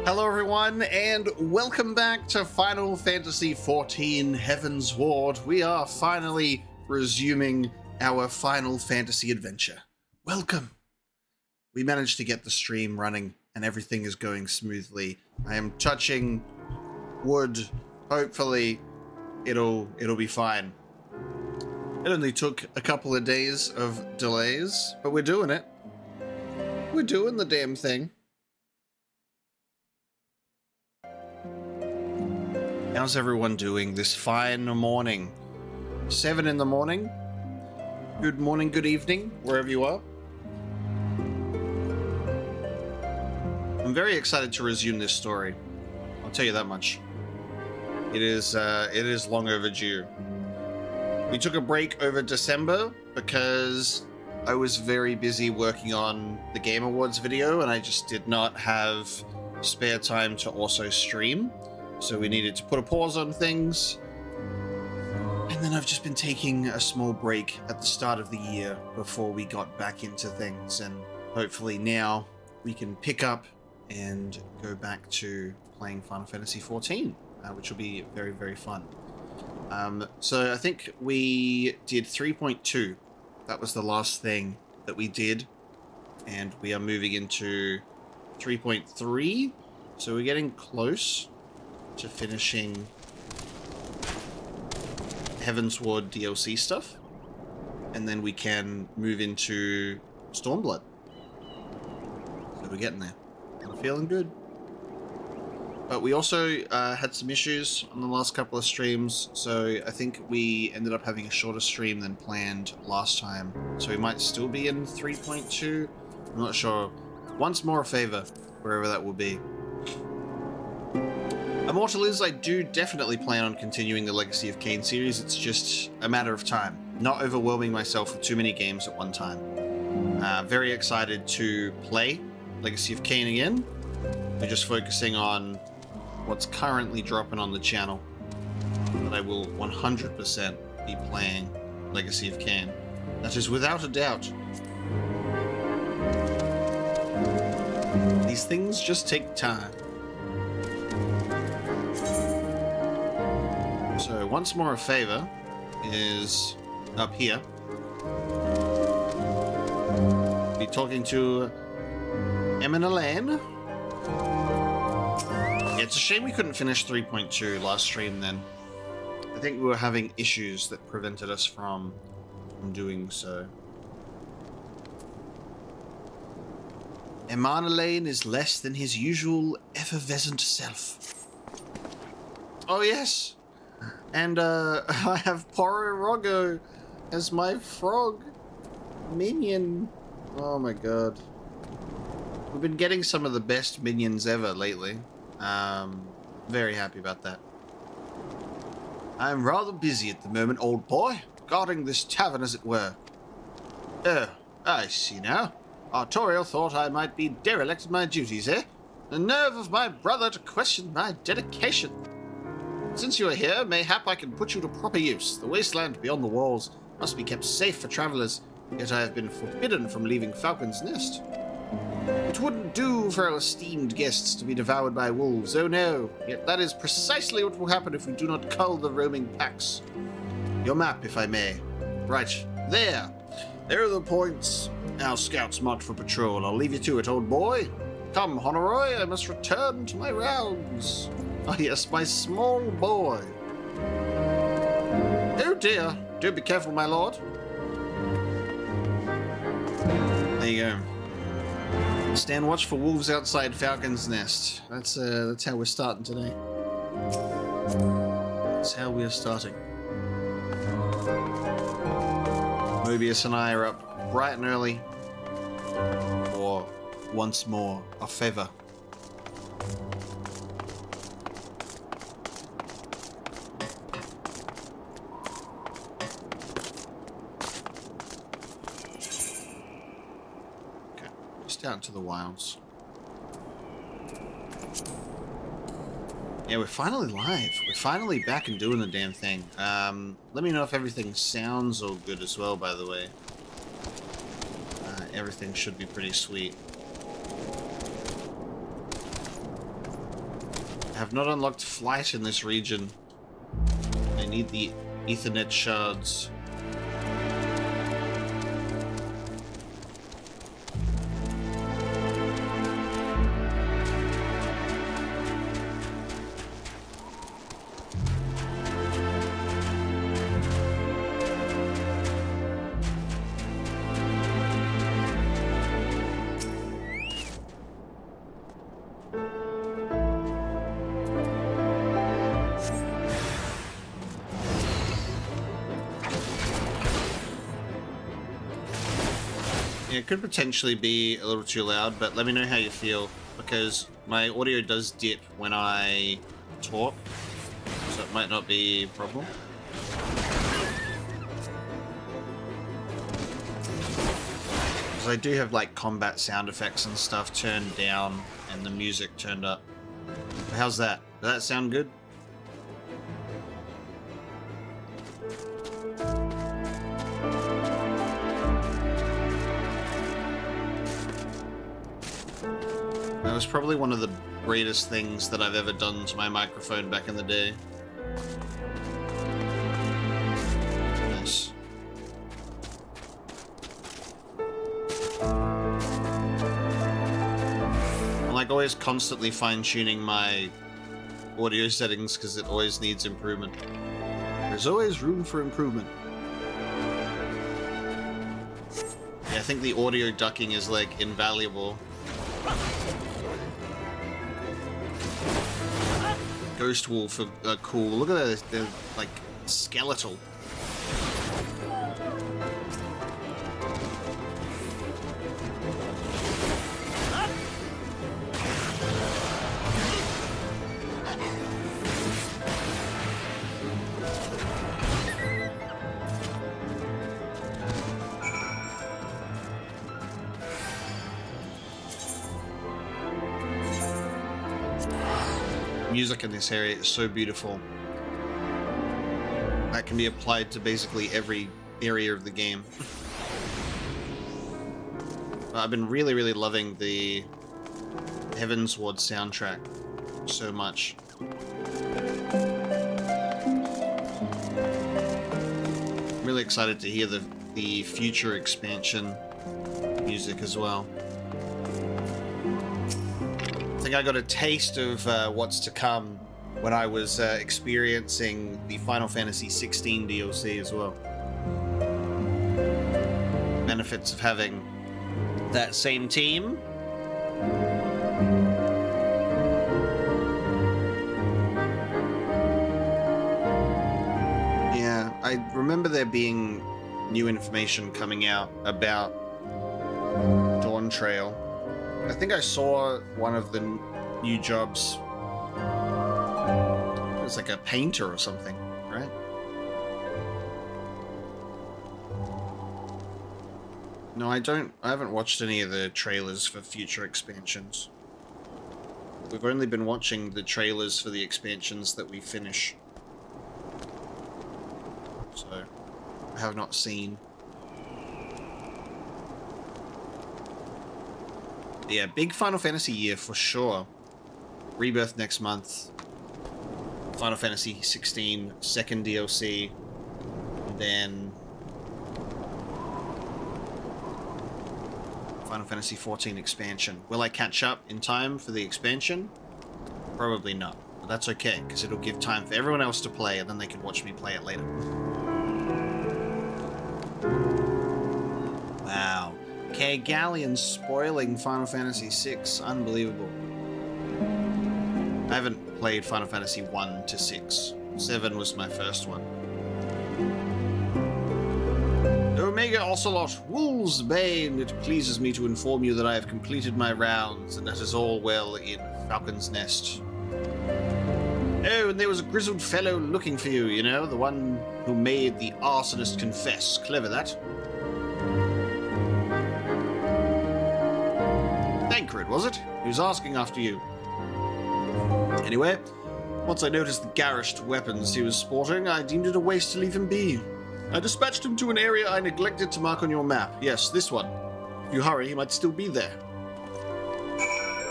Hello everyone, and welcome back to Final Fantasy XIV Heavensward. We are finally resuming our Final Fantasy adventure. Welcome! We managed to get the stream running, and everything is going smoothly. I am touching wood. Hopefully, it'll be fine. It only took a couple of days of delays, but we're doing it. We're doing the damn thing. How's everyone doing this fine morning? 7 in the morning? Good morning, good evening, wherever you are. I'm very excited to resume this story. I'll tell you that much. It is long overdue. We took a break over December because I was very busy working on the Game Awards video and I just did not have spare time to also stream. So we needed to put a pause on things. And then I've just been taking a small break at the start of the year before we got back into things. And hopefully now we can pick up and go back to playing Final Fantasy XIV, which will be very, very fun. So I think we did 3.2. That was the last thing that we did. And we are moving into 3.3. So we're getting close to finishing Heavensward DLC stuff, and then we can move into Stormblood. So we're getting there. I'm feeling good. But we also had some issues on the last couple of streams, so I think we ended up having a shorter stream than planned last time. So we might still be in 3.2. I'm not sure. Once more a favor, wherever that will be. Immortal is, I do definitely plan on continuing the Legacy of Kain series. It's just a matter of time. Not overwhelming myself with too many games at one time. Very excited to play Legacy of Kain again. We're just focusing on what's currently dropping on the channel. But I will 100% be playing Legacy of Kain. That is without a doubt. These things just take time. So once more a favor is up here. Be talking to Em and Elaine. Yeah, it's a shame we couldn't finish 3.2 last stream then. I think we were having issues that prevented us from doing so. Elaine is less than his usual effervescent self. Oh yes! And I have Pororogo as my frog minion. Oh my god. We've been getting some of the best minions ever lately. Very happy about that. I'm rather busy at the moment, old boy, guarding this tavern as it were. Oh, I see now. Artorial thought I might be derelict in my duties, eh? The nerve of my brother to question my dedication. Since you are here, mayhap I can put you to proper use. The wasteland beyond the walls must be kept safe for travelers, yet I have been forbidden from leaving Falcon's Nest. It wouldn't do for our esteemed guests to be devoured by wolves, oh no, yet that is precisely what will happen if we do not cull the roaming packs. Your map, if I may. Right, there. There are the points our scouts marked for patrol. I'll leave you to it, old boy. Come, Honoroy, I must return to my rounds. Oh yes, my small boy. Oh dear. Do be careful, my lord. There you go. Stand watch for wolves outside Falcon's Nest. That's how we're starting today. That's how we're starting. Mobius and I are up bright and early for once more a favor. Out into the wilds. Yeah, we're finally live. We're finally back and doing the damn thing. Let me know if everything sounds all good as well, by the way. Everything should be pretty sweet. I have not unlocked flight in this region. I need the Ethernet shards. It could potentially be a little too loud, but let me know how you feel, because my audio does dip when I talk, so it might not be a problem. Because I do have like combat sound effects and stuff turned down and the music turned up. How's that? Does that sound good? That was probably one of the greatest things that I've ever done to my microphone back in the day. Nice. I'm like always constantly fine-tuning my audio settings because it always needs improvement. There's always room for improvement. Yeah, I think the audio ducking is like invaluable. Ghost Wolf are cool. Look at that, they're like skeletal. Music in this area is so beautiful. That can be applied to basically every area of the game. I've been really loving the Heavensward soundtrack so much. I'm really excited to hear the future expansion music as well. I think I got a taste of what's to come when I was experiencing the Final Fantasy XVI DLC as well. Benefits of having that same team. Yeah, I remember there being new information coming out about Dawn Trail. I think I saw one of the new jobs. It was like a painter or something, right? No, I haven't watched any of the trailers for future expansions. We've only been watching the trailers for the expansions that we finish. So, I have not seen. Yeah, big Final Fantasy year for sure. Rebirth next month. Final Fantasy XVI second DLC. And then Final Fantasy XIV expansion. Will I catch up in time for the expansion? Probably not. But that's okay, because it'll give time for everyone else to play, and then they can watch me play it later. Wow. Okay, Galleon spoiling Final Fantasy VI. Unbelievable. I haven't played Final Fantasy 1 to 6. 7 was my first one. Omega Ocelot, Wolf's Bane, it pleases me to inform you that I have completed my rounds, and that is all well in Falcon's Nest. Oh, and there was a grizzled fellow looking for you, you know, the one who made the arsonist confess. Clever, that. Thancred, was it? He was asking after you. Anyway, once I noticed the garish weapons he was sporting, I deemed it a waste to leave him be. I dispatched him to an area I neglected to mark on your map. Yes, this one. If you hurry, he might still be there.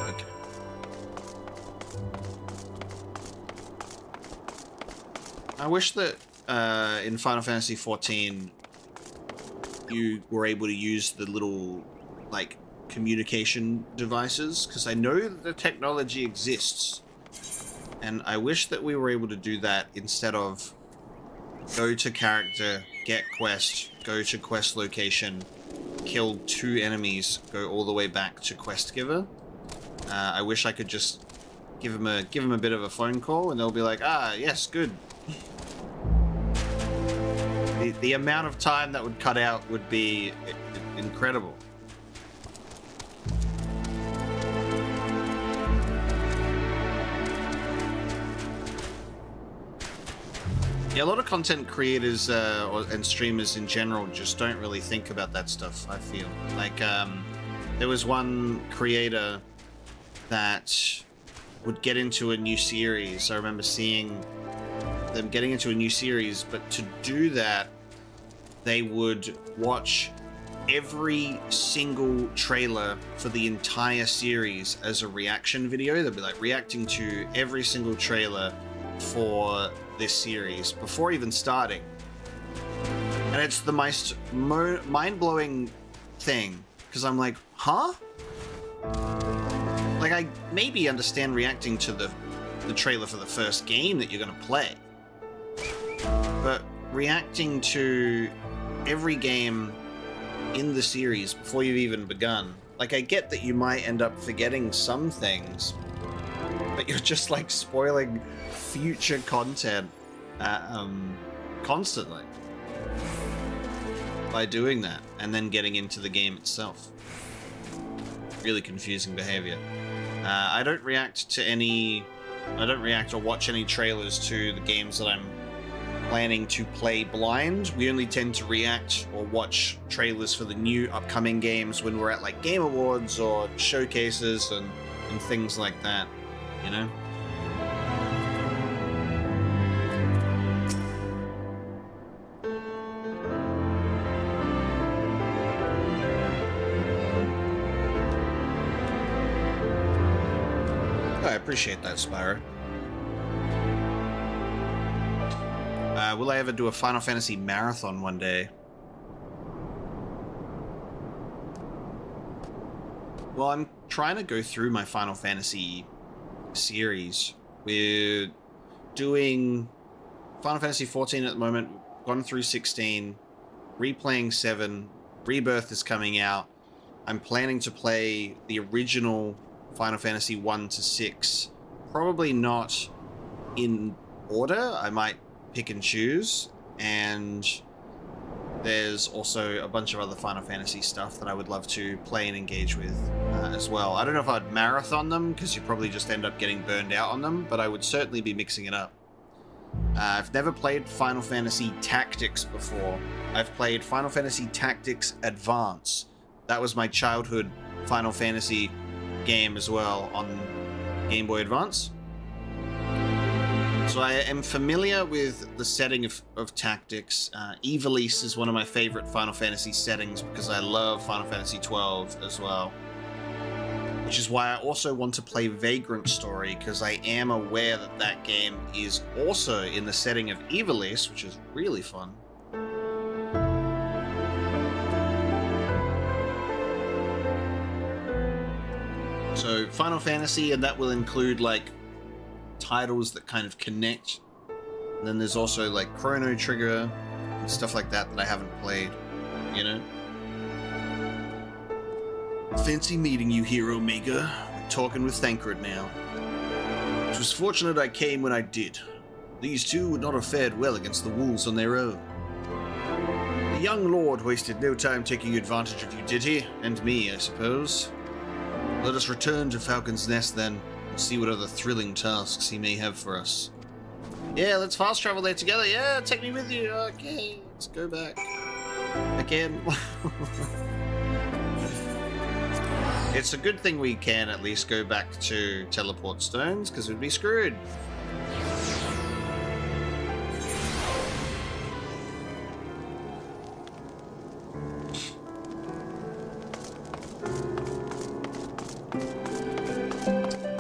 Okay. I wish that in Final Fantasy XIV you were able to use the little, like, communication devices, because I know that the technology exists, and I wish that we were able to do that instead of go to character, get quest, go to quest location, kill 2 enemies, go all the way back to quest giver. I wish I could just give them a bit of a phone call, and they'll be like, ah, yes, good. The amount of time that would cut out would be incredible. Yeah, a lot of content creators and streamers in general just don't really think about that stuff, I feel. Like, there was one creator that would get into a new series. I remember seeing them getting into a new series, but to do that, they would watch every single trailer for the entire series as a reaction video. They'd be like reacting to every single trailer for this series before even starting. And it's the most mind-blowing thing, because I'm like, huh? Like, I maybe understand reacting to the trailer for the first game that you're going to play, but reacting to every game in the series before you've even begun, like, I get that you might end up forgetting some things, but you're just, like, spoiling future content constantly by doing that, and then getting into the game itself. Really confusing behavior. I don't react or watch any trailers to the games that I'm planning to play blind. We only tend to react or watch trailers for the new upcoming games when we're at, like, Game Awards or showcases and things like that, you know? I appreciate that, Spyro. Will I ever do a Final Fantasy marathon one day? Well, I'm trying to go through my Final Fantasy series. We're doing Final Fantasy 14 at the moment, gone through 16, replaying 7, Rebirth is coming out. I'm planning to play the original Final Fantasy 1 to 6, probably not in order. I might pick and choose, and there's also a bunch of other Final Fantasy stuff that I would love to play and engage with as well. I don't know if I'd marathon them, because you probably just end up getting burned out on them, but I would certainly be mixing it up. I've never played Final Fantasy Tactics before. I've played Final Fantasy Tactics Advance. That was my childhood Final Fantasy game as well on Game Boy Advance. So I am familiar with the setting of Tactics. Ivalice is one of my favorite Final Fantasy settings because I love Final Fantasy XII as well. Which is why I also want to play Vagrant Story, because I am aware that that game is also in the setting of Ivalice, which is really fun. So Final Fantasy, and that will include, like, titles that kind of connect. And then there's also, like, Chrono Trigger and stuff like that that I haven't played, you know? Fancy meeting you here, Omega. We're talking with Thancred now. It was fortunate I came when I did. These two would not have fared well against the wolves on their own. The young lord wasted no time taking advantage of you, did he? And me, I suppose. Let us return to Falcon's Nest, then, and see what other thrilling tasks he may have for us. Yeah, let's fast travel there together. Yeah, take me with you. Okay, let's go back. Again. It's a good thing we can at least go back to Teleport Stones, because we'd be screwed.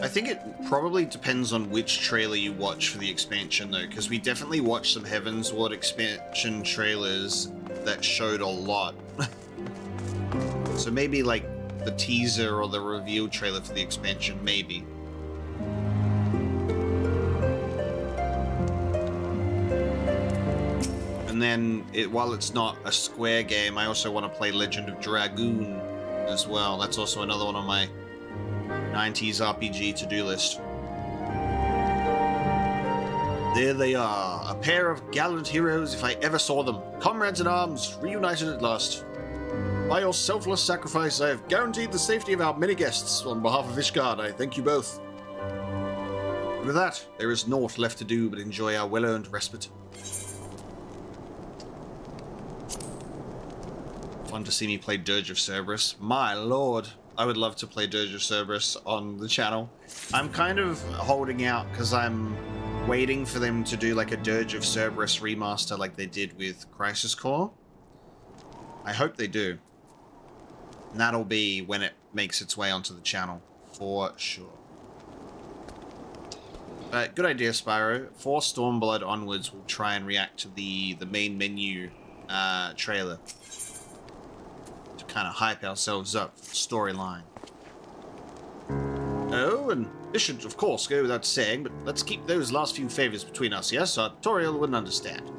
I think it probably depends on which trailer you watch for the expansion, though, because we definitely watched some Heavensward expansion trailers that showed a lot. So maybe, like, the teaser or the reveal trailer for the expansion, maybe. And then, while it's not a Square game, I also want to play Legend of Dragoon as well. That's also another one on my 90s RPG to-do list. There they are, a pair of gallant heroes if I ever saw them. Comrades in arms, reunited at last. By your selfless sacrifice, I have guaranteed the safety of our many guests. On behalf of Ishgard, I thank you both. And with that, there is naught left to do but enjoy our well-earned respite. Fun to see me play Dirge of Cerberus. My lord, I would love to play Dirge of Cerberus on the channel. I'm kind of holding out because I'm waiting for them to do like a Dirge of Cerberus remaster like they did with Crisis Core. I hope they do. And that'll be when it makes its way onto the channel, for sure. Good idea, Spyro. For Stormblood onwards, we'll try and react to the main menu trailer to kind of hype ourselves up for the storyline. Oh, and this should, of course, go without saying, but let's keep those last few favors between us, yes? Our tutorial wouldn't understand.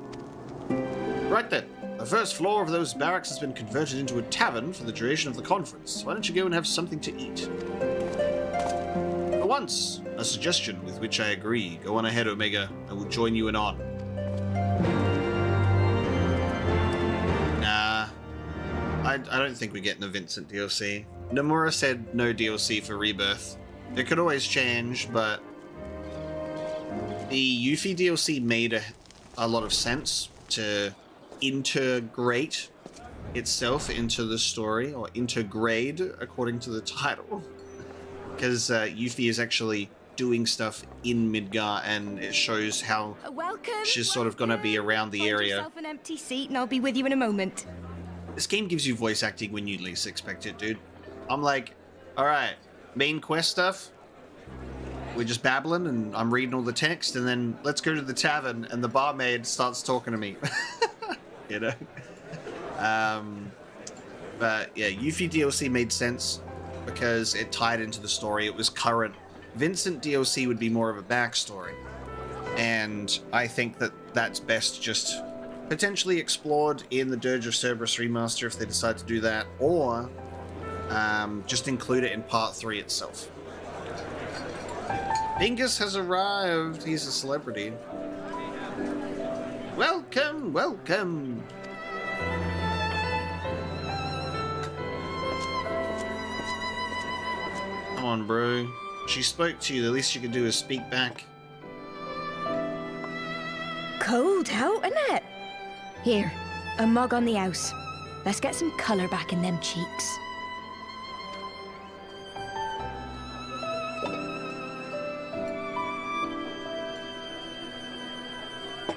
Right then. The first floor of those barracks has been converted into a tavern for the duration of the conference. Why don't you go and have something to eat? For once, a suggestion with which I agree. Go on ahead, Omega. I will join you in on. Nah. I don't think we're getting the Vincent DLC. Nomura said no DLC for Rebirth. It could always change, but the Yuffie DLC made a lot of sense to integrate itself into the story, or integrate according to the title, because Yuffie is actually doing stuff in Midgar, and it shows how she's sort of going to be around the area. Yourself an empty seat and I'll be with you in a moment. This game gives you voice acting when you least expect it, dude. I'm like, alright, main quest stuff, we're just babbling and I'm reading all the text, and then let's go to the tavern and the barmaid starts talking to me. You know? But yeah, Yuffie DLC made sense because it tied into the story. It was current. Vincent DLC would be more of a backstory. And I think that that's best just potentially explored in the Dirge of Cerberus remaster if they decide to do that, or just include it in part 3 itself. Bingus has arrived. He's a celebrity. Welcome, welcome. Come on, bro. She spoke to you. The least you could do is speak back. Cold out, isn't it? Here, a mug on the house. Let's get some colour back in them cheeks.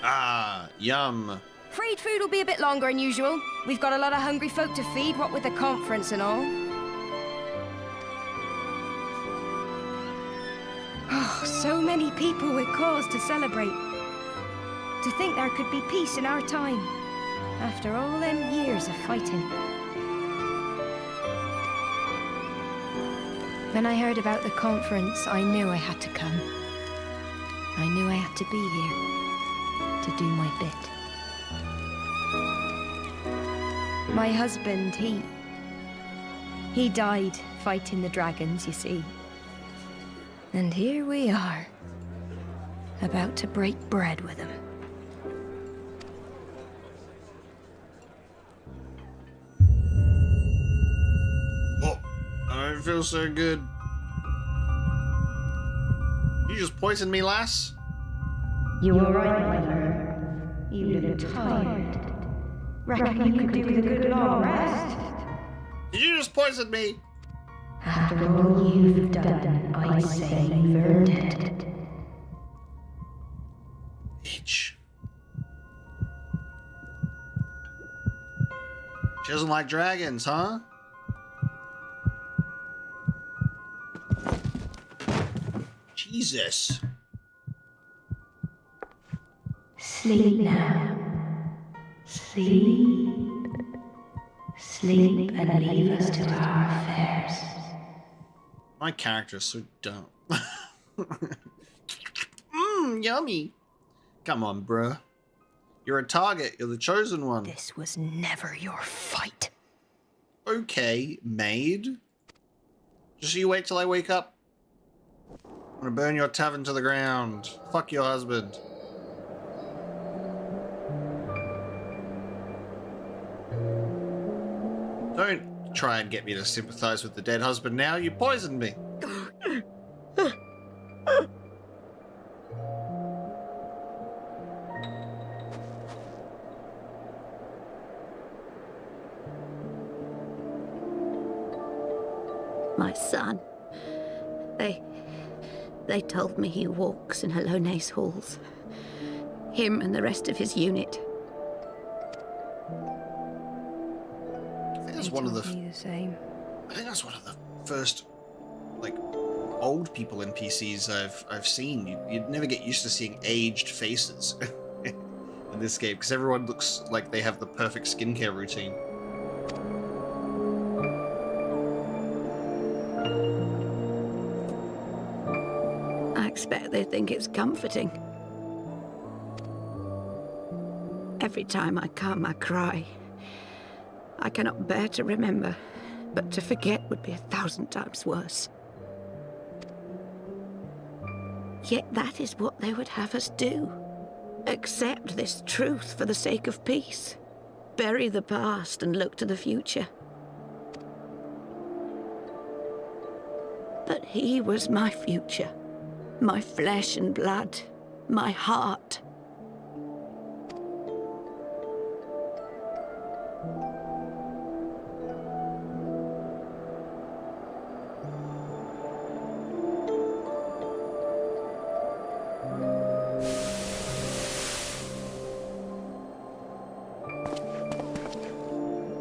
Ah, yum. Afraid food will be a bit longer than usual. We've got a lot of hungry folk to feed, what with the conference and all. Oh, so many people with cause to celebrate. To think there could be peace in our time, after all them years of fighting. When I heard about the conference, I knew I had to come. I knew I had to be here, to do my bit. My husband, he died fighting the dragons, you see. And here we are, about to break bread with him. Oh, I don't feel so good. You just poisoned me, lass? You all right, mother? You look tired. Reckon you could do with a good long rest? Did you just poison me? After all you've done, I say you've earned it. Bitch. She doesn't like dragons, huh? Jesus. Sleep now. Sleep. Sleep and leave us to our affairs. My character's so dumb. Yummy. Come on, bruh. You're a target. You're the chosen one. This was never your fight. Okay, maid. Just you wait till I wake up. I'm gonna burn your tavern to the ground. Fuck your husband. Don't try and get me to sympathize with the dead husband now. You poisoned me. My son. They told me he walks in Hallone's halls. Him and the rest of his unit. I think that's one of the same. I think that's one of the first, like, old people NPCs I've seen. You'd never get used to seeing aged faces in this game because everyone looks like they have the perfect skincare routine. I expect they think it's comforting. Every time I come, I cry. I cannot bear to remember, but to forget would be 1,000 times worse. Yet that is what they would have us do. Accept this truth for the sake of peace. Bury the past and look to the future. But he was my future. My flesh and blood. My heart.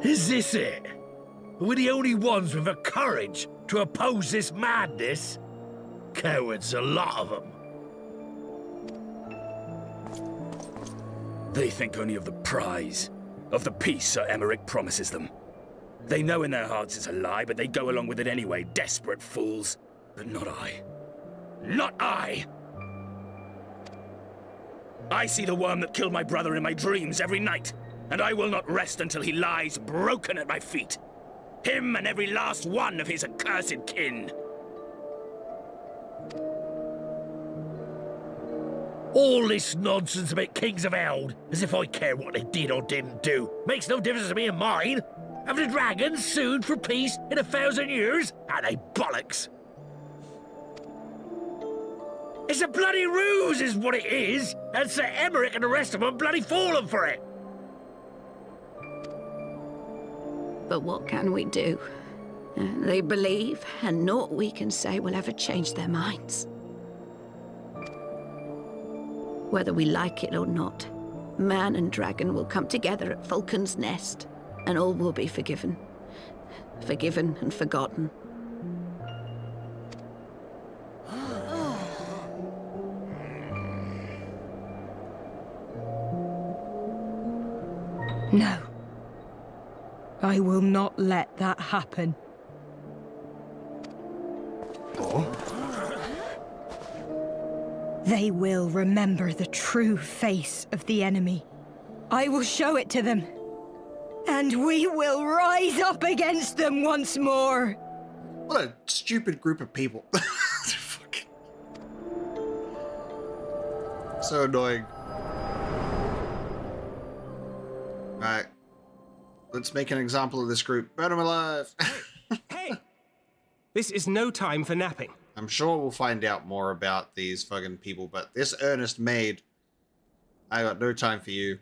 Is this it? We're the only ones with the courage to oppose this madness? Cowards, a lot of them. They think only of the prize, of the peace Sir Emmerich promises them. They know in their hearts it's a lie, but they go along with it anyway, desperate fools. But not I. Not I! I see the worm that killed my brother in my dreams every night, and I will not rest until he lies broken at my feet. Him and every last one of his accursed kin. All this nonsense about Kings of Held, as if I care what they did or didn't do, makes no difference to me and mine. Have the dragons sued for peace in 1,000 years? Are they bollocks? It's a bloody ruse is what it is, and Sir Emmerich and the rest of them bloody fallen for it. But what can we do? They believe, and naught we can say will ever change their minds. Whether we like it or not, man and dragon will come together at Vulcan's Nest, and all will be forgiven. Forgiven and forgotten. No. I will not let that happen. They will remember the true face of the enemy. I will show it to them. And we will rise up against them once more. What a stupid group of people. Fuck. So annoying. Alright. Let's make an example of this group. Burn them alive! Hey! This is no time for napping. I'm sure we'll find out more about these fucking people, but this earnest maid, I got no time for you.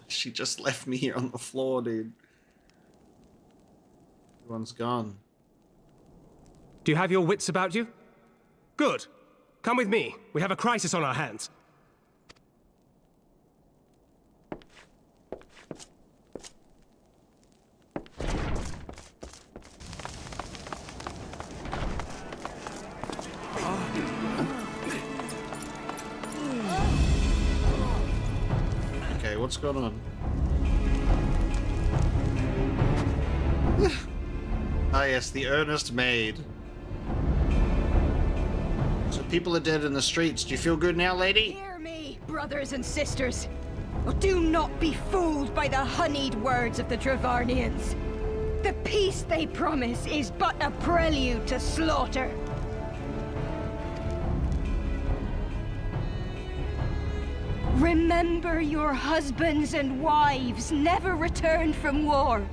She just left me here on the floor, dude. Everyone's gone. Do you have your wits about you? Good. Come with me. We have a crisis on our hands. What's going on? Ah, yes, the earnest maid. So people are dead in the streets. Do you feel good now, lady? Hear me, brothers and sisters. Do not be fooled by the honeyed words of the Dravarnians. The peace they promise is but a prelude to slaughter. Remember, your husbands and wives never returned from war.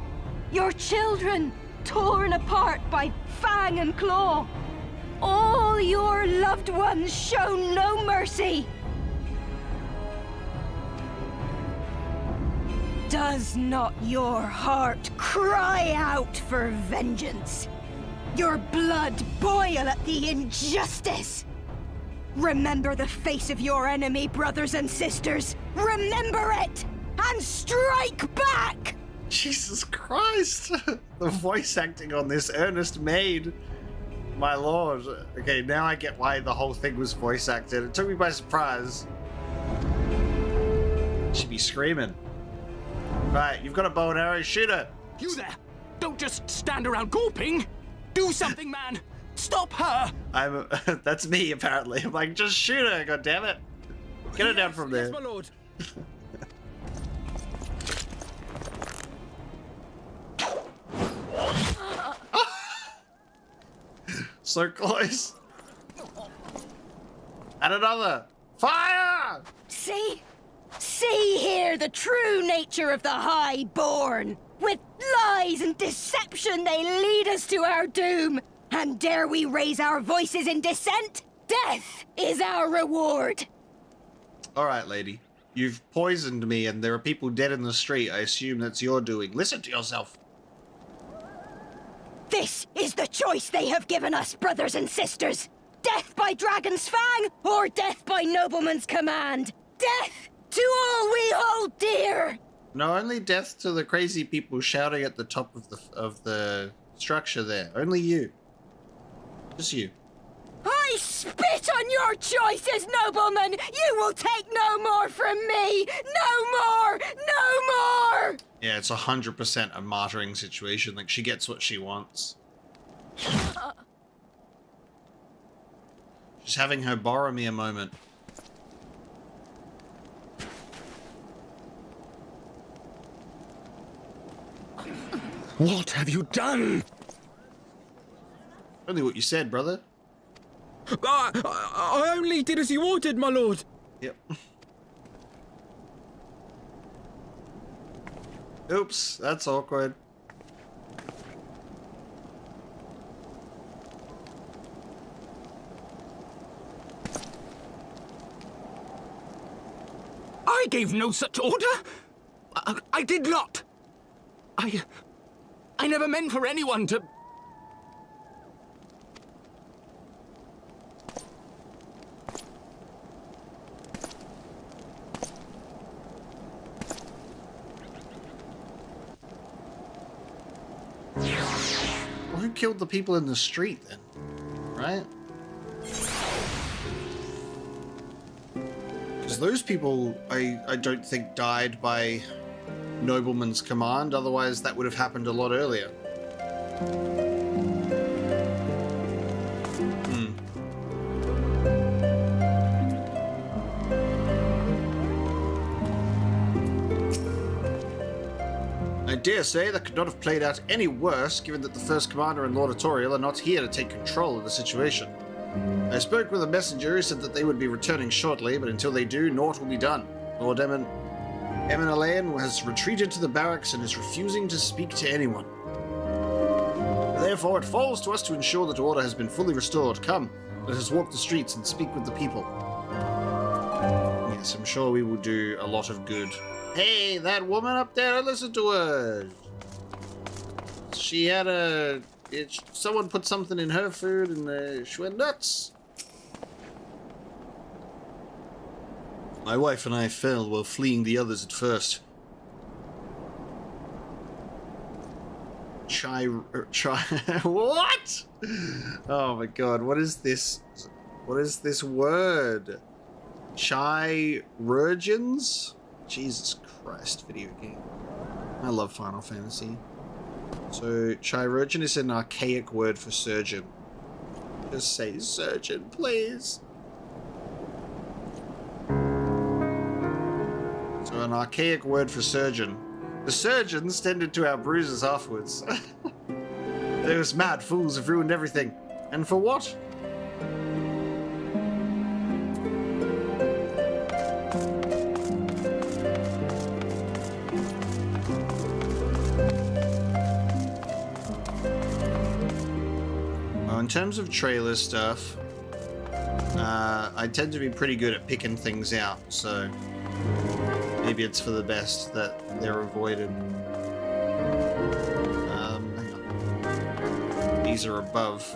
Your children torn apart by fang and claw. All your loved ones shown no mercy. Does not your heart cry out for vengeance? Your blood boil at the injustice? Remember the face of your enemy, brothers and sisters. Remember it, and strike back! Jesus Christ! The voice acting on this earnest maid. My lord. Okay, now I get why the whole thing was voice acted. It took me by surprise. She'd be screaming. Right, you've got a bow and arrow. Shoot her! You there! Don't just stand around gawping! Do something, man! Stop her! That's me, apparently. I'm like, just shoot her, goddammit! Get her down from there. Yes, my lord. So close. And another. Fire! See? See here the true nature of the Highborn. With lies and deception they lead us to our doom. And dare we raise our voices in dissent? Death is our reward. Alright, lady. You've poisoned me and there are people dead in the street. I assume that's your doing. Listen to yourself. This is the choice they have given us, brothers and sisters. Death by dragon's fang, or death by nobleman's command. Death to all we hold dear. No, only death to the crazy people shouting at the top of the structure there. Only you. Just you. I spit on your choices, nobleman! You will take no more from me! No more! No more! Yeah, it's 100% a martyring situation. Like, she gets what she wants. She's having her Boromir moment. What have you done? Only what you said, brother. I only did as you ordered, my lord. Yep. Oops, that's awkward. I gave no such order. I did not. I never meant for anyone to... Well, who killed the people in the street then? Right? Because those people, I don't think died by nobleman's command, otherwise that would have happened a lot earlier. I dare say that could not have played out any worse, given that the First Commander and Lord Autorial are not here to take control of the situation. I spoke with a messenger who said that they would be returning shortly, but until they do, naught will be done. Lord Eminalayan has retreated to the barracks and is refusing to speak to anyone. Therefore, it falls to us to ensure that order has been fully restored. Come, let us walk the streets and speak with the people. Yes, I'm sure we will do a lot of good. Hey, that woman up there, listen to her. She had someone put something in her food and she went nuts. My wife and I fell while fleeing the others at first. What? Oh my god, what is this? What is this word? Chirurgeons? Jesus Christ, video game. I love Final Fantasy. So, chirurgeon is an archaic word for surgeon. Just say surgeon, please. So, an archaic word for surgeon. The surgeons tended to our bruises afterwards. Those mad fools have ruined everything. And for what? Well, in terms of trailer stuff, I tend to be pretty good at picking things out, so maybe it's for the best that they're avoided. Hang on. These are above.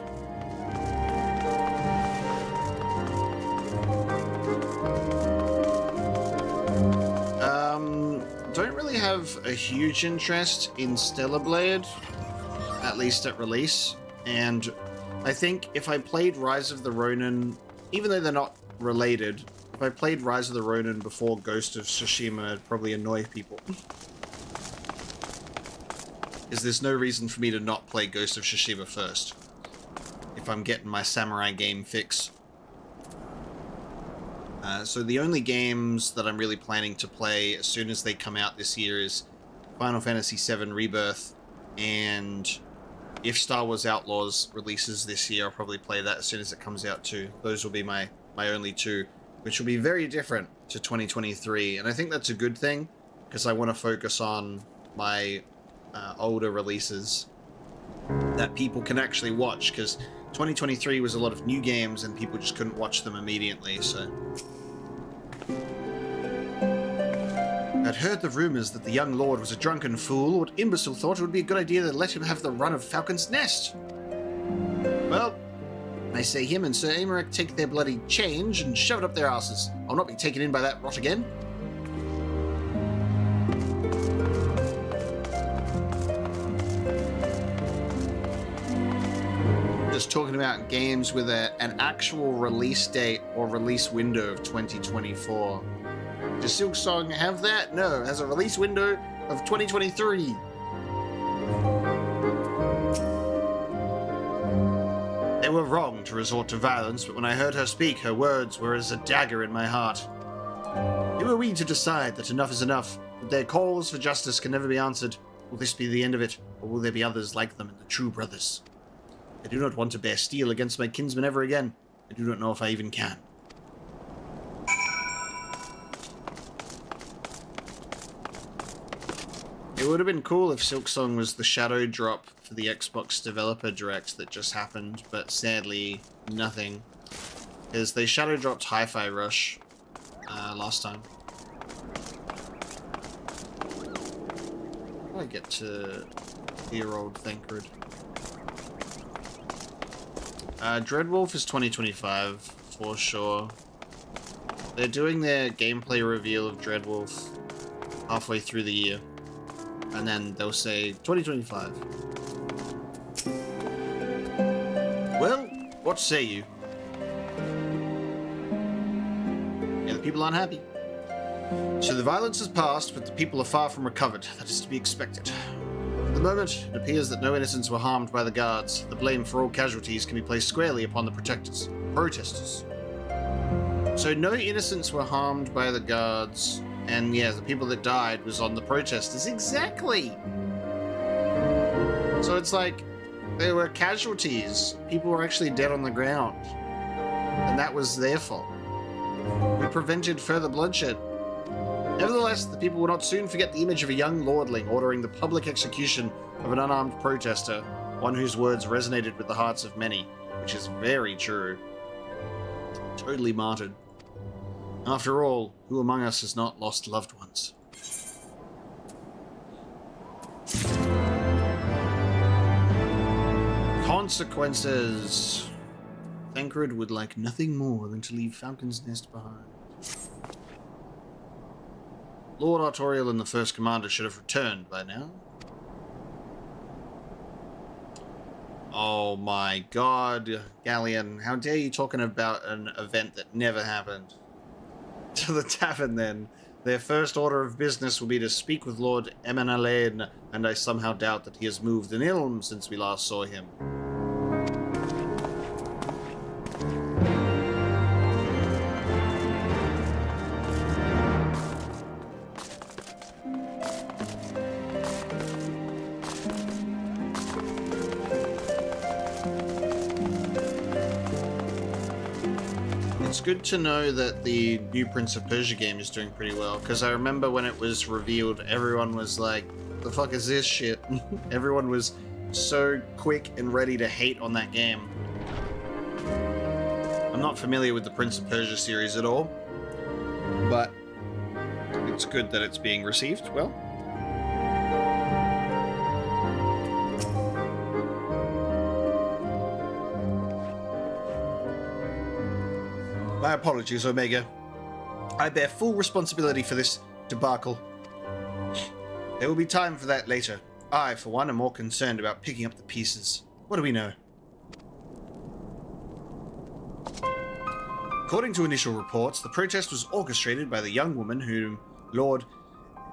Don't really have a huge interest in Stellar Blade, at least at release, and I think if I played Rise of the Ronin, even though they're not related, if I played Rise of the Ronin before Ghost of Tsushima, it'd probably annoy people. Because there's no reason for me to not play Ghost of Tsushima first, if I'm getting my samurai game fix. So the only games that I'm really planning to play as soon as they come out this year is Final Fantasy VII Rebirth, and if Star Wars Outlaws releases this year, I'll probably play that as soon as it comes out too. Those will be my only two, which will be very different to 2023, and I think that's a good thing, because I want to focus on my older releases that people can actually watch, because 2023 was a lot of new games and people just couldn't watch them immediately, so... I'd heard the rumors that the young lord was a drunken fool. What imbecile thought it would be a good idea to let him have the run of Falcon's Nest? Well, I say him and Sir Aymeric take their bloody change and shove it up their asses. I'll not be taken in by that rot again. Just talking about games with an actual release date or release window of 2024. Does Silksong have that? No, it has a release window of 2023. They were wrong to resort to violence, but when I heard her speak, her words were as a dagger in my heart. Who are we to decide that enough is enough, that their calls for justice can never be answered? Will this be the end of it, or will there be others like them in the True Brothers? I do not want to bear steel against my kinsmen ever again. I do not know if I even can. It would have been cool if Silksong was the shadow drop for the Xbox Developer Direct that just happened, but sadly, nothing. Because they shadow dropped Hi-Fi Rush last time. How do I get to dear old Thancred? Dreadwolf is 2025, for sure. They're doing their gameplay reveal of Dreadwolf halfway through the year. And then they'll say 2025. Well, what say you? Yeah, the people aren't happy. So the violence has passed, but the people are far from recovered. That is to be expected. At the moment, it appears that no innocents were harmed by the guards. The blame for all casualties can be placed squarely upon the protesters. So no innocents were harmed by the guards. And yeah, the people that died was on the protesters. Exactly! So it's like, there were casualties. People were actually dead on the ground. And that was their fault. We prevented further bloodshed. Nevertheless, the people will not soon forget the image of a young lordling ordering the public execution of an unarmed protester, one whose words resonated with the hearts of many, which is very true. Totally martyred. After all, who among us has not lost loved ones? Consequences! Thancred would like nothing more than to leave Falcon's Nest behind. Lord Artorial and the First Commander should have returned by now. Oh my god, Galleon, how dare you talking about an event that never happened? To the tavern then. Their first order of business will be to speak with Lord Emanalain, and I somehow doubt that he has moved an ilm since we last saw him. It's good to know that the new Prince of Persia game is doing pretty well, because I remember when it was revealed, everyone was like, the fuck is this shit? Everyone was so quick and ready to hate on that game. I'm not familiar with the Prince of Persia series at all, but it's good that it's being received well. My apologies, Omega. I bear full responsibility for this debacle. There will be time for that later. I, for one, am more concerned about picking up the pieces. What do we know? According to initial reports, the protest was orchestrated by the young woman whom Lord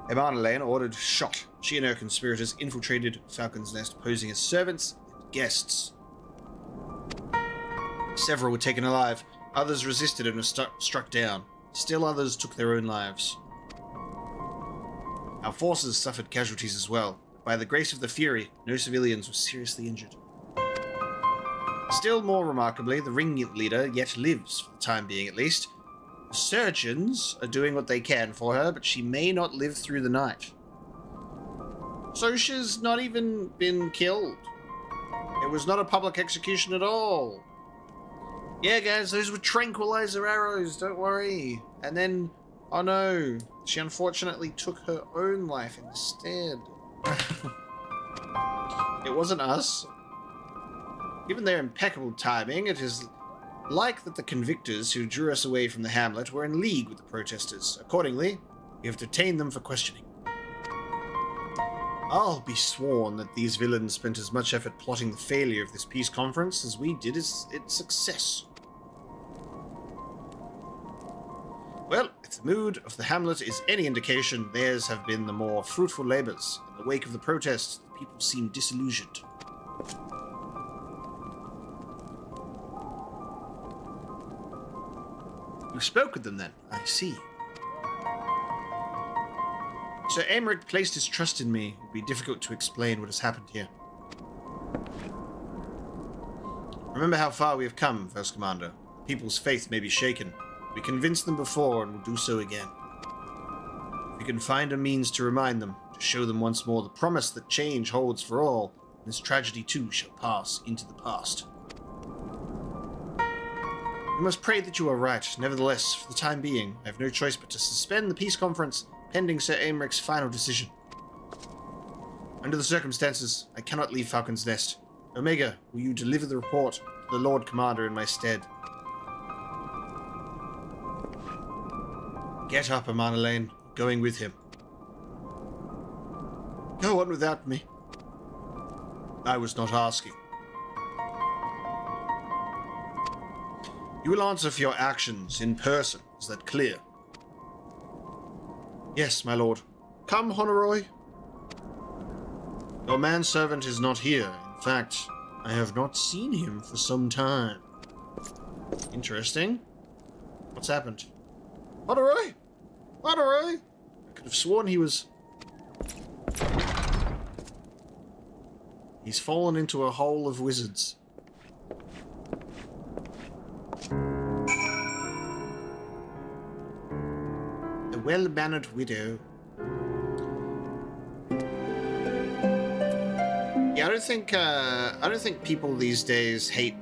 Emanalain ordered shot. She and her conspirators infiltrated Falcon's Nest, posing as servants and guests. Several were taken alive. Others resisted and were struck down. Still others took their own lives. Our forces suffered casualties as well. By the grace of the Fury, no civilians were seriously injured. Still more remarkably, the ringleader yet lives, for the time being at least. The surgeons are doing what they can for her, but she may not live through the night. So she's not even been killed. It was not a public execution at all. Yeah, guys, those were tranquilizer arrows, don't worry. And then, oh no, she unfortunately took her own life instead. It wasn't us. Given their impeccable timing, it is like that the convictors who drew us away from the hamlet were in league with the protesters. Accordingly, we have detained them for questioning. I'll be sworn that these villains spent as much effort plotting the failure of this peace conference as we did its success. Well, if the mood of the hamlet is any indication, theirs have been the more fruitful labours. In the wake of the protest, the people seem disillusioned. You spoke with them then, I see. Sir Aymeric placed his trust in me. It would be difficult to explain what has happened here. Remember how far we have come, First Commander. The people's faith may be shaken. We convinced them before and will do so again. If we can find a means to remind them, to show them once more the promise that change holds for all, this tragedy too shall pass into the past. We must pray that you are right. Nevertheless, for the time being, I have no choice but to suspend the peace conference pending Sir Aymeric's final decision. Under the circumstances, I cannot leave Falcon's Nest. Omega, will you deliver the report to the Lord Commander in my stead? Get up, Emanalain. Going with him. Go on without me. I was not asking. You will answer for your actions in person. Is that clear? Yes, my lord. Come, Honoroy. Your manservant is not here. In fact, I have not seen him for some time. Interesting. What's happened? Honoroy! Honoroy! I could have sworn he was... He's fallen into a hole of wizards. A well-mannered widow. Yeah, I don't think people these days hate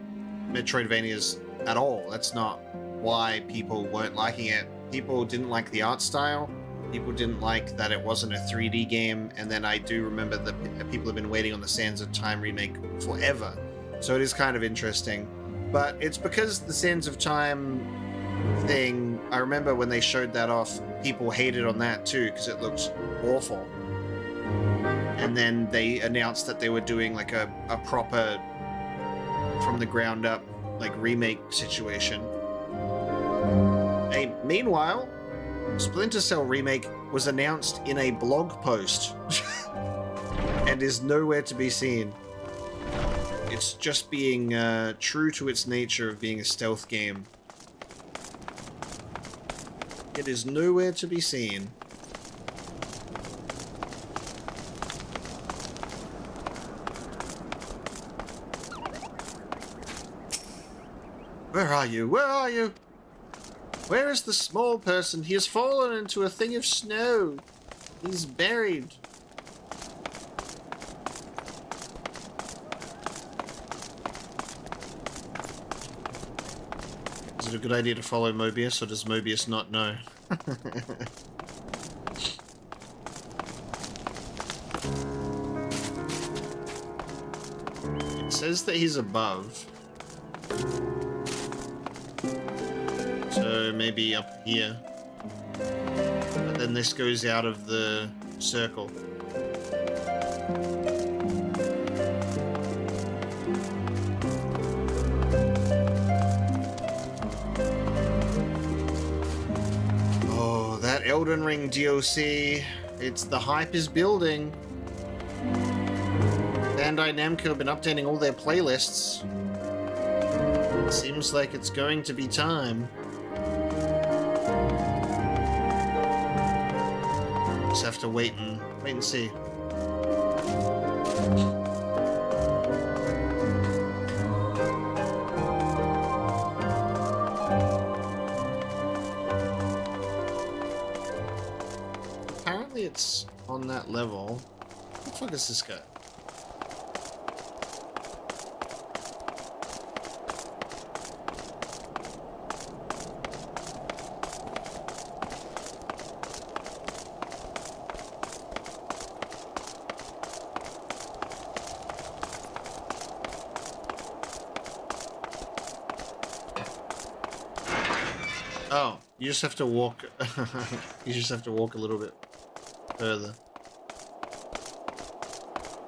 Metroidvanias at all. That's not why people weren't liking it. People didn't like the art style. People didn't like that it wasn't a 3D game. And then I do remember that people have been waiting on the Sands of Time remake forever. So it is kind of interesting. But it's because the Sands of Time thing, I remember when they showed that off, people hated on that too because it looked awful. And then they announced that they were doing like a proper from the ground up like remake situation. Hey, meanwhile, Splinter Cell Remake was announced in a blog post and is nowhere to be seen. It's just being true to its nature of being a stealth game. It is nowhere to be seen. Where are you? Where are you? Where is the small person? He has fallen into a thing of snow. He's buried. Is it a good idea to follow Mobius, or does Mobius not know? It says that he's above. So maybe up here. But then this goes out of the circle. Oh, that Elden Ring DLC. The hype is building. Bandai Namco have been updating all their playlists. It seems like it's going to be time. Just have to wait and see. Apparently it's on that level. What the fuck is this guy? Oh, you just have to walk. You just have to walk a little bit further.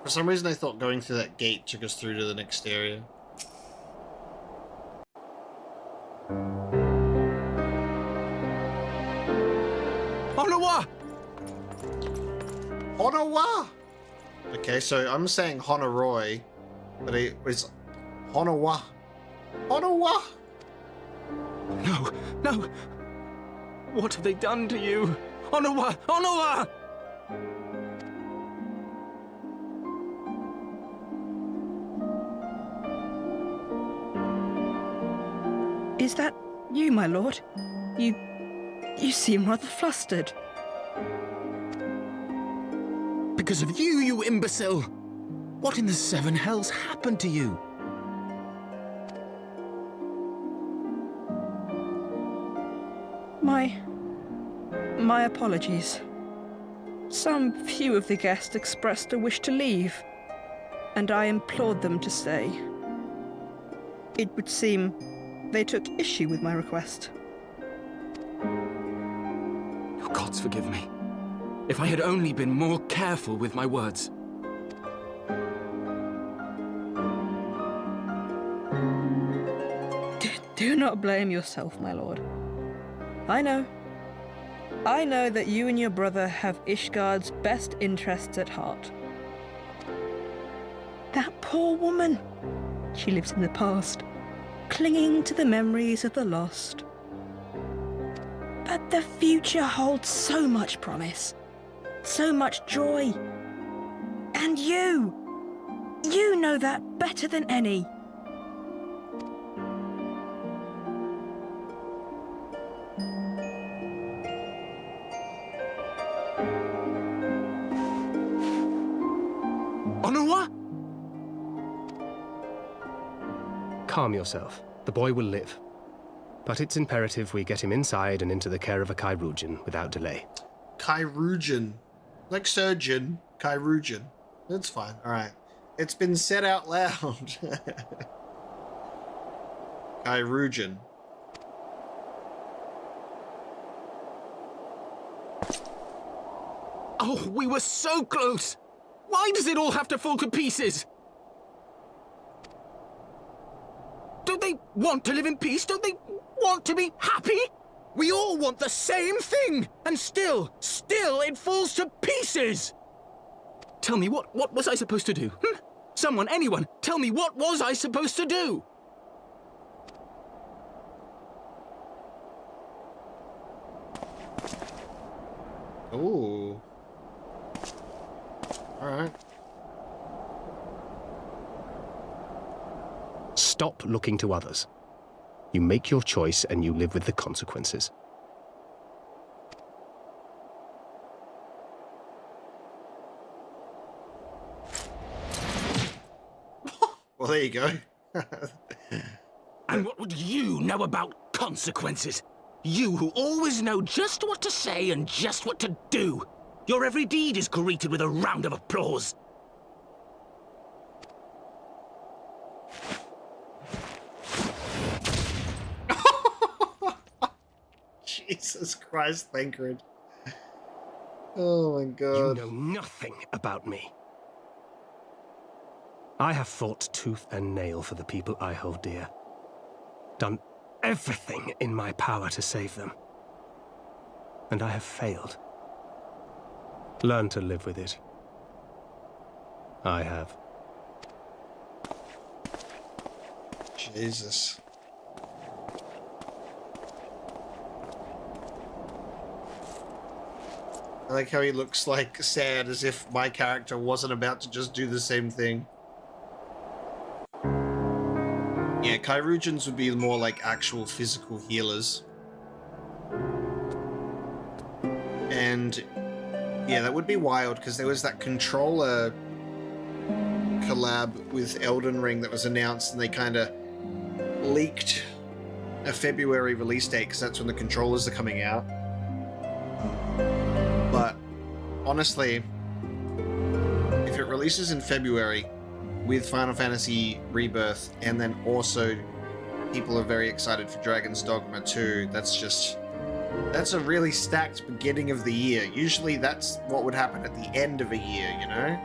For some reason, I thought going through that gate took us through to the next area. Onawa! Honawa! Okay, so I'm saying Honoroi, but it was Honawa. Honawa! No, no! What have they done to you? Onawa! Onawa! Is that you, my lord? You seem rather flustered. Because of you, you imbecile! What in the seven hells happened to you? My apologies. Some few of the guests expressed a wish to leave, and I implored them to stay. It would seem they took issue with my request. Oh, gods forgive me. If I had only been more careful with my words. Do not blame yourself, my lord. I know that you and your brother have Ishgard's best interests at heart. That poor woman. She lives in the past, clinging to the memories of the lost. But the future holds so much promise, so much joy. And you know that better than any. Onawa? Calm yourself. The boy will live. But it's imperative we get him inside and into the care of a Chirurgeon without delay. Chirurgeon. Like surgeon. Chirurgeon. That's fine. Alright. It's been said out loud. Chirurgeon. Oh, we were so close! Why does it all have to fall to pieces? Don't they want to live in peace? Don't they want to be happy? We all want the same thing! And still it falls to pieces! Tell me, what was I supposed to do? Someone, anyone, tell me, what was I supposed to do? Ooh. Alright. Stop looking to others. You make your choice and you live with the consequences. Well, there you go. And what would you know about consequences? You who always know just what to say and just what to do. Your every deed is greeted with a round of applause. Jesus Christ, Thancred. Oh my god. You know nothing about me. I have fought tooth and nail for the people I hold dear. Done everything in my power to save them. And I have failed. Learn to live with it. I have. Jesus. I like how he looks like sad, as if my character wasn't about to just do the same thing. Yeah, Chirurgeons would be more like actual physical healers. And yeah, that would be wild, because there was that controller collab with Elden Ring that was announced, and they kind of leaked a February release date, because that's when the controllers are coming out. But honestly, if it releases in February with Final Fantasy Rebirth, and then also people are very excited for Dragon's Dogma 2, that's a really stacked beginning of the year. Usually that's what would happen at the end of a year, you know?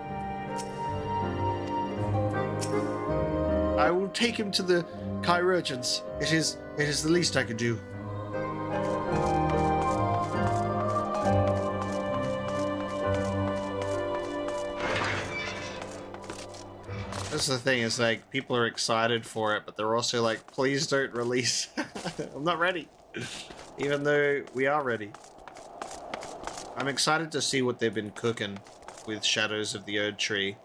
I will take him to the Chirurgeons. It is the least I could do. That's the thing, is like, people are excited for it, but they're also like, please don't release. I'm not ready. Even though we are ready. I'm excited to see what they've been cooking with Shadows of the Erd Tree,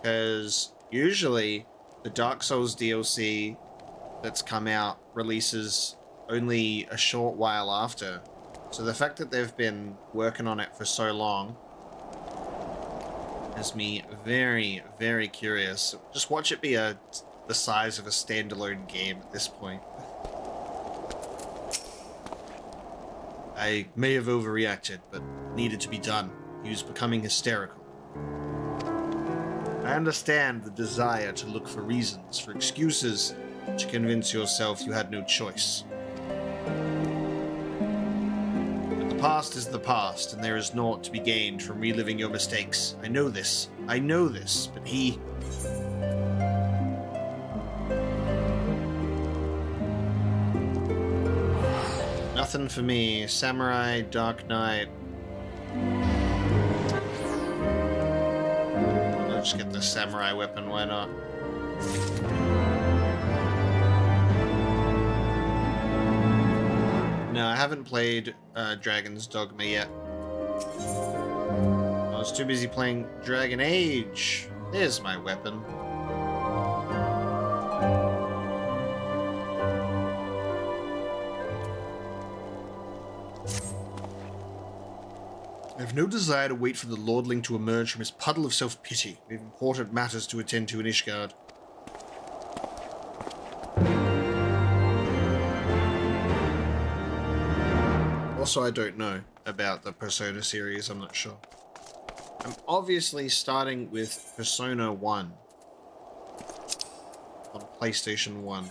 because usually the Dark Souls DLC that's come out releases only a short while after. So the fact that they've been working on it for so long has me very, very curious. Just watch it be the size of a standalone game at this point. I may have overreacted, but needed to be done. He was becoming hysterical. I understand the desire to look for reasons, for excuses, to convince yourself you had no choice. But the past is the past, and there is naught to be gained from reliving your mistakes. I know this, but he... Nothing for me. Samurai, Dark Knight. I'll just get the samurai weapon, why not? No, I haven't played Dragon's Dogma yet. I was too busy playing Dragon Age. There's my weapon. I have no desire to wait for the Lordling to emerge from his puddle of self-pity. We have important matters to attend to in Ishgard. Also, I don't know about the Persona series, I'm not sure. I'm obviously starting with Persona 1 on PlayStation 1.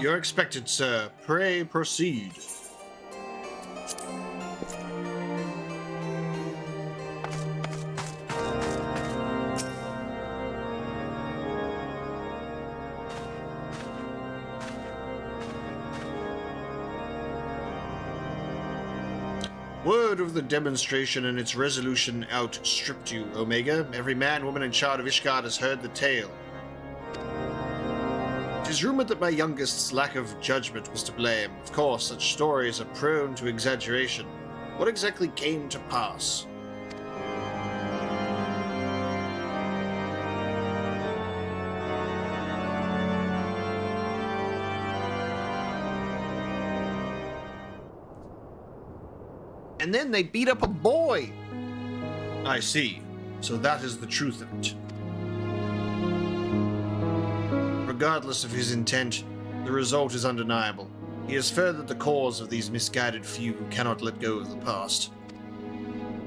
You're expected, sir. Pray proceed. Word of the demonstration and its resolution outstripped you, Omega. Every man, woman, and child of Ishgard has heard the tale. It is rumored that my youngest's lack of judgment was to blame. Of course, such stories are prone to exaggeration. What exactly came to pass? And then they beat up a boy! I see. So that is the truth of it. Regardless of his intent, the result is undeniable. He has furthered the cause of these misguided few who cannot let go of the past.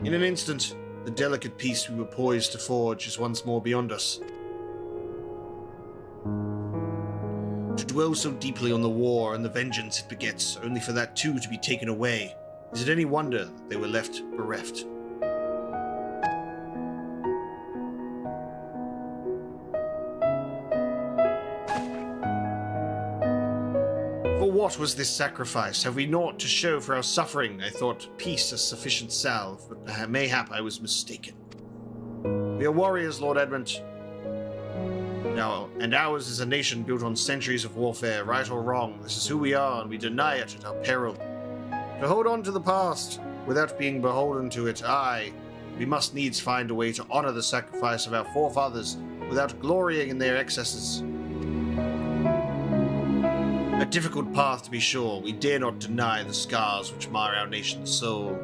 In an instant, the delicate peace we were poised to forge is once more beyond us. To dwell so deeply on the war and the vengeance it begets, only for that too to be taken away, is it any wonder that they were left bereft? For what was this sacrifice? Have we naught to show for our suffering? I thought peace a sufficient salve, but mayhap I was mistaken. We are warriors, Lord Edmund. Now, and ours is a nation built on centuries of warfare, right or wrong. This is who we are, and we deny it at our peril. To hold on to the past, without being beholden to it, we must needs find a way to honor the sacrifice of our forefathers, without glorying in their excesses. A difficult path, to be sure. We dare not deny the scars which mar our nation's soul,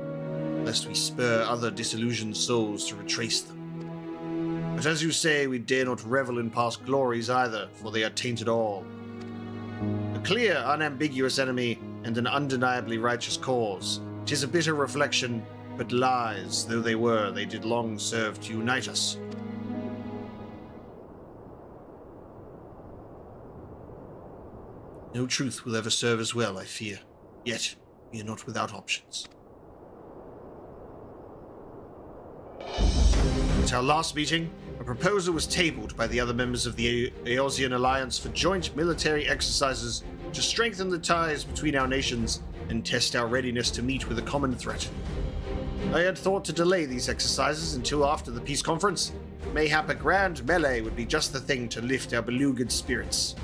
lest we spur other disillusioned souls to retrace them. But as you say, we dare not revel in past glories either, for they are tainted all. A clear, unambiguous enemy, and an undeniably righteous cause. 'Tis a bitter reflection, but lies though they were, they did long serve to unite us. No truth will ever serve as well, I fear. Yet, we are not without options. At our last meeting, a proposal was tabled by the other members of the Eosian Alliance for joint military exercises to strengthen the ties between our nations and test our readiness to meet with a common threat. I had thought to delay these exercises until after the peace conference. Mayhap a grand melee would be just the thing to lift our beleaguered spirits.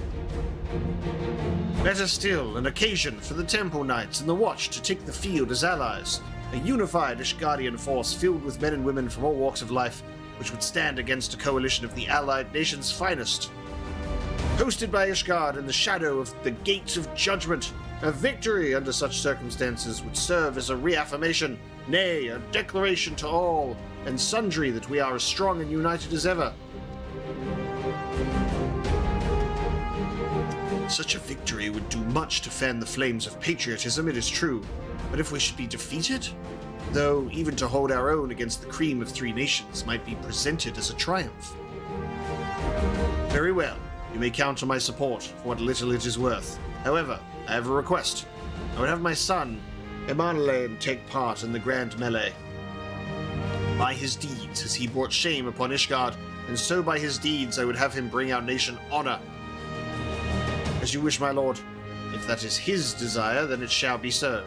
Better still, an occasion for the Temple Knights and the Watch to take the field as allies, a unified Ishgardian force filled with men and women from all walks of life, which would stand against a coalition of the allied nations' finest. Hosted by Ishgard in the shadow of the Gates of Judgment, a victory under such circumstances would serve as a reaffirmation, nay, a declaration to all and sundry that we are as strong and united as ever. Such a victory would do much to fan the flames of patriotism, it is true, but if we should be defeated, though even to hold our own against the cream of three nations might be presented as a triumph. Very well. You may count on my support for what little it is worth. However, I have a request. I would have my son, Emanuel, take part in the grand melee. By his deeds has he brought shame upon Ishgard, and so by his deeds I would have him bring our nation honor. As you wish, my lord. If that is his desire, then it shall be so.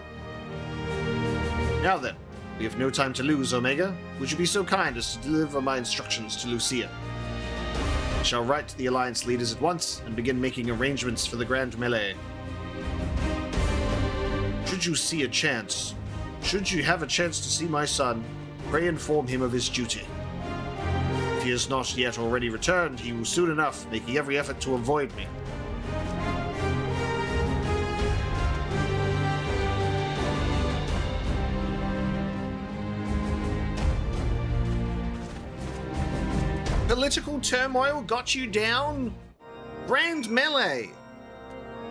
Now then, we have no time to lose, Omega. Would you be so kind as to deliver my instructions to Lucia? I shall write to the Alliance leaders at once and begin making arrangements for the grand melee. Should you have a chance to see my son, pray inform him of his duty. If he has not yet already returned, he will soon enough, making every effort to avoid me. Political turmoil got you down? Grand melee.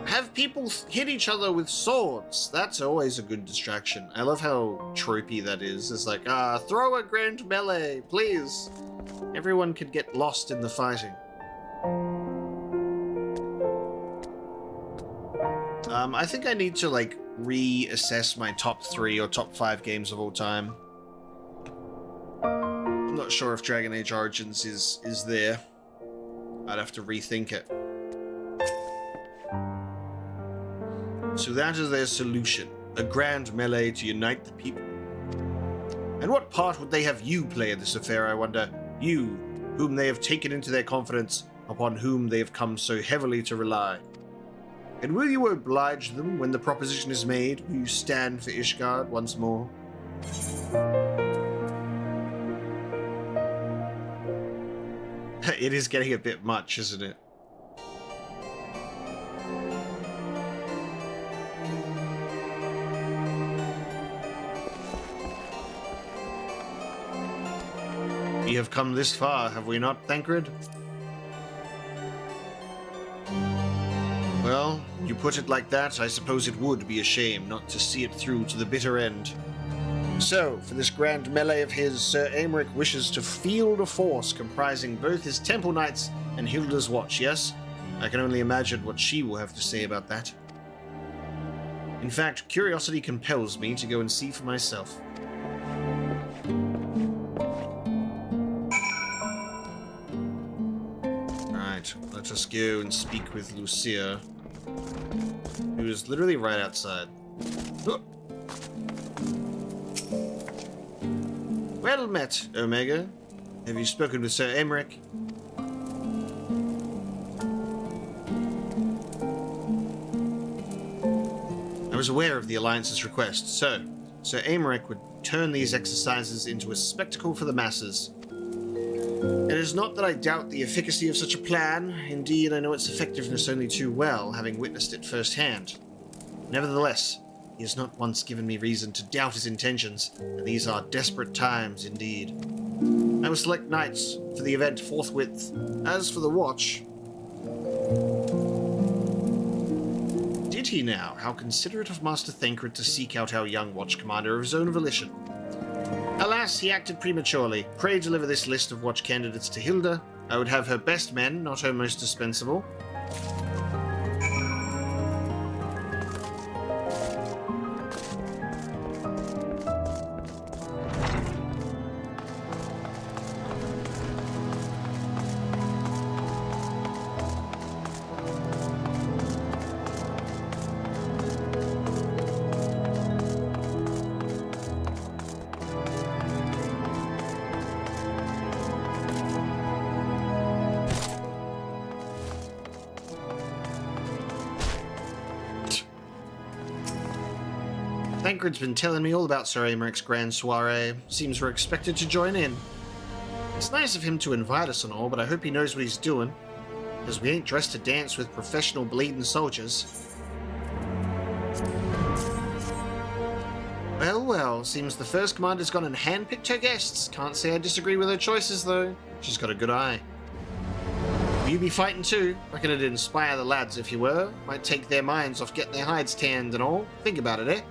Have people hit each other with swords. That's always a good distraction. I love how tropey that is. It's like, throw a grand melee, please. Everyone could get lost in the fighting. I think I need to, like, reassess my top 3 or top 5 games of all time. I'm not sure if Dragon Age Origins is there. I'd have to rethink it. So that is their solution. A grand melee to unite the people. And what part would they have you play in this affair, I wonder? You, whom they have taken into their confidence, upon whom they have come so heavily to rely. And will you oblige them when the proposition is made? Will you stand for Ishgard once more? It is getting a bit much, isn't it? We have come this far, have we not, Thancred? Well, you put it like that, I suppose it would be a shame not to see it through to the bitter end. So, for this grand melee of his, Sir Aymeric wishes to field a force comprising both his Temple Knights and Hilda's Watch, yes? I can only imagine what she will have to say about that. In fact, curiosity compels me to go and see for myself. Alright, let us go and speak with Lucia, who is literally right outside. Oh. Well met, Omega. Have you spoken with Sir Aymeric? I was aware of the Alliance's request, so Sir Aymeric would turn these exercises into a spectacle for the masses. It is not that I doubt the efficacy of such a plan. Indeed, I know its effectiveness only too well, having witnessed it firsthand. Nevertheless, he has not once given me reason to doubt his intentions, and these are desperate times indeed. I will select knights for the event forthwith. As for the watch... Did he now? How considerate of Master Thancred to seek out our young watch commander of his own volition. Alas, he acted prematurely. Pray deliver this list of watch candidates to Hilda. I would have her best men, not her most dispensable. Thancred's been telling me all about Sir Aymeric's grand soiree. Seems we're expected to join in. It's nice of him to invite us and all, but I hope he knows what he's doing, because we ain't dressed to dance with professional bleeding soldiers. Well, well, seems the first commander's gone and handpicked her guests. Can't say I disagree with her choices, though. She's got a good eye. Will you be fighting too? Reckon it'd inspire the lads if you were. Might take their minds off getting their hides tanned and all. Think about it, eh?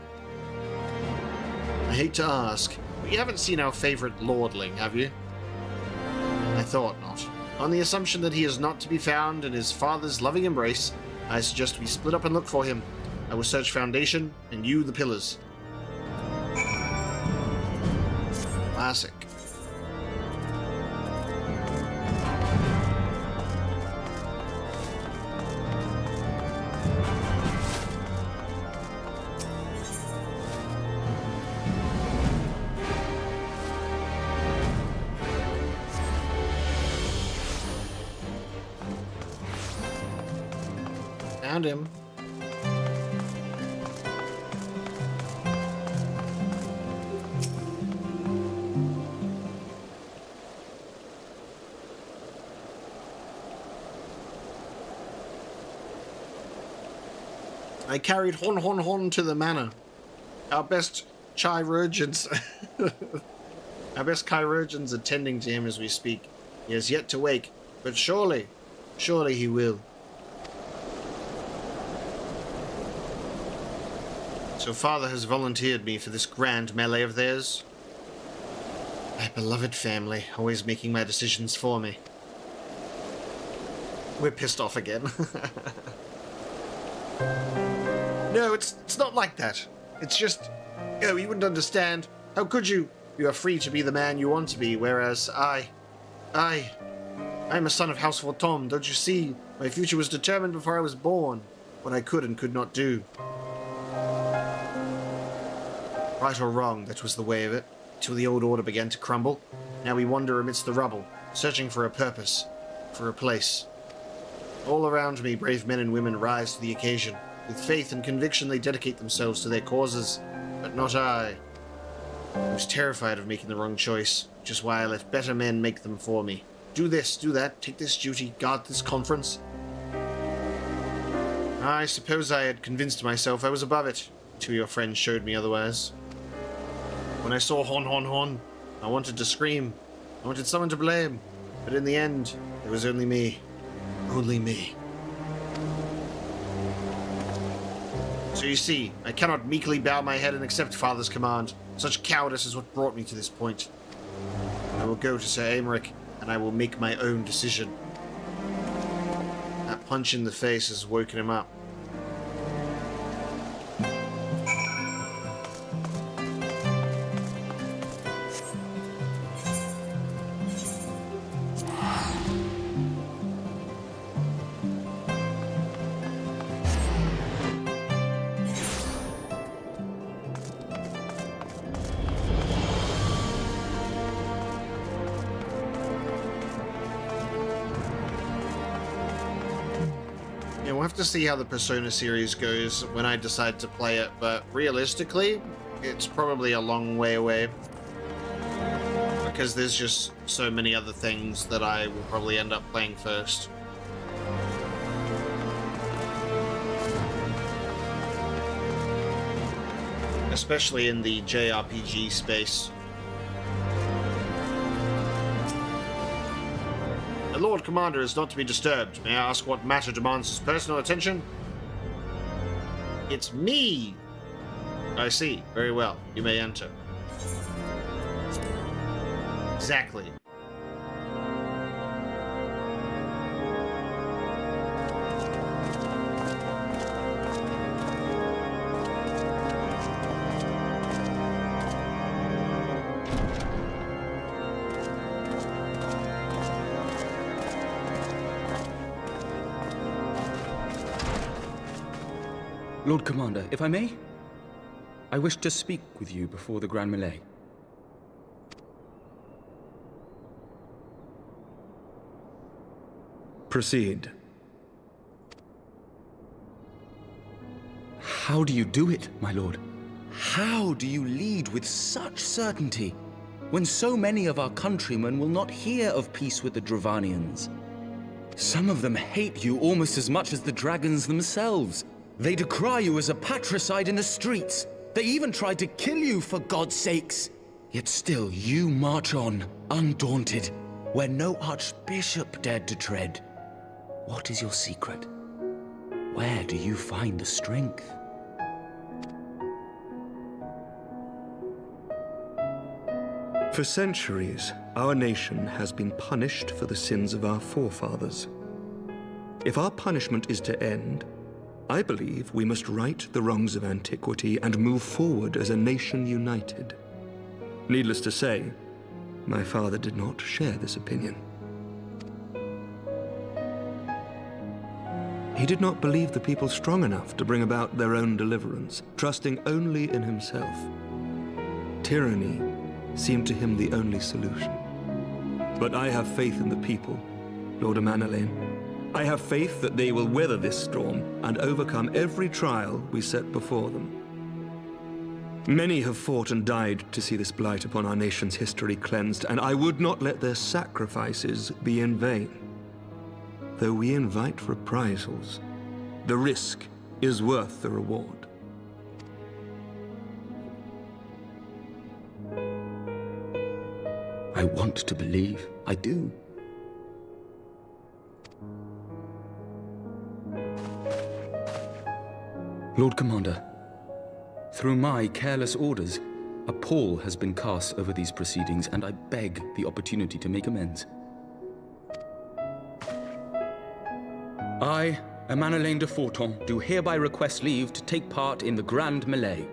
I hate to ask, but you haven't seen our favourite lordling, have you? I thought not. On the assumption that he is not to be found in his father's loving embrace, I suggest we split up and look for him. I will search Foundation, and you the pillars. Classic. Found him. I carried Hon to the manor. Our best chirurgeons attending to him as we speak. He has yet to wake, but surely he will. So father has volunteered me for this grand melee of theirs. My beloved family, always making my decisions for me. We're pissed off again. No, it's not like that. It's just, you wouldn't understand. How could you? You are free to be the man you want to be, whereas I'm a son of House Fortom. Don't you see? My future was determined before I was born. What I could and could not do. Right or wrong, that was the way of it, till the old order began to crumble. Now we wander amidst the rubble, searching for a purpose, for a place. All around me, brave men and women rise to the occasion. With faith and conviction, they dedicate themselves to their causes. But not I. I was terrified of making the wrong choice, which is why I let better men make them for me. Do this, do that, take this duty, guard this conference. I suppose I had convinced myself I was above it, till your friends showed me otherwise. When I saw Hon Hon Hon, I wanted to scream. I wanted someone to blame. But in the end, it was only me. Only me. So you see, I cannot meekly bow my head and accept Father's command. Such cowardice is what brought me to this point. I will go to Sir Aymeric, and I will make my own decision. That punch in the face has woken him up. Yeah, we'll have to see how the Persona series goes when I decide to play it, but realistically, it's probably a long way away. Because there's just so many other things that I will probably end up playing first. Especially in the JRPG space. The Lord Commander is not to be disturbed. May I ask what matter demands his personal attention? It's me! I see. Very well. You may enter. Exactly. Lord Commander, if I may, I wish to speak with you before the Grand Melee. Proceed. How do you do it, my lord? How do you lead with such certainty, when so many of our countrymen will not hear of peace with the Dravanians? Some of them hate you almost as much as the dragons themselves. They decry you as a patricide in the streets. They even tried to kill you, for God's sakes. Yet still you march on, undaunted, where no archbishop dared to tread. What is your secret? Where do you find the strength? For centuries, our nation has been punished for the sins of our forefathers. If our punishment is to end, I believe we must right the wrongs of antiquity and move forward as a nation united. Needless to say, my father did not share this opinion. He did not believe the people strong enough to bring about their own deliverance, trusting only in himself. Tyranny seemed to him the only solution. But I have faith in the people, Lord Amanalain. I have faith that they will weather this storm and overcome every trial we set before them. Many have fought and died to see this blight upon our nation's history cleansed, and I would not let their sacrifices be in vain. Though we invite reprisals, the risk is worth the reward. I want to believe. I do. Lord Commander, through my careless orders, a pall has been cast over these proceedings, and I beg the opportunity to make amends. I, Emanelaine de Forton do hereby request leave to take part in the Grand Melee.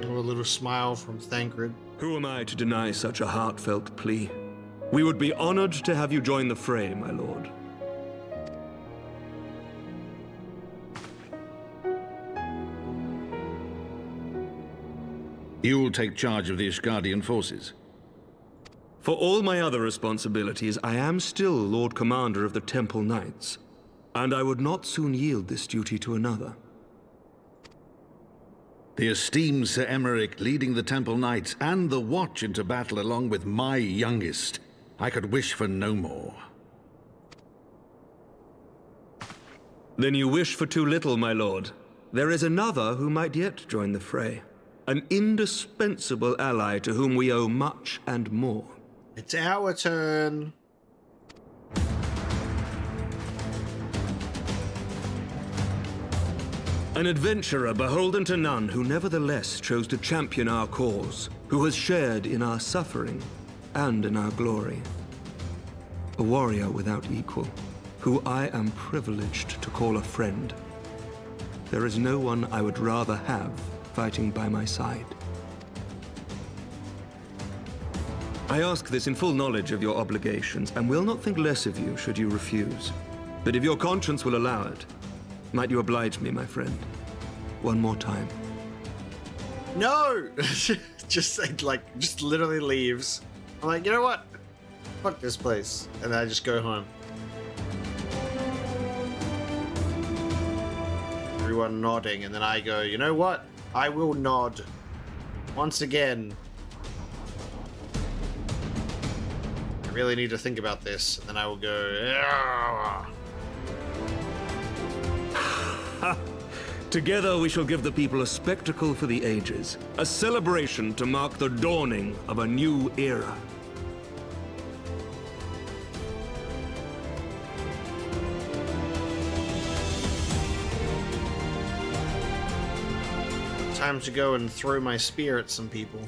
A little smile from Thancred. Who am I to deny such a heartfelt plea? We would be honored to have you join the fray, my lord. You'll take charge of the Ishgardian forces. For all my other responsibilities, I am still Lord Commander of the Temple Knights, and I would not soon yield this duty to another. The esteemed Sir Emeric leading the Temple Knights and the Watch into battle along with my youngest. I could wish for no more. Then you wish for too little, my lord. There is another who might yet join the fray. An indispensable ally to whom we owe much and more. It's our turn. An adventurer beholden to none who nevertheless chose to champion our cause, who has shared in our suffering and in our glory. A warrior without equal, who I am privileged to call a friend. There is no one I would rather have fighting by my side. I ask this in full knowledge of your obligations, and will not think less of you should you refuse. But if your conscience will allow it, might you oblige me, my friend? One more time. No! just literally leaves. I'm like, you know what? Fuck this place. And then I just go home. Everyone nodding, and then I go, you know what? I will nod. Once again. I really need to think about this, and then I will go, Together we shall give the people a spectacle for the ages, a celebration to mark the dawning of a new era. Time to go and throw my spear at some people.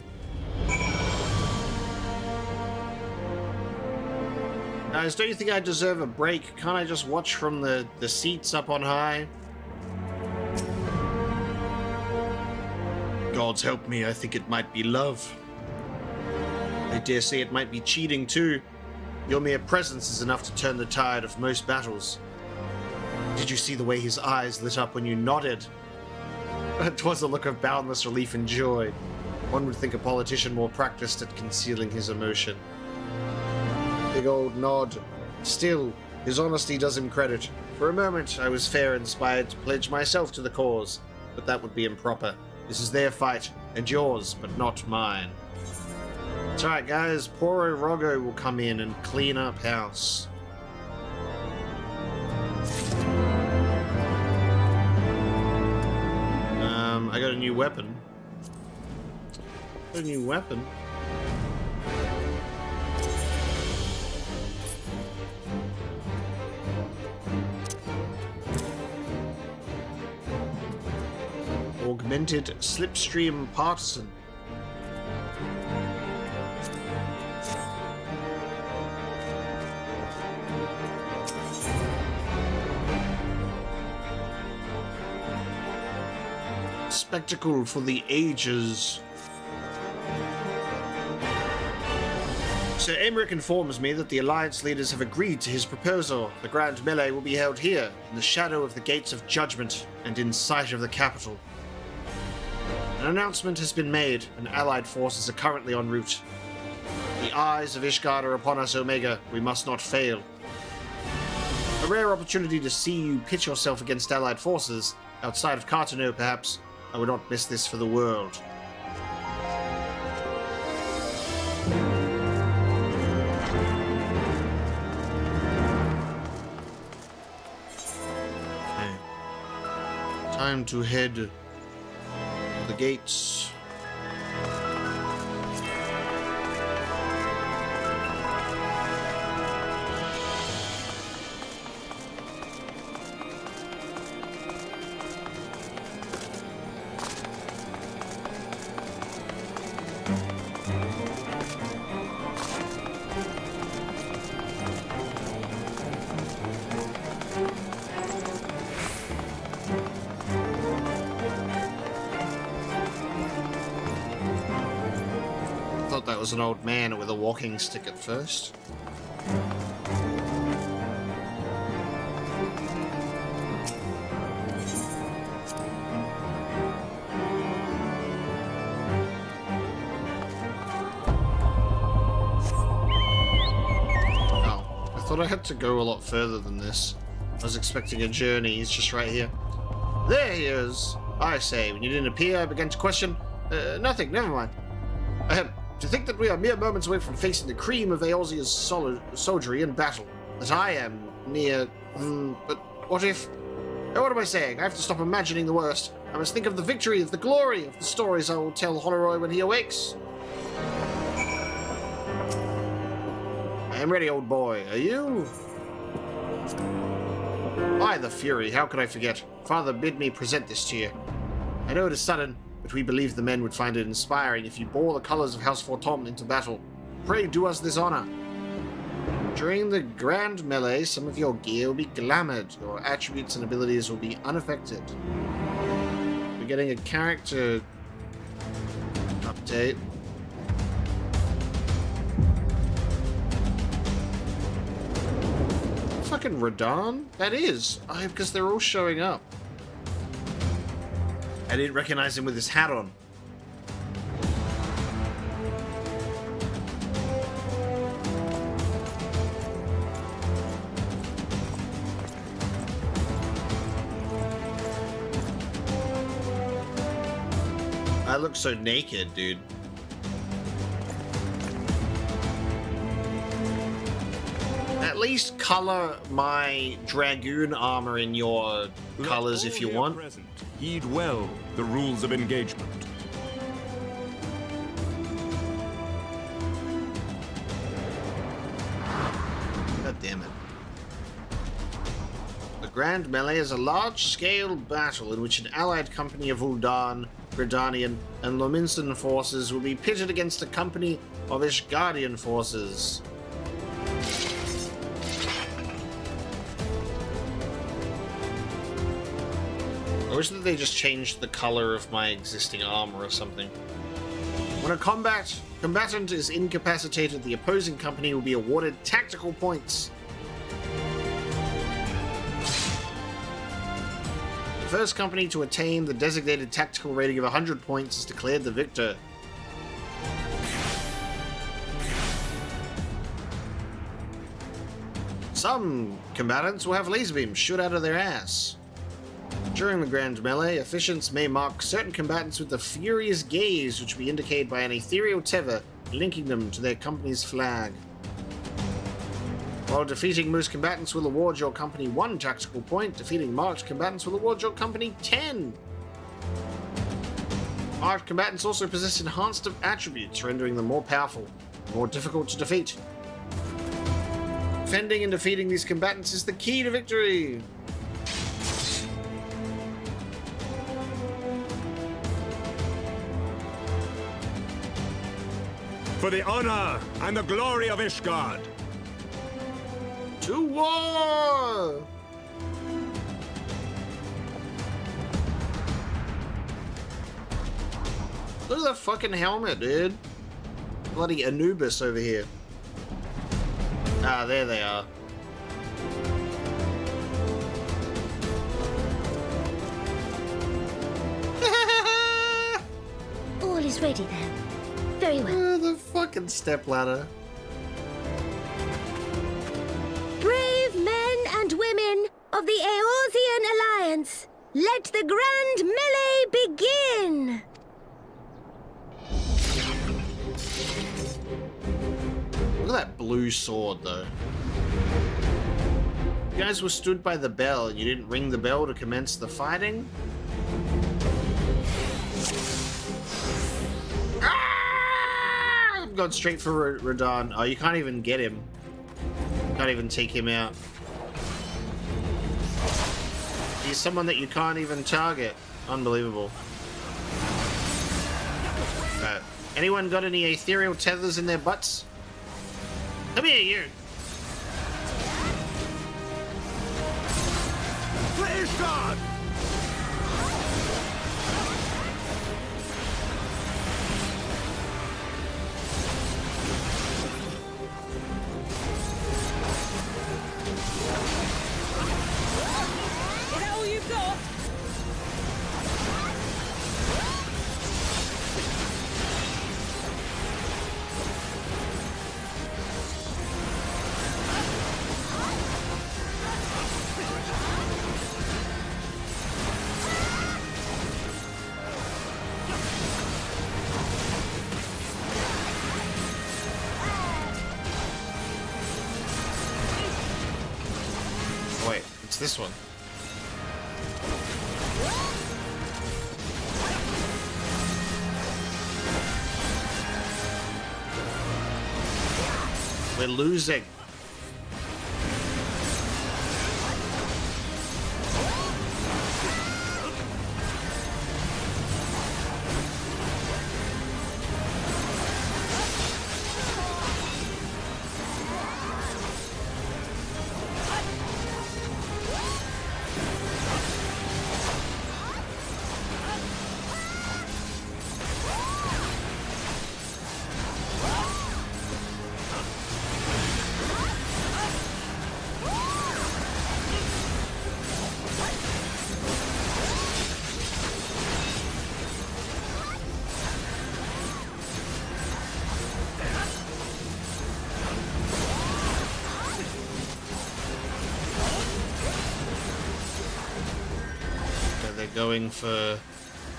Guys, don't you think I deserve a break? Can't I just watch from the seats up on high? Gods help me, I think it might be love. I dare say it might be cheating too. Your mere presence is enough to turn the tide of most battles. Did you see the way his eyes lit up when you nodded? It was a look of boundless relief and joy. One would think a politician more practiced at concealing his emotion. Big old nod. Still, his honesty does him credit. For a moment, I was fair inspired to pledge myself to the cause, but that would be improper. This is their fight, and yours, but not mine. It's alright, guys. Poor Rogo will come in and clean up house. I got a new weapon. Augmented Slipstream Partisan. Spectacle for the ages. Sir Emeric informs me that the Alliance leaders have agreed to his proposal. The Grand Melee will be held here, in the shadow of the Gates of Judgment, and in sight of the capital. An announcement has been made, and Allied forces are currently en route. The eyes of Ishgard are upon us, Omega. We must not fail. A rare opportunity to see you pit yourself against Allied forces, outside of Cartano perhaps. I would not miss this for the world. Okay. Time to head to the gates. was an old man with a walking stick at first. I thought I had to go a lot further than this. I was expecting a journey. He's just right here. There he is. I say, when you didn't appear, I began to question. Nothing, never mind. To think that we are mere moments away from facing the cream of Eorzea's soldiery in battle. That I am near... but what if... What am I saying? I have to stop imagining the worst. I must think of the victory, of the glory, of the stories I will tell Honoroy when he awakes. I am ready, old boy. Are you? By the Fury, how could I forget? Father bid me present this to you. I know it is sudden, but we believed the men would find it inspiring if you bore the colors of House Fortom into battle. Pray do us this honor. During the grand melee, some of your gear will be glamoured. Your attributes and abilities will be unaffected. We're getting a character update. Fucking Radahn? That is. Because they're all showing up. I didn't recognize him with his hat on. I look so naked, dude. At least color my Dragoon armor in your colors if you want. Present, heed well the rules of engagement. God damn it. The Grand Melee is a large-scale battle in which an allied company of Ul'dah, Gridanian, and Lominsan forces will be pitted against a company of Ishgardian forces. I wish that they just changed the color of my existing armor or something. When a combatant is incapacitated, the opposing company will be awarded tactical points. The first company to attain the designated tactical rating of 100 points is declared the victor. Some combatants will have laser beams shoot out of their ass. During the Grand Melee, officiants may mark certain combatants with the Furious Gaze, which will be indicated by an ethereal tether linking them to their company's flag. While defeating most combatants will award your company 1 tactical point, defeating marked combatants will award your company 10. Marked combatants also possess enhanced attributes, rendering them more powerful, more difficult to defeat. Defending and defeating these combatants is the key to victory. For the honor and the glory of Ishgard. To war! Look at the fucking helmet, dude. Bloody Anubis over here. Ah, there they are. All is ready then. Very well. The fucking stepladder. Brave men and women of the Eorzean Alliance, let the Grand Melee begin! Look at that blue sword, though. You guys were stood by the bell and you didn't ring the bell to commence the fighting? Gone straight for Radahn. Oh, you can't even get him. Can't even take him out. He's someone that you can't even target. Unbelievable. Anyone got any ethereal tethers in their butts? Come here, you. Ishgard! It's this one. We're losing.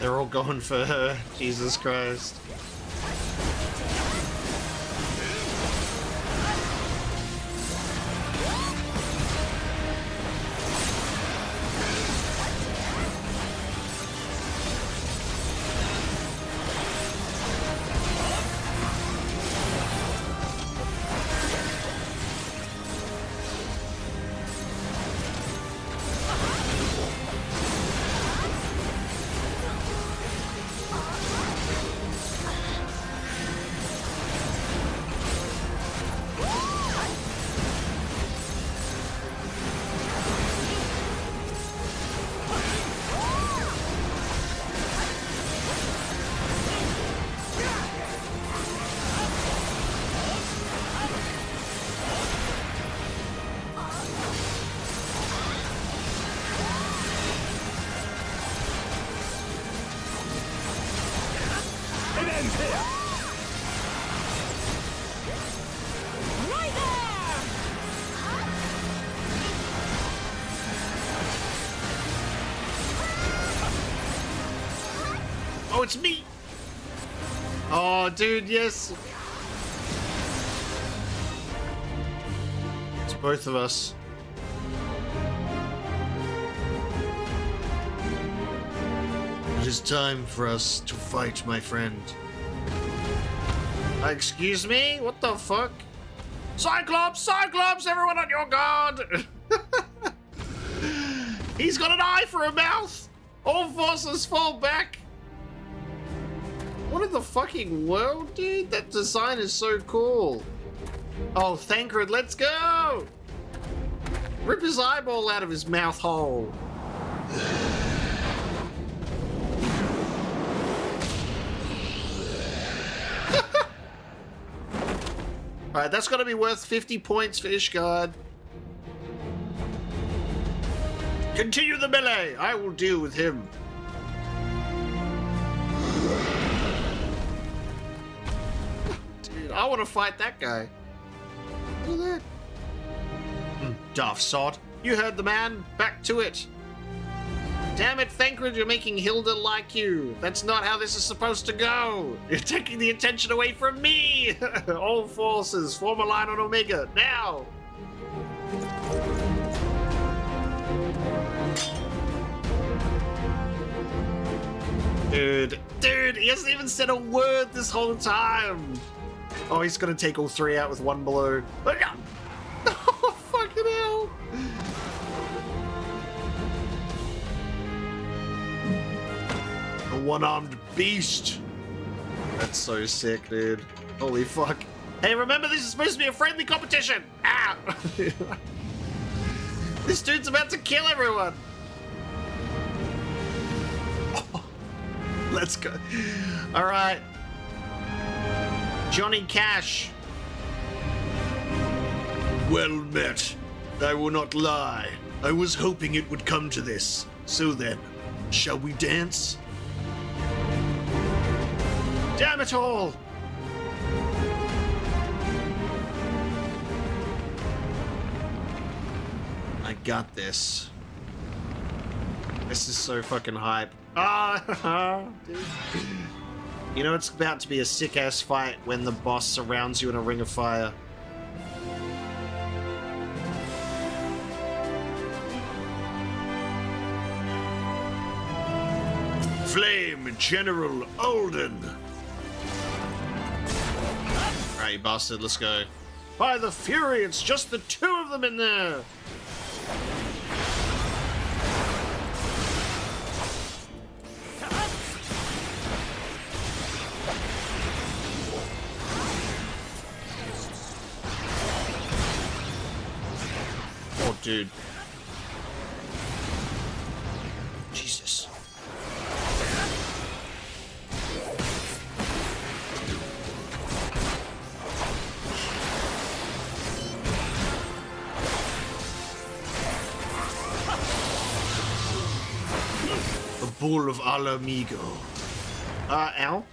They're all going for her. Jesus Christ. Oh, it's me! Oh, dude, yes! It's both of us. It is time for us to fight, my friend. Excuse me? What the fuck? Cyclops! Cyclops! Everyone on your guard! He's got an eye for a mouth! All forces fall back! What in the fucking world, dude? That design is so cool. Oh, Thancred, let's go! Rip his eyeball out of his mouth hole. Alright, that's gotta be worth 50 points for Ishgard. Continue the melee! I will deal with him. Dude, I want to fight that guy. Look at that. Daft sod. You heard the man. Back to it. Damn it, Thancred, you're making Hilda like you. That's not how this is supposed to go. You're taking the attention away from me. All forces, form a line on Omega, now. Dude, he hasn't even said a word this whole time. Oh, he's gonna take all three out with one blow. Oh, fucking hell. A one-armed beast. That's so sick, dude. Holy fuck. Hey, remember this is supposed to be a friendly competition. Ah! This dude's about to kill everyone. Oh, let's go. All right. Johnny Cash. Well met. I will not lie. I was hoping it would come to this. So then, shall we dance? Damn it all! I got this. This is so fucking hype. Ah, dude. You know it's about to be a sick-ass fight when the boss surrounds you in a ring of fire. flame, General Alden. Alright, you bastard, let's go. By the Fury, it's just the two of them in there! Oh, dude. Jesus. The Bull of Alamigo. Ow.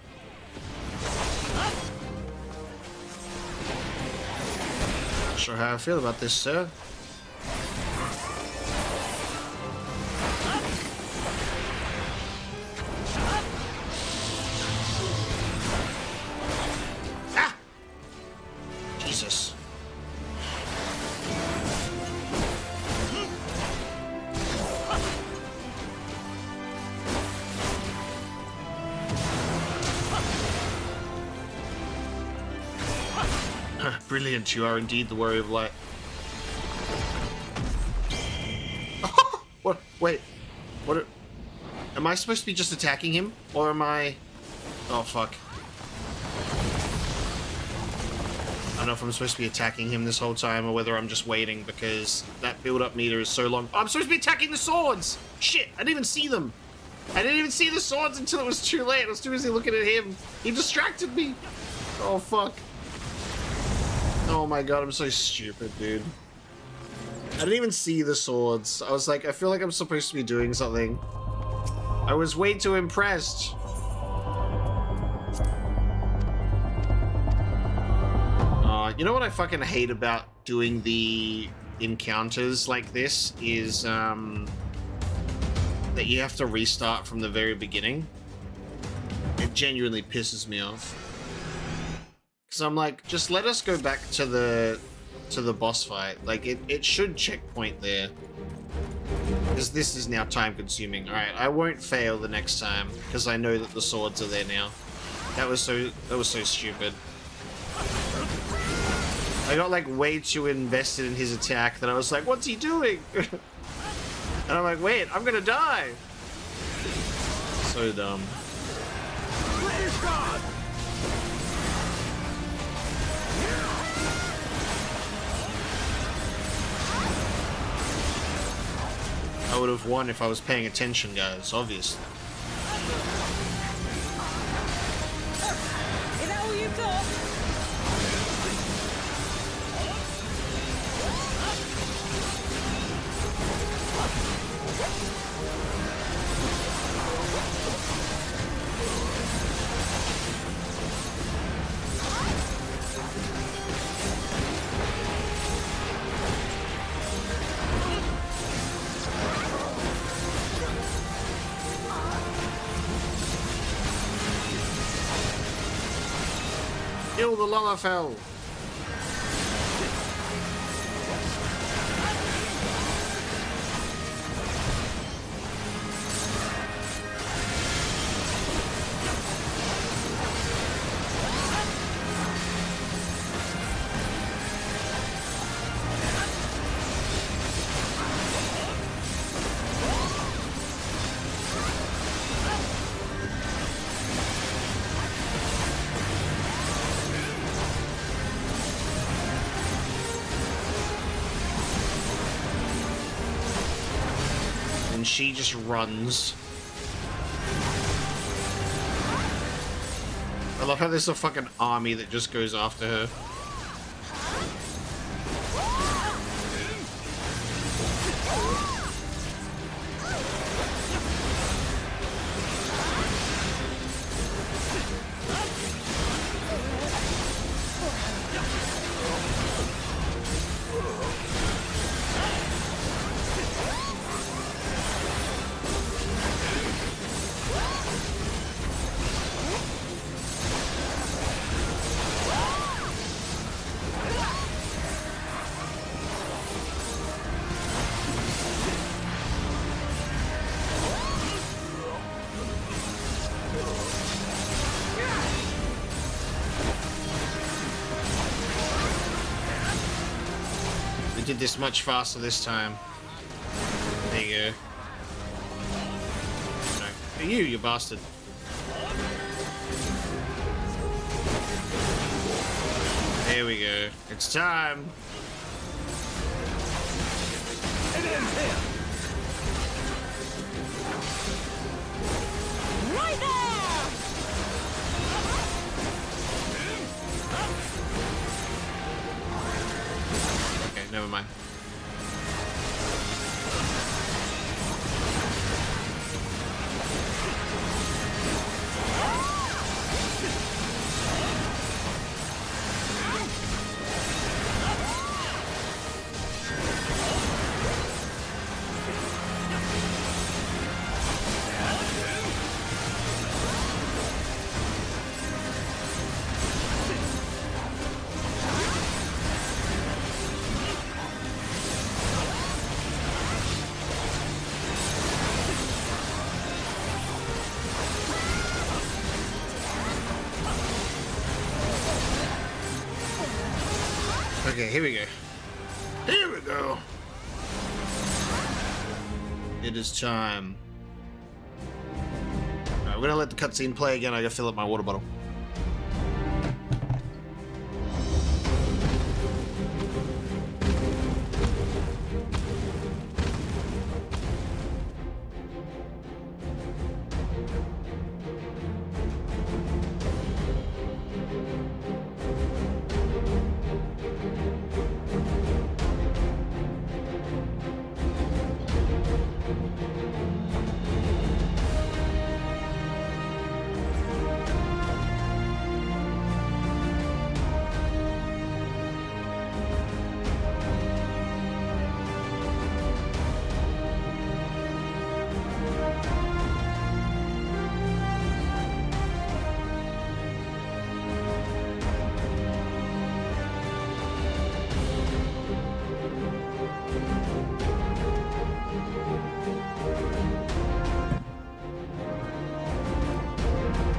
Not sure how I feel about this, sir. Ah! Jesus. Brilliant, you are indeed the warrior of light. What? Wait. What? Am I supposed to be just attacking him? Or am I... Oh, fuck. I don't know if I'm supposed to be attacking him this whole time or whether I'm just waiting because that build-up meter is so long. Oh, I'm supposed to be attacking the swords! Shit, I didn't even see them. I didn't even see the swords until it was too late. I was too busy looking at him. He distracted me. Oh, fuck. Oh my god, I'm so stupid, dude. I didn't even see the swords. I was like, I feel like I'm supposed to be doing something. I was way too impressed. You know what I fucking hate about doing the encounters like this is that you have to restart from the very beginning. It genuinely pisses me off. Because I'm like, just let us go back to the boss fight. Like, it should checkpoint there. Because this is now time consuming. Alright, I won't fail the next time, because I know that the swords are there now. That was so stupid. I got like way too invested in his attack that I was like, what's he doing? And I'm like, wait, I'm gonna die. So dumb. I would have won if I was paying attention, guys, obviously. Is that all you've got? Kill the Lalafell! She just runs. I love how there's a fucking army that just goes after her. You did this much faster this time. There you go. No, for you bastard. There we go. It's time. It ends here. Right there! Okay, never mind. Okay, here we go. Here we go. It is time. Alright, we're gonna let the cutscene play again. I gotta fill up my water bottle.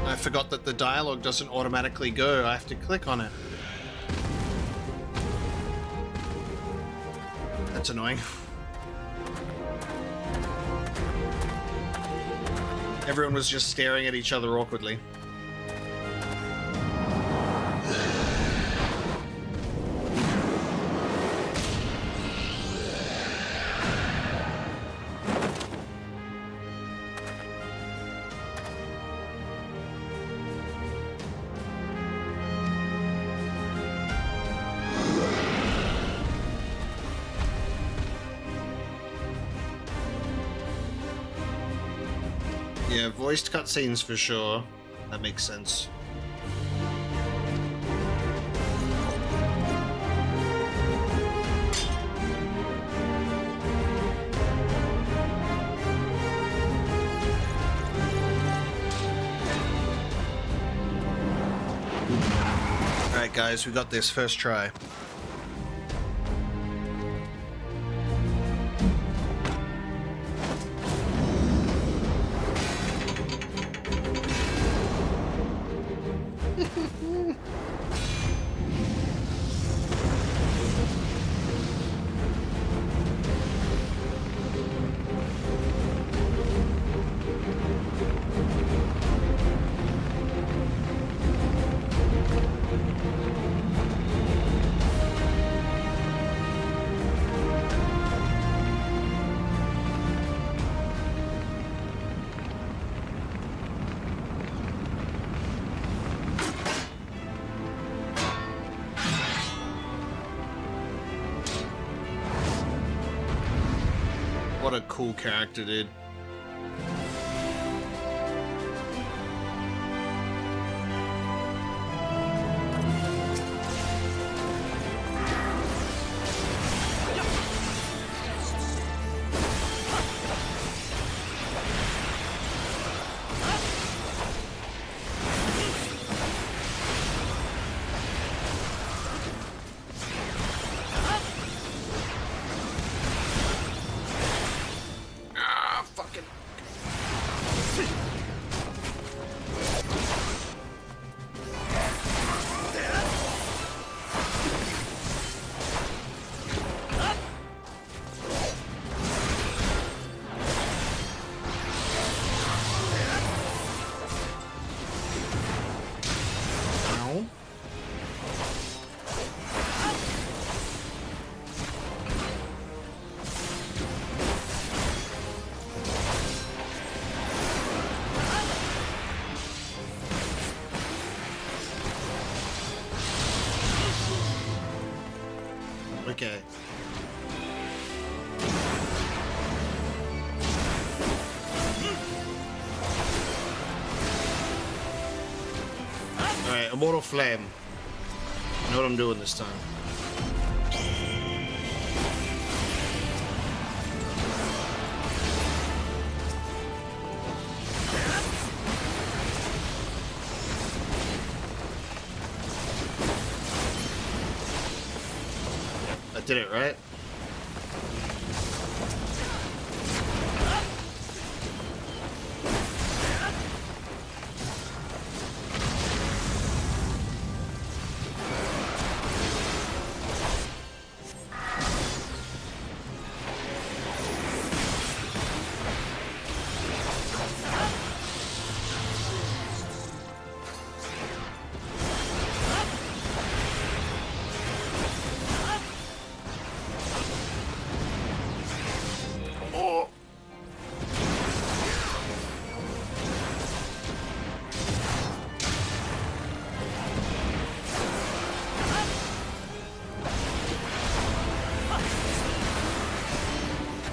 I forgot that the dialogue doesn't automatically go. I have to click on it. That's annoying. Everyone was just staring at each other awkwardly. Yeah, voiced cutscenes for sure. That makes sense. Alright guys, we got this first try. What a cool character, dude. Okay. Alright, Immortal Flame. I know what I'm doing this time. I did it, right?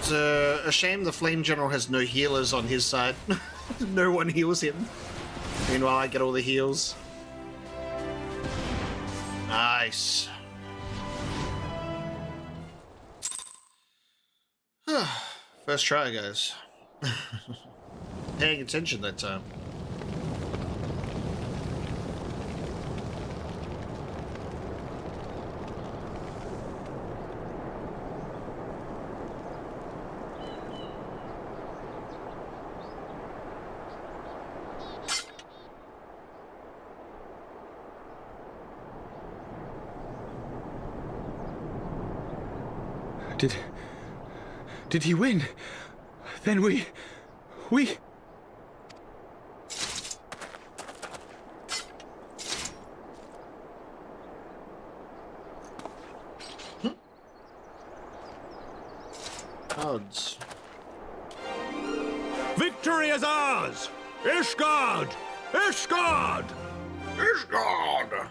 It's a shame the Flame General has no healers on his side. No one heals him. Meanwhile, I get all the heals. Nice. First try, guys. Paying attention that time. Did he win? Then we... Odds. Victory is ours! Ishgard! Ishgard! Ishgard!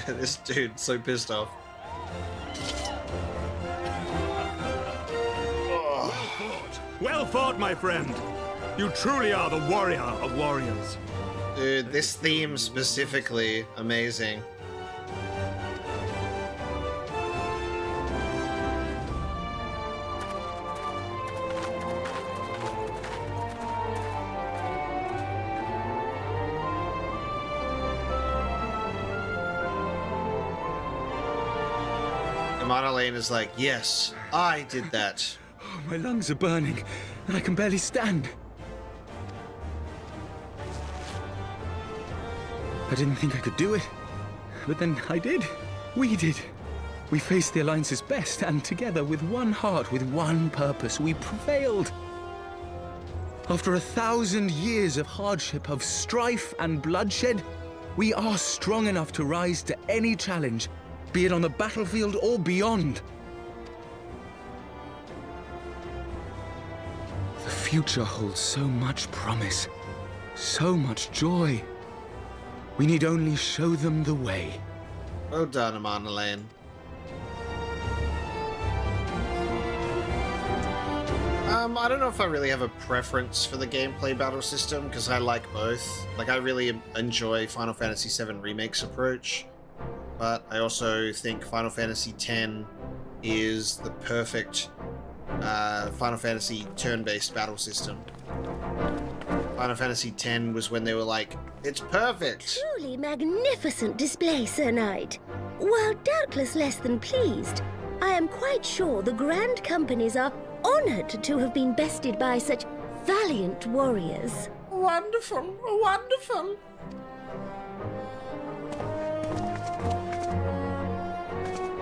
This dude's so pissed off. Well fought, my friend. You truly are the warrior of warriors. Dude, this theme specifically, amazing. Monolane is like, yes, I did that. Oh, my lungs are burning, and I can barely stand. I didn't think I could do it, but then I did. We did. We faced the Alliance's best, and together, with one heart, with one purpose, we prevailed. After 1,000 years of hardship, of strife and bloodshed, we are strong enough to rise to any challenge, be it on the battlefield or beyond. The future holds so much promise, so much joy. We need only show them the way. Well done, Monolane. I don't know if I really have a preference for the gameplay battle system, because I like both. Like, I really enjoy Final Fantasy VII Remake's approach, but I also think Final Fantasy X is the perfect Final Fantasy turn-based battle system. Final Fantasy X was when they were like, it's perfect! Truly magnificent display, Sir Knight. While doubtless less than pleased, I am quite sure the Grand Companies are honored to have been bested by such valiant warriors. Wonderful, wonderful!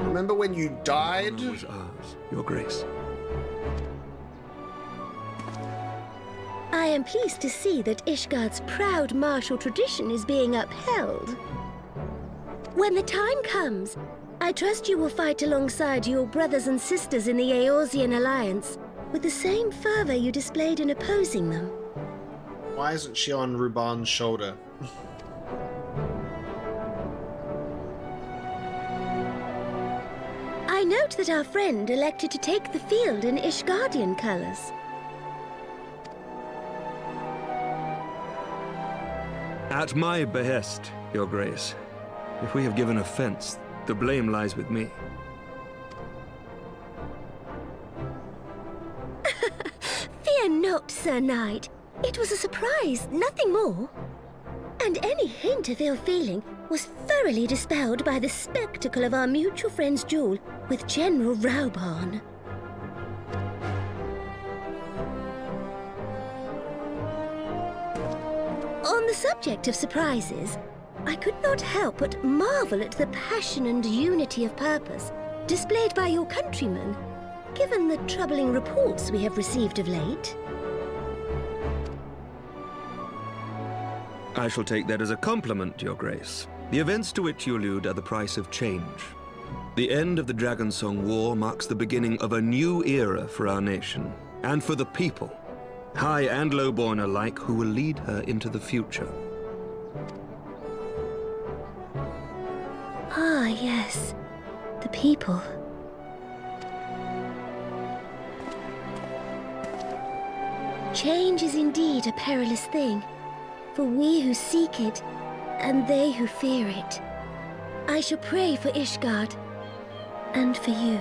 Remember when you died? The honor was ours, Your Grace. I am pleased to see that Ishgard's proud martial tradition is being upheld. When the time comes, I trust you will fight alongside your brothers and sisters in the Eorzean Alliance with the same fervor you displayed in opposing them. Why isn't she on Ruban's shoulder? note that our friend elected to take the field in Ishgardian colors. At my behest, Your Grace. If we have given offense, the blame lies with me. Fear not, Sir Knight. It was a surprise, nothing more. And any hint of ill feeling was thoroughly dispelled by the spectacle of our mutual friend's duel with General Raubarn. On the subject of surprises, I could not help but marvel at the passion and unity of purpose displayed by your countrymen, given the troubling reports we have received of late. I shall take that as a compliment, Your Grace. The events to which you allude are the price of change. The end of the Dragonsong War marks the beginning of a new era for our nation, and for the people, high and lowborn alike, who will lead her into the future. Ah, yes. The people. Change is indeed a perilous thing, for we who seek it, and they who fear it. I shall pray for Ishgard, and for you.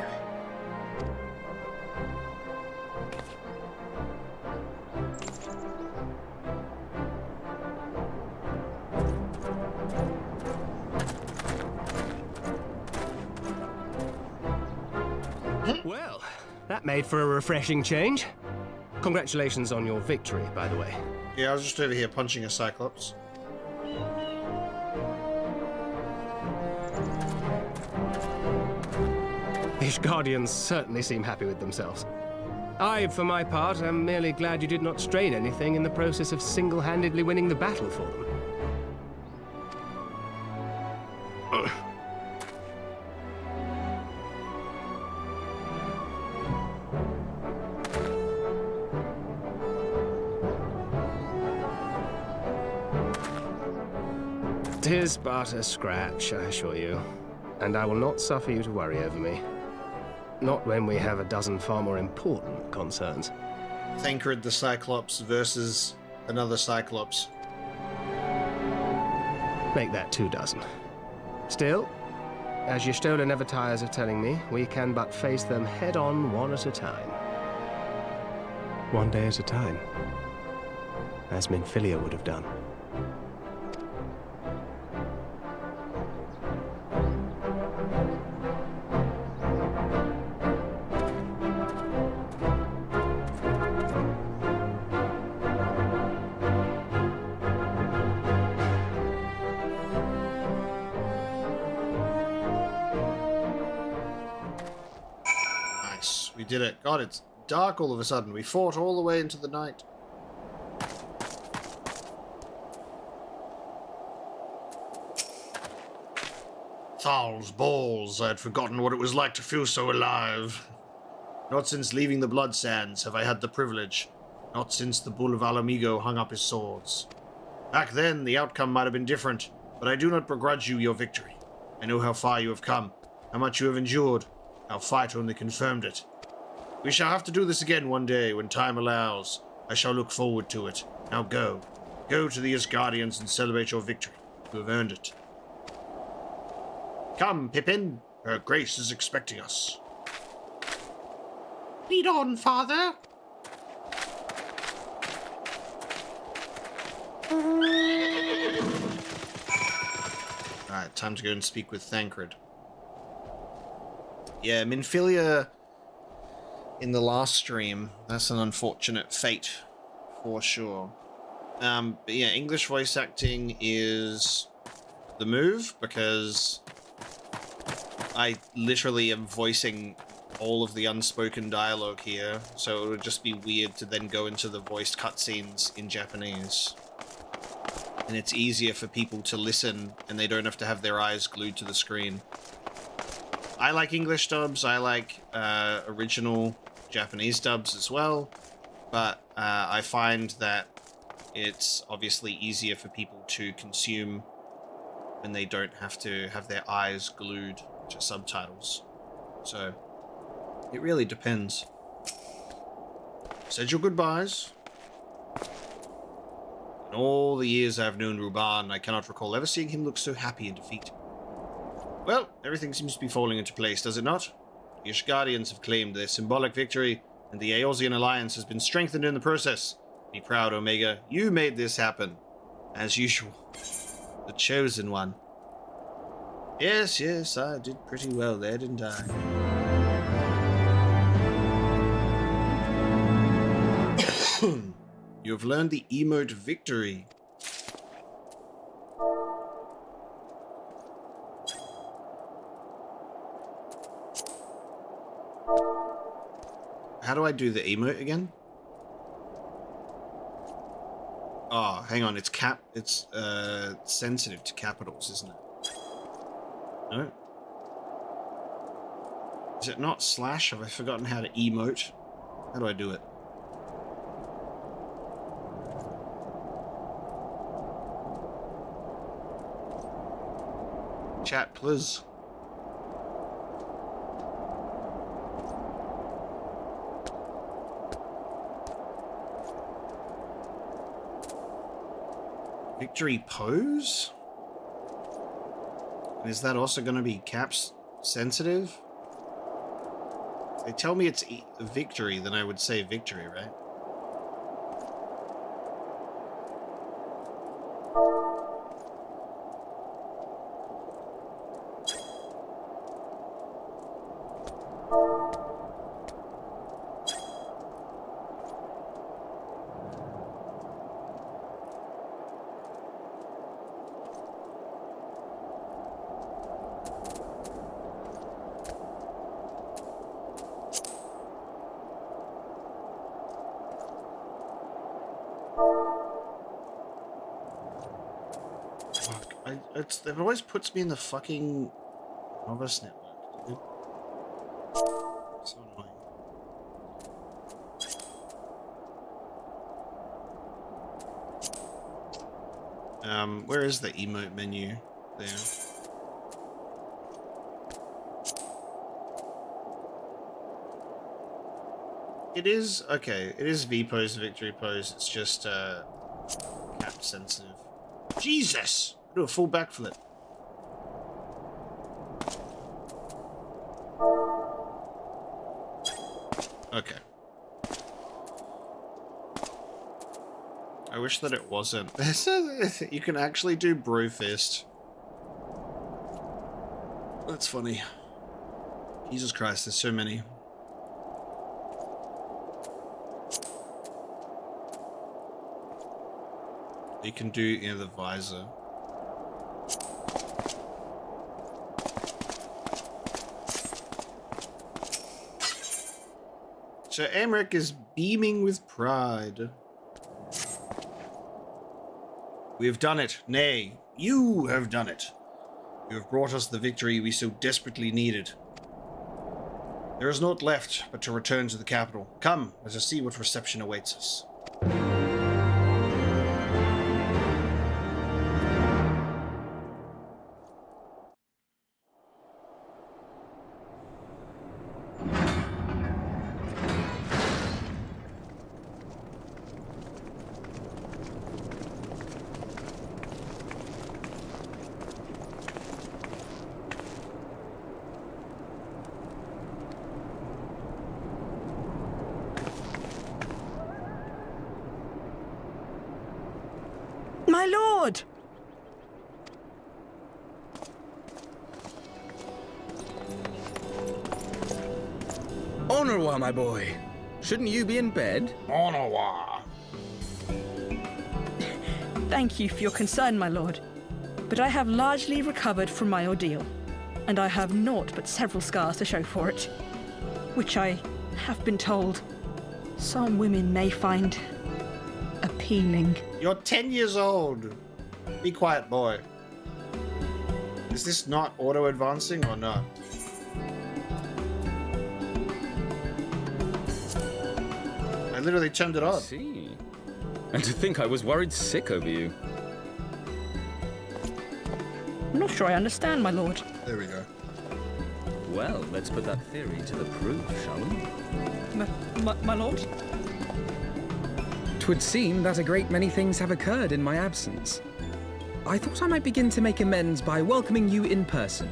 Well, that made for a refreshing change. Congratulations on your victory, by the way. Yeah, I was just over here punching a Cyclops. These Guardians certainly seem happy with themselves. I, for my part, am merely glad you did not strain anything in the process of single-handedly winning the battle for them. Tis but a scratch, I assure you, and I will not suffer you to worry over me. Not when we have a dozen far more important concerns. Thancred the Cyclops versus another Cyclops. Make that 2 dozen. Still, as Y'shtola never tires of telling me, we can but face them head-on, one at a time. One day at a time. As Minfilia would have done. We did it. God, it's dark all of a sudden. We fought all the way into the night. Thal's balls. I had forgotten what it was like to feel so alive. Not since leaving the Blood Sands have I had the privilege. Not since the Bull of Alamigo hung up his swords. Back then, the outcome might have been different, but I do not begrudge you your victory. I know how far you have come, how much you have endured. Our fight only confirmed it. We shall have to do this again one day when time allows. I shall look forward to it. Now go. Go to the Asgardians and celebrate your victory. You have earned it. Come, Pippin. Her Grace is expecting us. Lead on, Father. Alright, time to go and speak with Thancred. Yeah, Minfilia in the last stream, that's an unfortunate fate, for sure. But yeah, English voice acting is the move, because I literally am voicing all of the unspoken dialogue here, so it would just be weird to then go into the voiced cutscenes in Japanese. And it's easier for people to listen, and they don't have to have their eyes glued to the screen. I like English dubs, I like original Japanese dubs as well, but I find that it's obviously easier for people to consume when they don't have to have their eyes glued to subtitles. So, it really depends. Said your goodbyes. In all the years I've known Ruban, I cannot recall ever seeing him look so happy in defeat. Well, everything seems to be falling into place, does it not? The Ishgardians have claimed their symbolic victory, and the Eorzean alliance has been strengthened in the process. Be proud, Omega. You made this happen. As usual. The chosen one. Yes, yes, I did pretty well there, didn't I? You have learned the emote victory. How do I do the emote again? Oh, hang on, it's sensitive to capitals, isn't it? No? Is it not slash? Have I forgotten how to emote? How do I do it? Chat, please. Victory pose? And is that also going to be caps sensitive? If they tell me it's victory, then I would say victory, right? It always puts me in the fucking novice network, dude. So annoying. Where is the emote menu? There. It is, okay, it is V-pose, victory pose, it's just, cap sensitive. Jesus! Do a full backflip. Okay. I wish that it wasn't. You can actually do Brofist. That's funny. Jesus Christ, there's so many. You can do, you know, the visor. So Emmerich is beaming with pride. We have done it. Nay, you have done it. You have brought us the victory we so desperately needed. There is naught left but to return to the capital. Come, let us see what reception awaits us. My lord! Honorwa, my boy. Shouldn't you be in bed? Honorwa. Thank you for your concern, my lord. But I have largely recovered from my ordeal, and I have naught but several scars to show for it, which I have been told some women may find appealing. You're 10 years old. Be quiet, boy. Is this not auto-advancing or not? I literally turned it on. I see. And to think I was worried sick over you. I'm not sure I understand, my lord. There we go. Well, let's put that theory to the proof, shall we? My lord? 'Twould seem that a great many things have occurred in my absence. I thought I might begin to make amends by welcoming you in person.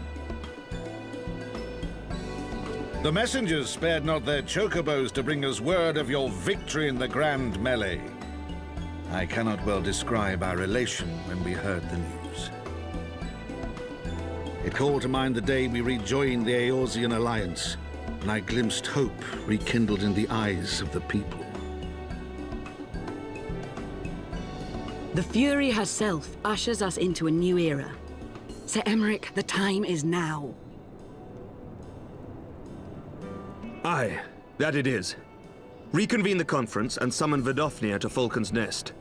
The messengers spared not their chocobos to bring us word of your victory in the grand melee. I cannot well describe our elation when we heard the news. It called to mind the day we rejoined the Eorzean alliance, and I glimpsed hope rekindled in the eyes of the people. The Fury herself ushers us into a new era. Sir Emmerich, the time is now. Aye, that it is. Reconvene the conference and summon Vidofnir to Falcon's Nest.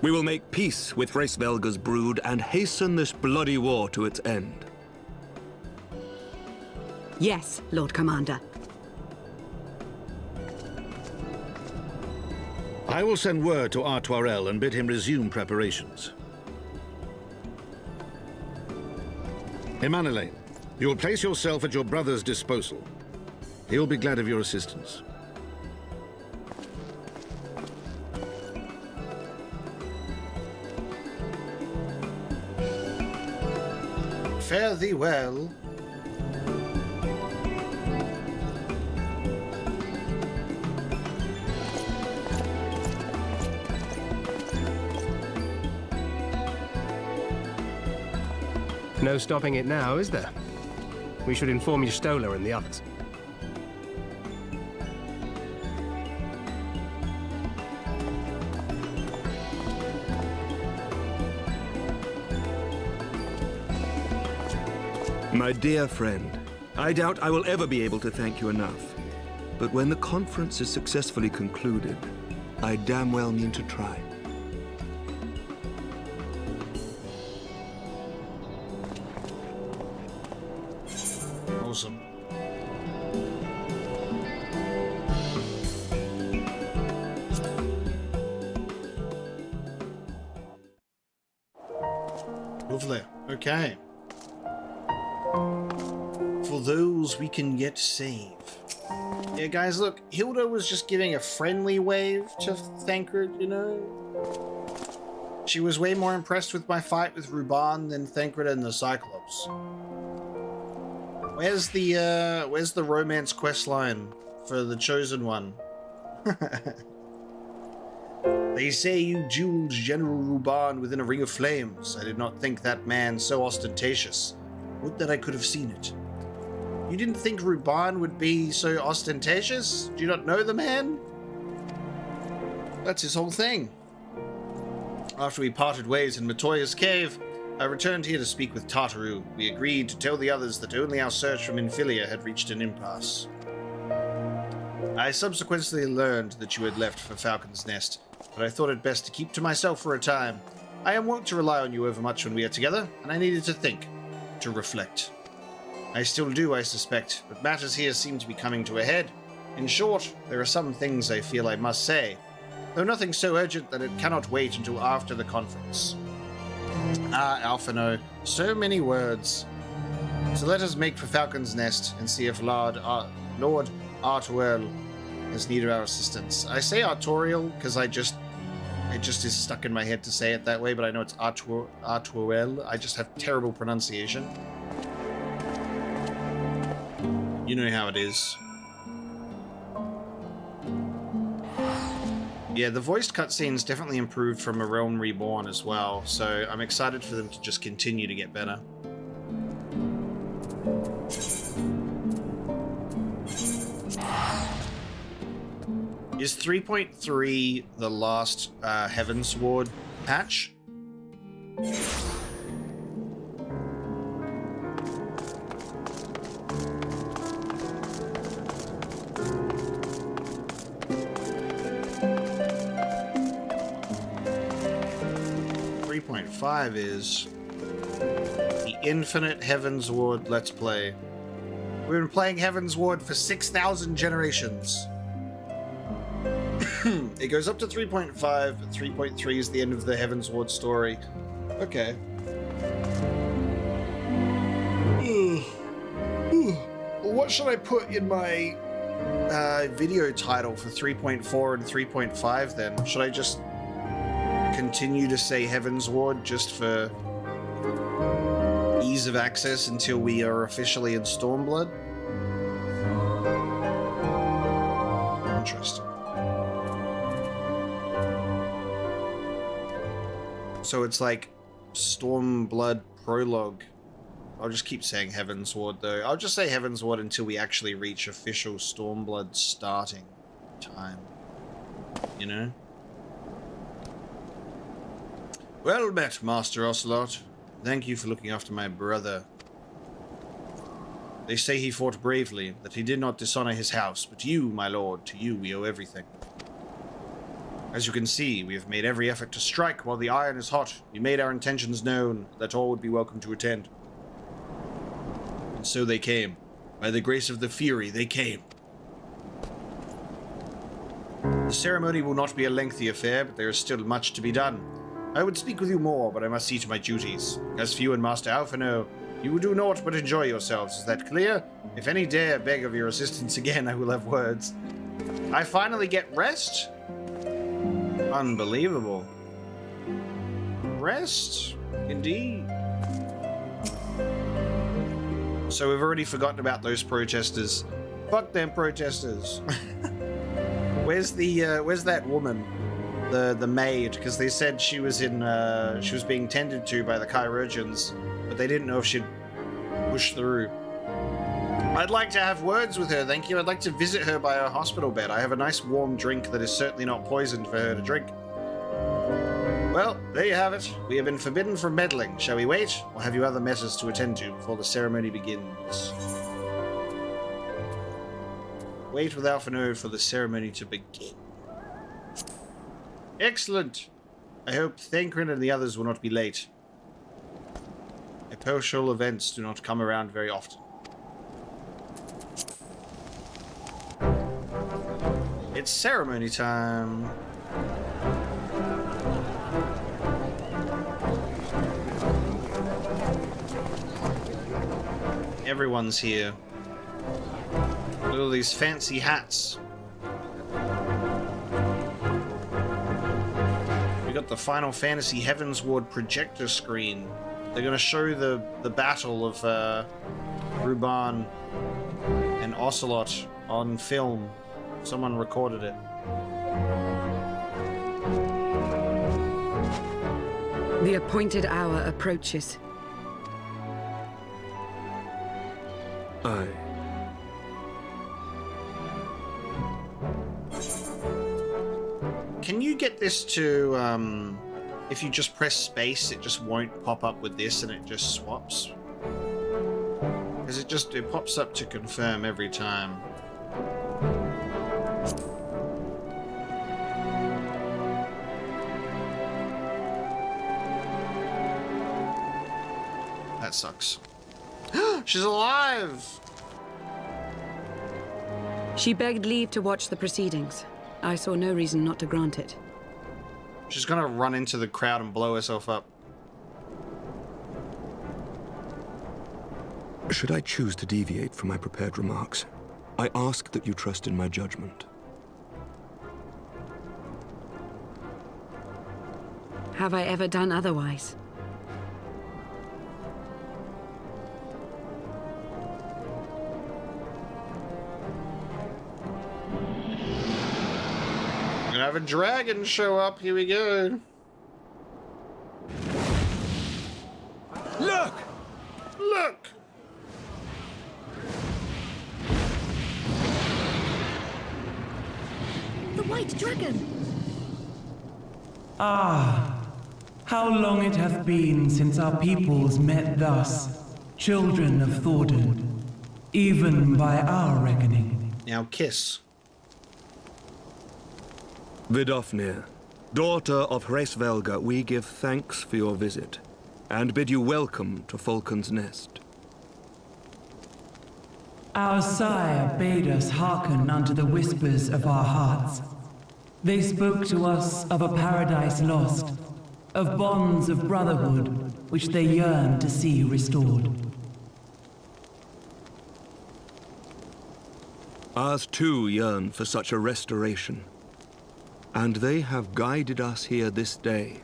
We will make peace with Hraesvelgr's brood and hasten this bloody war to its end. Yes, Lord Commander. I will send word to Artoirel and bid him resume preparations. Emanelaine, you will place yourself at your brother's disposal. He will be glad of your assistance. Fare thee well. No stopping it now, is there? We should inform Y'shtola and the others. My dear friend, I doubt I will ever be able to thank you enough. But when the conference is successfully concluded, I damn well mean to try. Awesome. Lovely. Okay. For those we can yet save. Yeah, guys, look, Hilda was just giving a friendly wave to Thancred, you know? She was way more impressed with my fight with Ruban than Thancred and the Cyclops. Where's the romance quest line for the Chosen One? They say you dueled General Ruban within a ring of flames. I did not think that man so ostentatious. Would that I could have seen it. You didn't think Ruban would be so ostentatious? Do you not know the man? That's his whole thing. After we parted ways in Matoya's cave, I returned here to speak with Tartaru. We agreed to tell the others that only our search from Infilia had reached an impasse. I subsequently learned that you had left for Falcon's Nest, but I thought it best to keep to myself for a time. I am wont to rely on you overmuch when we are together, and I needed to think, to reflect. I still do, I suspect, but matters here seem to be coming to a head. In short, there are some things I feel I must say, though nothing so urgent that it cannot wait until after the conference. Ah, Alphino, so many words. So let us make for Falcon's Nest and see if Lord Artoirel has need of our assistance. I say Artorial because it just is stuck in my head to say it that way, but I know it's Artoirel. I just have terrible pronunciation. You know how it is. Yeah, the voiced cutscenes definitely improved from A Realm Reborn as well, so I'm excited for them to just continue to get better. Is 3.3 the last Heavensward patch? Is the Infinite Heavensward Let's Play. We've been playing Heavensward for 6,000 generations. It goes up to 3.5, but 3.3 is the end of the Heavensward story. Okay. what should I put in my video title for 3.4 and 3.5 then? Should I just continue to say Heavensward just for ease of access until we are officially in Stormblood? Interesting. So it's like Stormblood Prologue. I'll just keep saying Heavensward though. I'll just say Heavensward until we actually reach official Stormblood starting time. You know? Well met, Master Ocelot. Thank you for looking after my brother. They say he fought bravely, that he did not dishonor his house, but you, my lord, to you we owe everything. As you can see, we have made every effort to strike while the iron is hot. We made our intentions known, that all would be welcome to attend. And so they came. By the grace of the Fury, they came. The ceremony will not be a lengthy affair, but there is still much to be done. I would speak with you more, but I must see to my duties. As for you and Master Alphino, you will do naught but enjoy yourselves. Is that clear? If any dare beg of your assistance again, I will have words. I finally get rest? Unbelievable. Rest? Indeed. So we've already forgotten about those protesters. Fuck them protesters. Where's that woman? The maid, because they said she was being tended to by the chirurgeons, but they didn't know if she'd push through. I'd like to have words with her, thank you. I'd like to visit her by her hospital bed. I have a nice warm drink that is certainly not poisoned for her to drink. Well, there you have it. We have been forbidden from meddling. Shall we wait, or have you other matters to attend to before the ceremony begins? Wait with Alphino for the ceremony to begin. Excellent. I hope Thancred and the others will not be late. Epochal events do not come around very often. It's ceremony time. Everyone's here. Look at all these fancy hats. We got the Final Fantasy Heavensward projector screen. They're going to show the battle of Ruban and Ocelot on film. Someone recorded it. The appointed hour approaches. Aye. Can you get this to, if you just press space, it just won't pop up with this and it just swaps? Because it pops up to confirm every time. That sucks. She's alive! She begged leave to watch the proceedings. I saw no reason not to grant it. She's gonna run into the crowd and blow herself up. Should I choose to deviate from my prepared remarks, I ask that you trust in my judgment. Have I ever done otherwise? We're gonna have a dragon show up. Here we go. Look! Look! The white dragon! Ah, how long it hath been since our peoples met thus, children of Thordan, even by our reckoning. Now kiss. Vidofnir, daughter of Hraesvelgr, we give thanks for your visit, and bid you welcome to Falcon's Nest. Our sire bade us hearken unto the whispers of our hearts. They spoke to us of a paradise lost, of bonds of brotherhood which they yearned to see restored. Ours too yearn for such a restoration. And they have guided us here this day,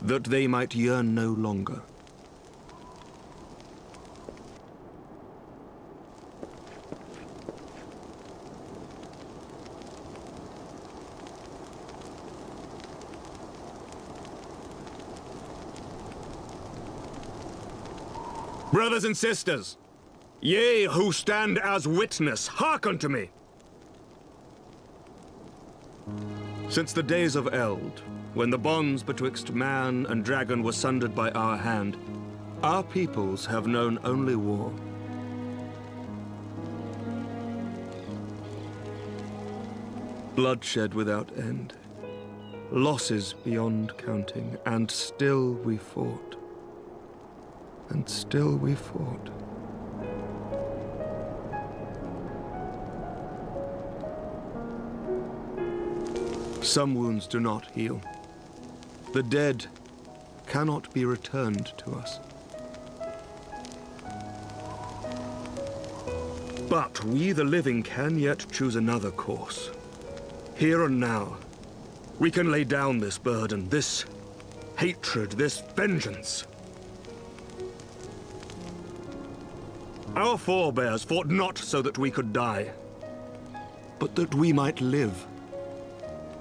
that they might yearn no longer. Brothers and sisters, ye who stand as witness, hearken to me. Since the days of Eld, when the bonds betwixt man and dragon were sundered by our hand, our peoples have known only war. Bloodshed without end, losses beyond counting, and still we fought. And still we fought. Some wounds do not heal. The dead cannot be returned to us. But we, the living, can yet choose another course. Here and now, we can lay down this burden, this hatred, this vengeance. Our forebears fought not so that we could die, but that we might live.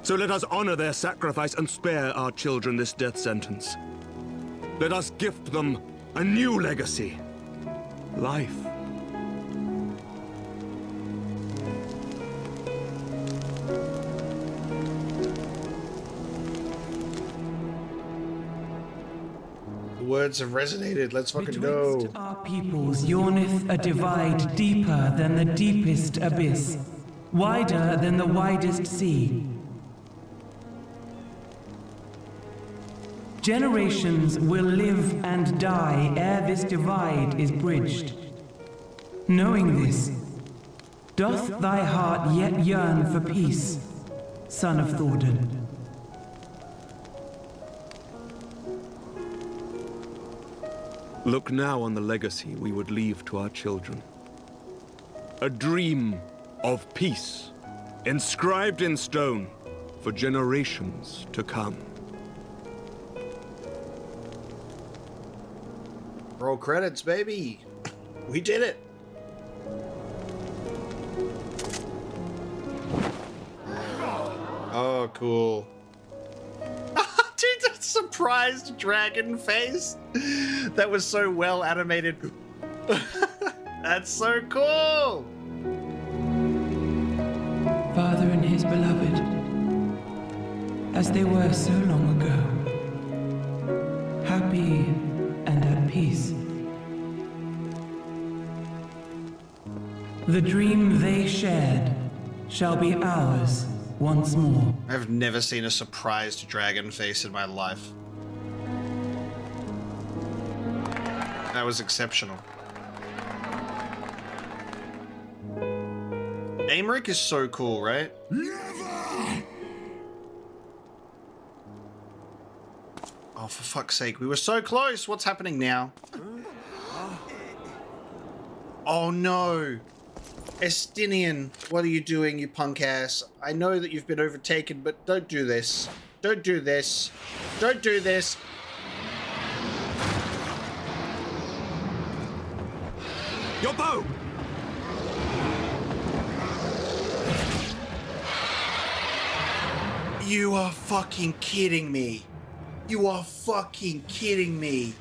So let us honor their sacrifice and spare our children this death sentence. Let us gift them a new legacy. Life. The words have resonated. Let's fucking go. Betwixt our peoples yearneth a divide deeper than the deepest abyss, wider than the widest sea. Generations will live and die ere this divide is bridged. Knowing this, doth thy heart yet yearn for peace, son of Thordan? Look now on the legacy we would leave to our children. A dream of peace, inscribed in stone for generations to come. Roll credits, baby. We did it. Oh, cool. Dude, that surprised dragon face. That was so well animated. That's so cool. Father and his beloved, as they were so long ago, happy and at peace. The dream they shared shall be ours once more. I've never seen a surprised dragon face in my life. That was exceptional. Aymeric is so cool, right? Oh, for fuck's sake, we were so close. What's happening now? Oh no. Estinian, what are you doing, you punk ass? I know that you've been overtaken, but don't do this. Don't do this. Don't do this. Your bow! You are fucking kidding me. You are fucking kidding me.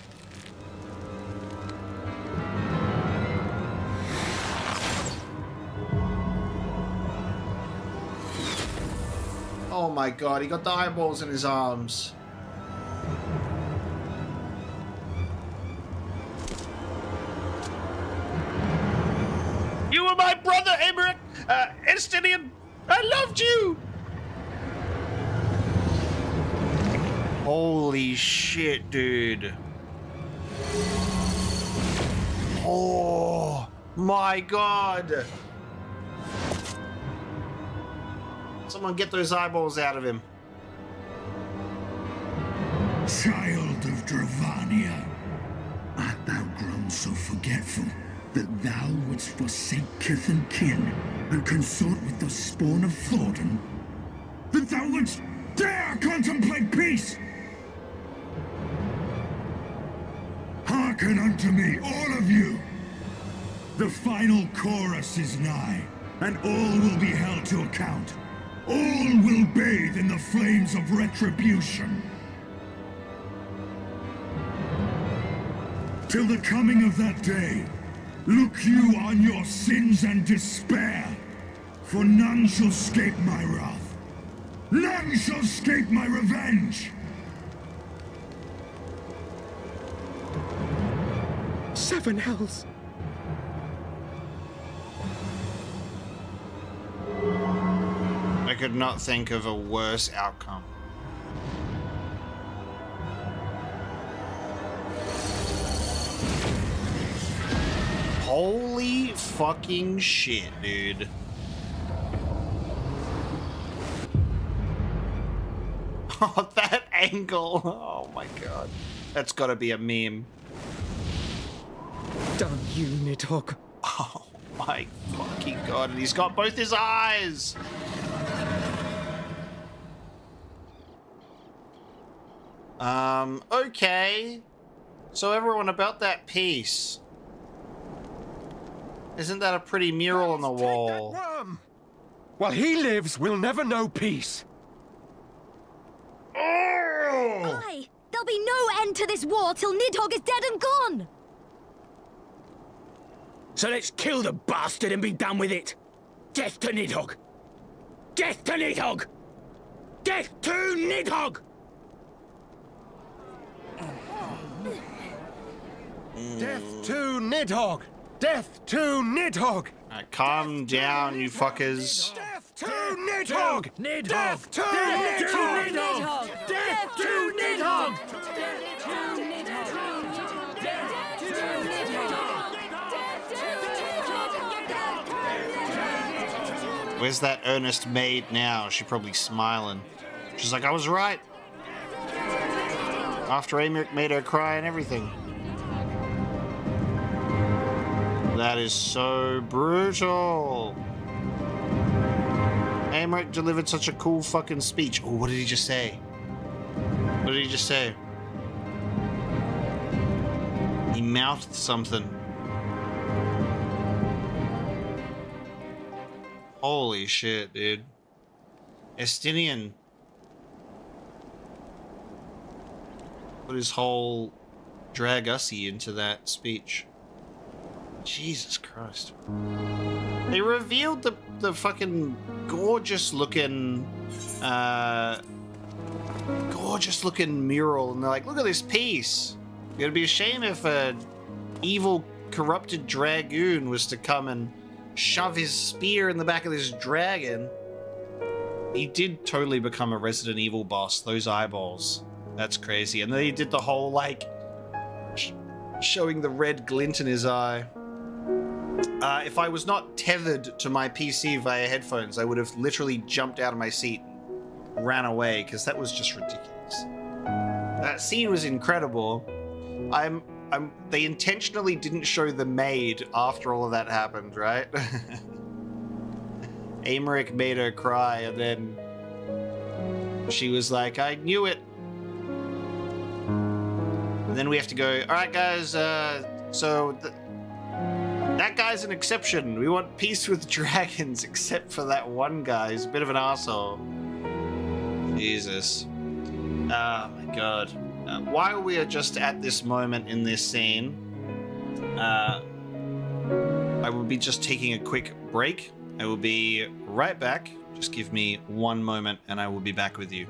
Oh my god, he got the eyeballs in his arms. You were my brother, Aymeric! Estinian! I loved you! Holy shit, dude. Oh my god. Someone get those eyeballs out of him. Child of Dravania, art thou grown so forgetful? That thou wouldst forsake kith and kin, and consort with the spawn of Thornton? That thou wouldst dare contemplate peace? Hearken unto me, all of you! The final chorus is nigh, and all will be held to account. All will bathe in the flames of retribution. Till the coming of that day, look you on your sins and despair, for none shall scape my wrath. None shall scape my revenge! Seven hells. I could not think of a worse outcome. Holy fucking shit, dude. Oh, that angle. Oh my god. That's gotta be a meme. Damn you, Nidhogg. Oh my fucking god. And he's got both his eyes. Okay. So everyone, about that piece. Isn't that a pretty mural on the wall? While he lives, we'll never know peace. Aye! There'll be no end to this war till Nidhogg is dead and gone! So let's kill the bastard and be done with it. Death to Nidhogg! Death to Nidhogg! Death to Nidhogg! Death to Nidhogg! Death to Nidhogg! Calm down, you fuckers. Death to Nidhogg! Nidhogg! Death to Nidhogg! Nidhogg! Death to Nidhogg! Where's that earnest maid now? She's probably smiling. She's like, I was right. After Aymeric made her cry and everything. That is so brutal. Aymeric delivered such a cool fucking speech. Oh, what did he just say? What did he just say? He mouthed something. Holy shit, dude. Estinian. Put his whole drag ussy into that speech. Jesus Christ. They revealed the fucking gorgeous looking mural, and they're like, look at this piece. It'd be a shame if a evil corrupted dragoon was to come and shove his spear in the back of this dragon. He did totally become a Resident Evil boss, those eyeballs. That's crazy. And then he did the whole, like, showing the red glint in his eye. If I was not tethered to my PC via headphones, I would have literally jumped out of my seat and ran away, because that was just ridiculous. That scene was incredible. They intentionally didn't show the maid after all of that happened, right? Aymeric made her cry, and then she was like, I knew it. And then we have to go, all right, guys, that guy's an exception. We want peace with dragons, except for that one guy who's a bit of an asshole. Jesus. Oh my god. While we are just at this moment in this scene, I will be just taking a quick break. I will be right back. Just give me one moment and I will be back with you.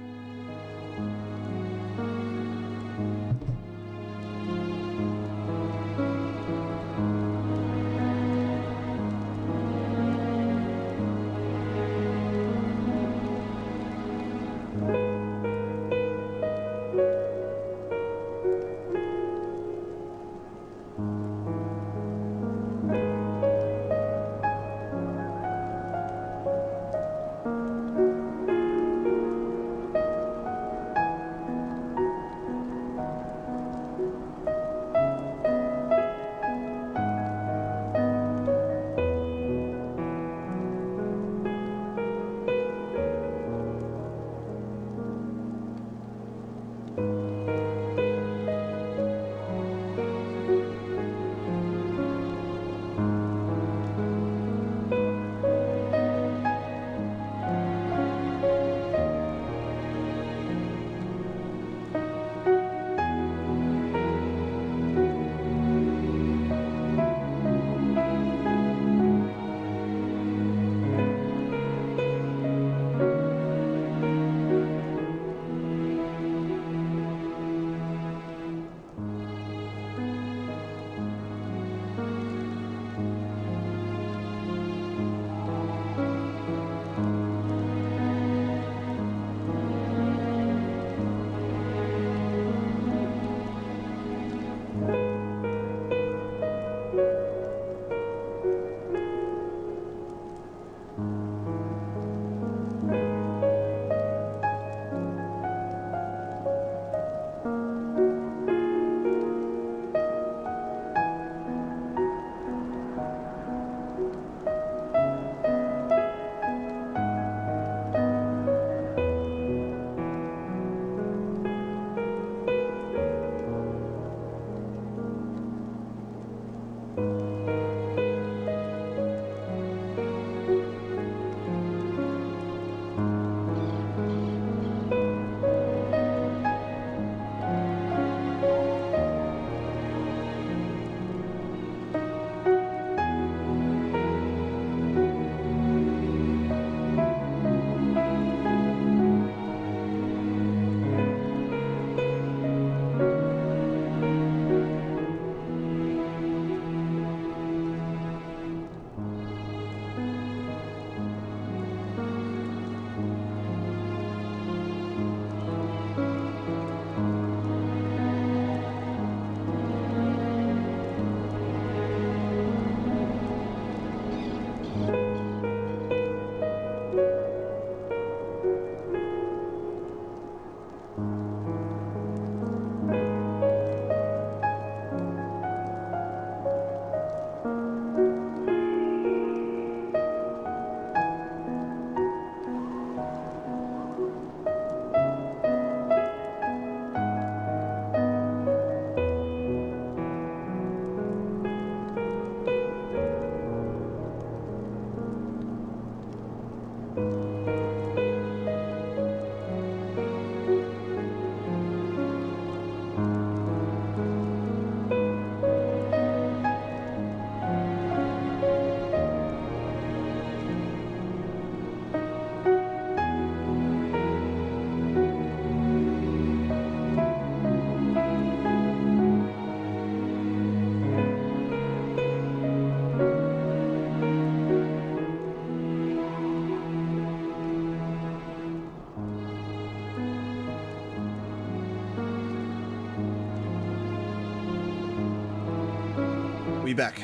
be back.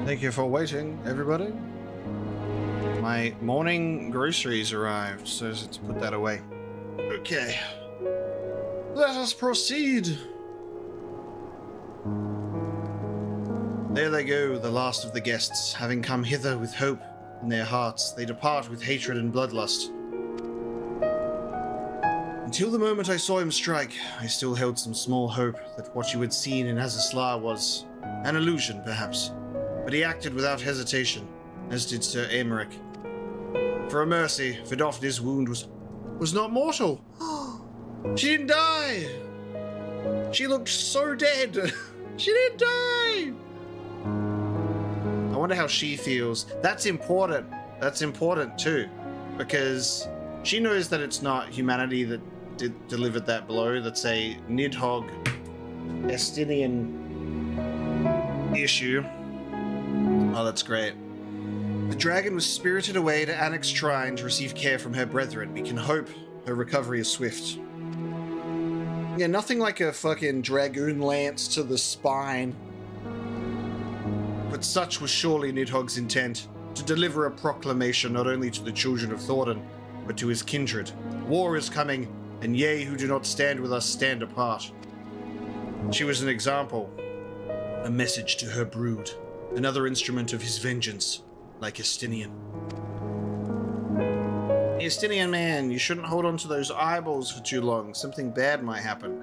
Thank you for waiting, everybody. My morning groceries arrived, so let's put that away. Okay. Let us proceed. There they go, the last of the guests. Having come hither with hope in their hearts, they depart with hatred and bloodlust. Until the moment I saw him strike, I still held some small hope that what you had seen in Azazlar was an illusion, perhaps. But he acted without hesitation, as did Sir Aymeric. For a mercy, Vidofnir's wound was not mortal. She didn't die! She looked so dead! She didn't die! I wonder how she feels. That's important. That's important too. Because she knows that it's not humanity that delivered that blow. That's a Nidhogg Estinian issue. Oh, that's great. The dragon was spirited away to Annex Shrine to receive care from her brethren. We can hope her recovery is swift. Yeah, nothing like a fucking dragoon lance to the spine. But such was surely Nidhogg's intent, to deliver a proclamation not only to the children of Thordan, but to his kindred. War is coming, and ye who do not stand with us stand apart. She was an example, a message to her brood, another instrument of his vengeance, like Estinian. Estinian man, you shouldn't hold on to those eyeballs for too long. Something bad might happen.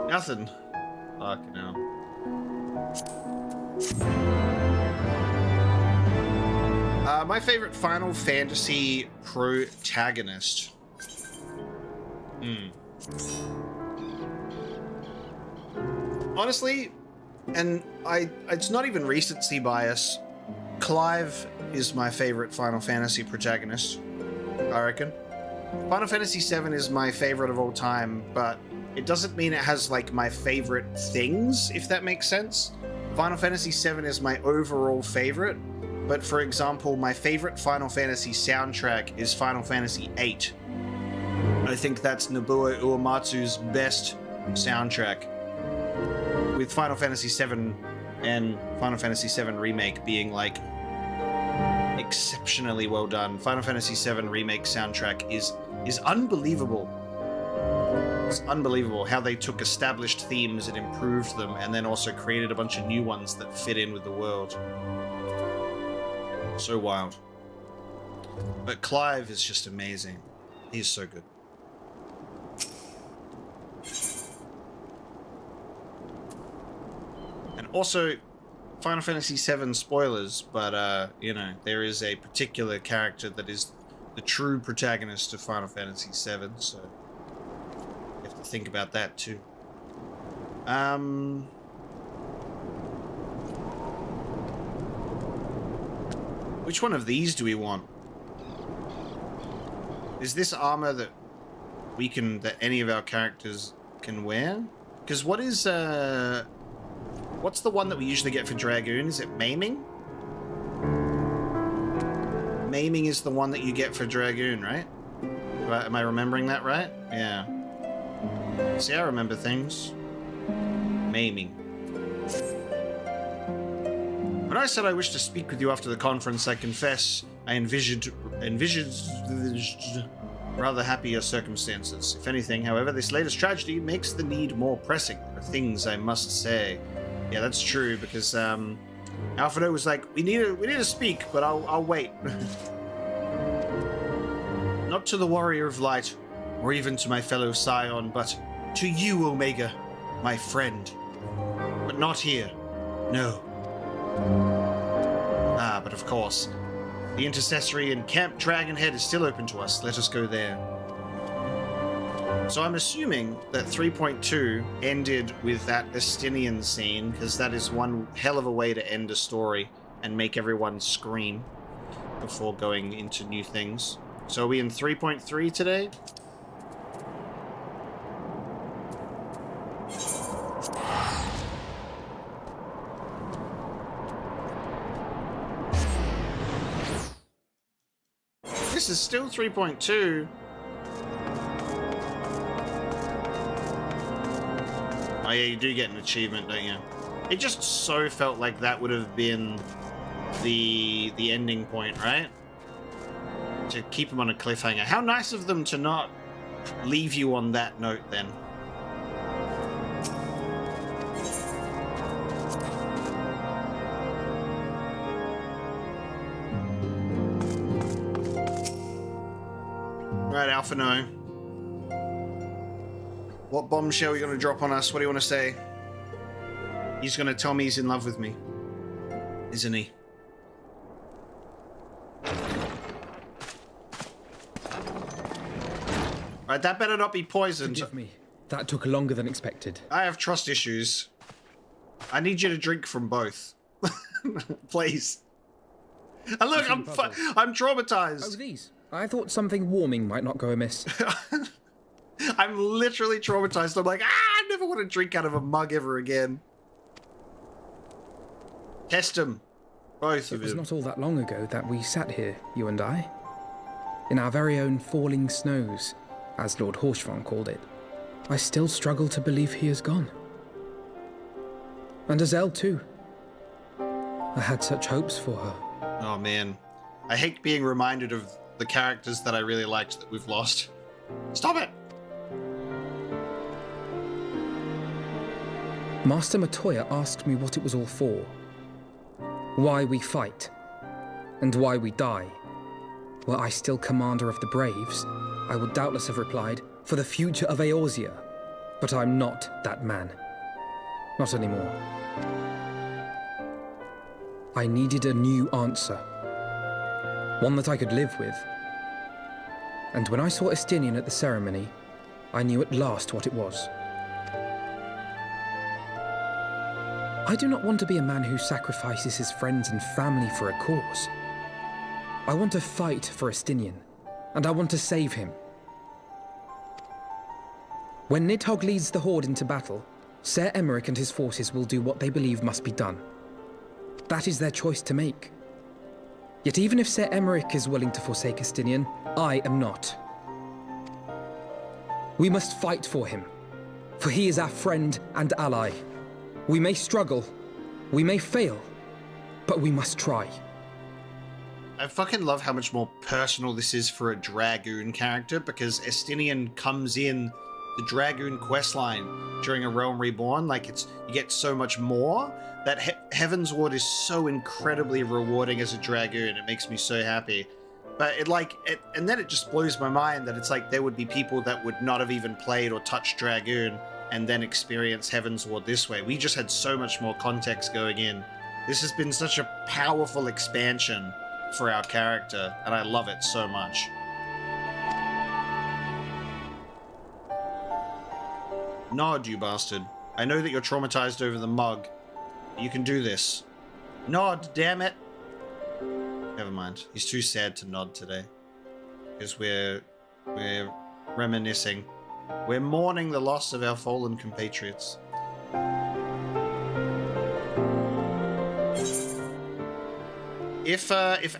Nothing. Fucking hell. My favorite Final Fantasy protagonist. Honestly, and it's not even recency bias, Clive is my favorite Final Fantasy protagonist, I reckon. Final Fantasy VII is my favorite of all time, but it doesn't mean it has, like, my favorite things, if that makes sense. Final Fantasy VII is my overall favorite, but for example, my favorite Final Fantasy soundtrack is Final Fantasy VIII. I think that's Nobuo Uematsu's best soundtrack, with Final Fantasy VII and Final Fantasy VII Remake being, like, exceptionally well done. Final Fantasy VII Remake soundtrack is unbelievable. It's unbelievable how they took established themes and improved them, and then also created a bunch of new ones that fit in with the world. So wild. But Clive is just amazing. He's so good. And also, Final Fantasy VII spoilers, but, you know, there is a particular character that is the true protagonist of Final Fantasy VII, so you have to think about that too. Which one of these do we want? Is this armor that that any of our characters can wear? Because what is, what's the one that we usually get for Dragoon? Is it Maiming? Maiming is the one that you get for Dragoon, right? Am I remembering that right? Yeah. See, I remember things. Maiming. When I said I wished to speak with you after the conference, I confess I envisaged rather happier circumstances. If anything, however, this latest tragedy makes the need more pressing. There are things I must say. Yeah, that's true, because Alfredo was like, we need to speak, but I'll wait. Not to the Warrior of Light, or even to my fellow Scion, but to you, Omega, my friend. But not here. No. Ah, but of course. The Intercessory in Camp Dragonhead is still open to us. Let us go there. So I'm assuming that 3.2 ended with that Estinian scene, because that is one hell of a way to end a story and make everyone scream before going into new things. So are we in 3.3 today? This is still 3.2. Oh yeah, you do get an achievement, don't you? It just so felt like that would have been the ending point, right? To keep them on a cliffhanger. How nice of them to not leave you on that note then. Right, Alpha No. What bombshell are you going to drop on us? What do you want to say? He's going to tell me he's in love with me. Isn't he? Right, that better not be poisoned. Forgive me. That took longer than expected. I have trust issues. I need you to drink from both. Please. And look, I'm traumatized. Oh, these. I thought something warming might not go amiss. I'm literally traumatized. I'm like, I never want to drink out of a mug ever again. Test them. Both of It was you. not all that long ago that we sat here, you and I. In our very own falling snows, as Lord Hraesvelgr called it. I still struggle to believe he is gone. And Azelle too. I had such hopes for her. Oh man. I hate being reminded of the characters that I really liked that we've lost. Stop it! Master Matoya asked me what it was all for. Why we fight. And why we die. Were I still commander of the Braves, I would doubtless have replied, for the future of Eorzea. But I'm not that man. Not anymore. I needed a new answer. One that I could live with. And when I saw Estinian at the ceremony, I knew at last what it was. I do not want to be a man who sacrifices his friends and family for a cause. I want to fight for Estinian, and I want to save him. When Nidhogg leads the Horde into battle, Ser Emeric and his forces will do what they believe must be done. That is their choice to make. Yet even if Ser Emeric is willing to forsake Estinian, I am not. We must fight for him, for he is our friend and ally. We may struggle, we may fail, but we must try. I fucking love how much more personal this is for a Dragoon character, because Estinian comes in the Dragoon questline during A Realm Reborn. Like, you get so much more. That Heavensward is so incredibly rewarding as a Dragoon. It makes me so happy. But and then it just blows my mind that it's like there would be people that would not have even played or touched Dragoon and then experience Heavensward this way. We just had so much more context going in. This has been such a powerful expansion for our character, and I love it so much. Nod, you bastard. I know that you're traumatized over the mug. You can do this. Nod, damn it. Never mind. He's too sad to nod today. Because we're reminiscing. We're mourning the loss of our fallen compatriots. If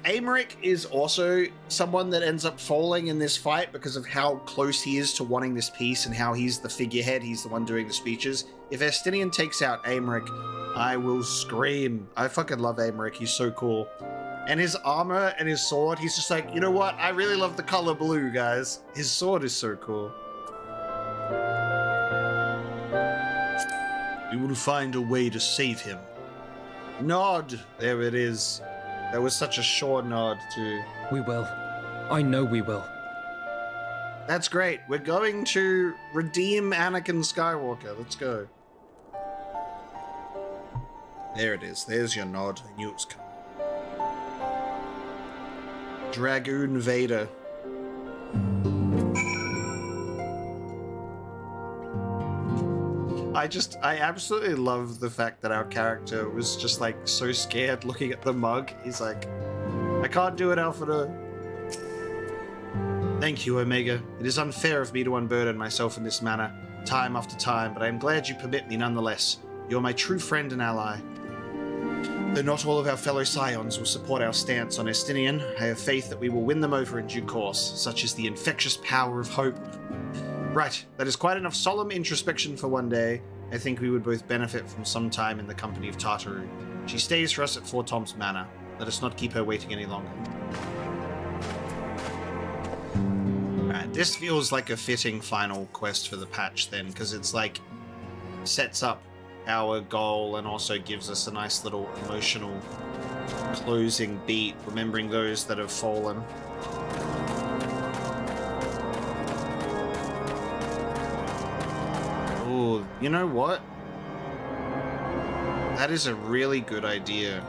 Emeric is also someone that ends up falling in this fight because of how close he is to wanting this peace and how he's the figurehead, he's the one doing the speeches, if Estinian takes out Emeric, I will scream. I fucking love Emeric, he's so cool. And his armor and his sword, he's just like, you know what? I really love the color blue, guys. His sword is so cool. We will find a way to save him. Nod! There it is. That was such a short nod too. We will. I know we will. That's great. We're going to redeem Anakin Skywalker. Let's go. There it is. There's your nod. I knew it was coming. Dragoon Vader. I absolutely love the fact that our character was just like so scared looking at the mug. He's like, I can't do it, Alpha. Thank you, Omega. It is unfair of me to unburden myself in this manner, time after time, but I am glad you permit me nonetheless. You're my true friend and ally. Though not all of our fellow Scions will support our stance on Estinian, I have faith that we will win them over in due course, such is the infectious power of hope. Right, that is quite enough solemn introspection for one day. I think we would both benefit from some time in the company of Tartaru. She stays for us at Fort Tom's Manor. Let us not keep her waiting any longer. Alright, this feels like a fitting final quest for the patch then, because it's like sets up our goal and also gives us a nice little emotional closing beat, remembering those that have fallen. Oh, you know what? That is a really good idea.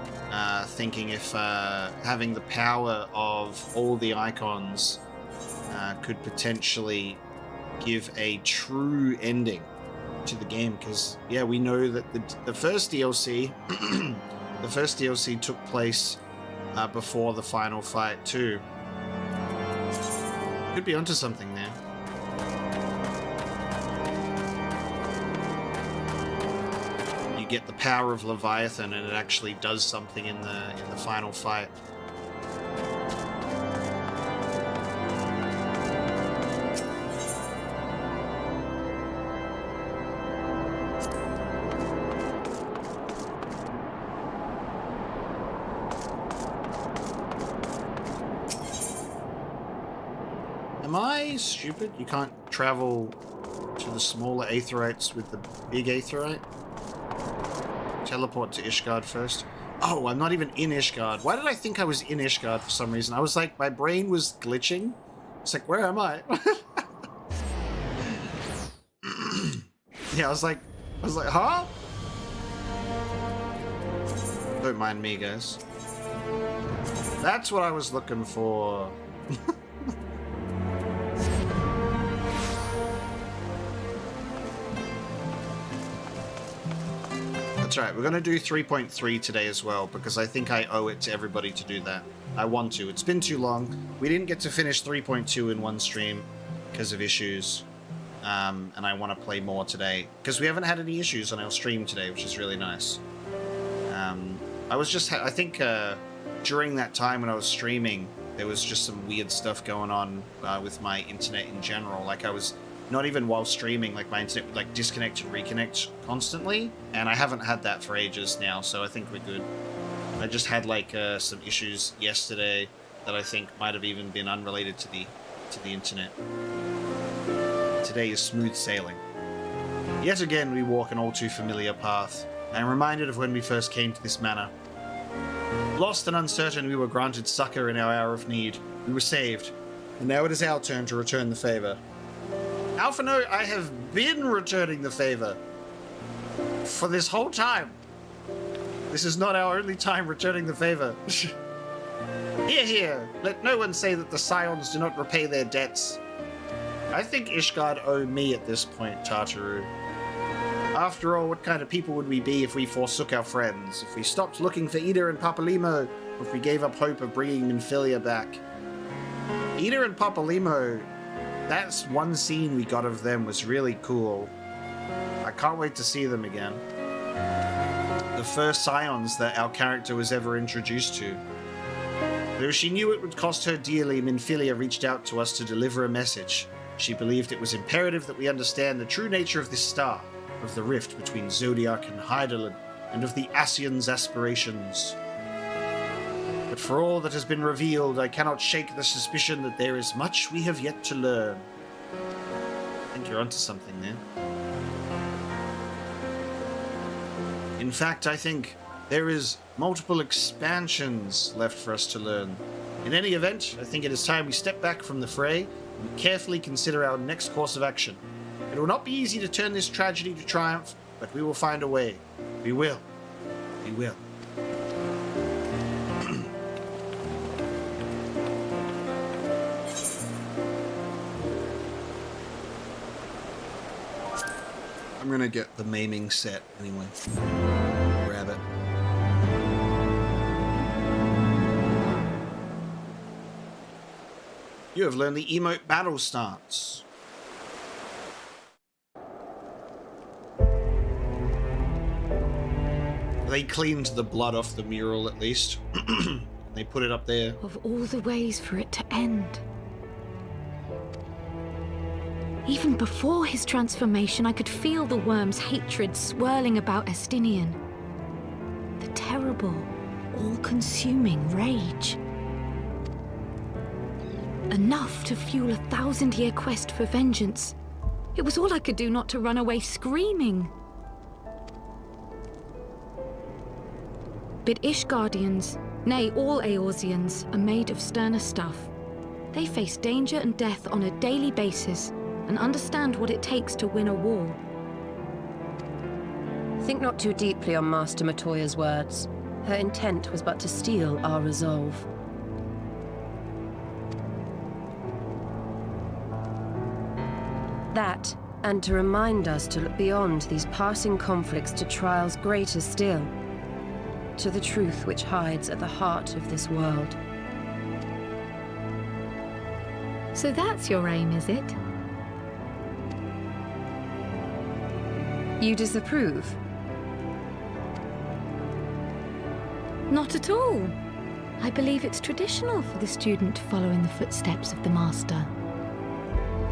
Thinking if having the power of all the icons could potentially give a true ending to the game, because yeah, we know that the first DLC the first DLC took place before the final fight too. Could be onto something there. You get the power of Leviathan and it actually does something in the final fight. Am I stupid? You can't travel to the smaller Aetherites with the big Aetherite? Teleport to Ishgard first. Oh, I'm not even in Ishgard. Why did I think I was in Ishgard for some reason? I was like, my brain was glitching. It's like, where am I? Yeah, I was like, huh? Don't mind me, guys. That's what I was looking for. That's right, we're going to do 3.3 today as well, because I think I owe it to everybody to do that. I want to. It's been too long. We didn't get to finish 3.2 in one stream because of issues, and I want to play more today, because we haven't had any issues on our stream today, which is really nice. I was just, I think during that time when I was streaming, there was just some weird stuff going on with my internet in general. Like I was, not even while streaming, like my internet would like disconnect and reconnect constantly, and I haven't had that for ages now, so I think we're good. I just had like some issues yesterday that I think might have even been unrelated to the internet. Today is smooth sailing. Yet again we walk an all too familiar path. I'm reminded of when we first came to this manor. Lost and uncertain, we were granted succor in our hour of need. We were saved, and now it is our turn to return the favor. Alphino, I have been returning the favor for this whole time. This is not our only time returning the favor. Hear, hear. Let no one say that the Scions do not repay their debts. I think Ishgard owe me at this point, Tartaru. After all, what kind of people would we be if we forsook our friends? If we stopped looking for Ida and Papalimo? Or if we gave up hope of bringing Minfilia back? Ida and Papalimo, that's one scene we got of them was really cool. I can't wait to see them again. The first Scions that our character was ever introduced to. Though she knew it would cost her dearly, Minfilia reached out to us to deliver a message. She believed it was imperative that we understand the true nature of this star, of the rift between Zodiac and Hydaelyn, and of the Ascians' aspirations. But for all that has been revealed, I cannot shake the suspicion that there is much we have yet to learn. I think you're onto something there. In fact, I think there is multiple expansions left for us to learn. In any event, I think it is time we step back from the fray and carefully consider our next course of action. It will not be easy to turn this tragedy to triumph, but we will find a way. We will. We will. I'm gonna get the maiming set anyway. Grab it. You have learned the emote battle stance. They cleaned the blood off the mural at least. They put it up there. Of all the ways for it to end. Even before his transformation, I could feel the worm's hatred swirling about Estinian. The terrible, all-consuming rage. Enough to fuel a 1,000-year quest for vengeance. It was all I could do not to run away screaming. But Ishgardians, nay, all Eorzeans, are made of sterner stuff. They face danger and death on a daily basis and understand what it takes to win a war. Think not too deeply on Master Matoya's words. Her intent was but to steal our resolve. That, and to remind us to look beyond these passing conflicts to trials greater still, to the truth which hides at the heart of this world. So that's your aim, is it? You disapprove? Not at all. I believe it's traditional for the student to follow in the footsteps of the master.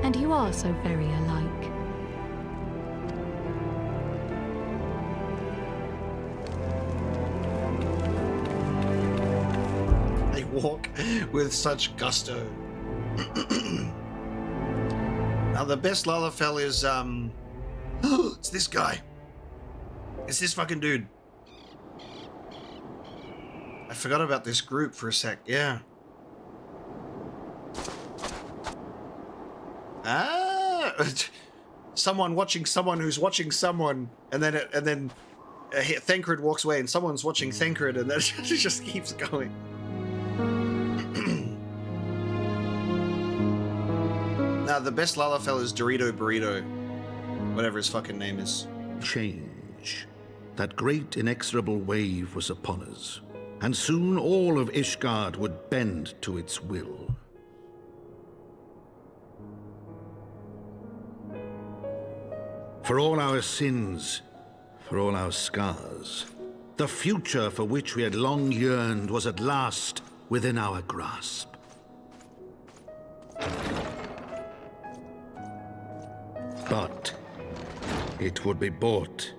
And you are so very alike. They walk with such gusto. Now the best Lalafell is, it's this guy. It's this fucking dude. I forgot about this group for a sec, yeah. Someone watching someone who's watching someone, and then Thancred walks away, and someone's watching Thancred, and then it just keeps going. Now the best Lalafell is Dorito Burrito, whatever his fucking name is. Change. That great inexorable wave was upon us, and soon all of Ishgard would bend to its will. For all our sins, for all our scars, the future for which we had long yearned was at last within our grasp. But it would be bought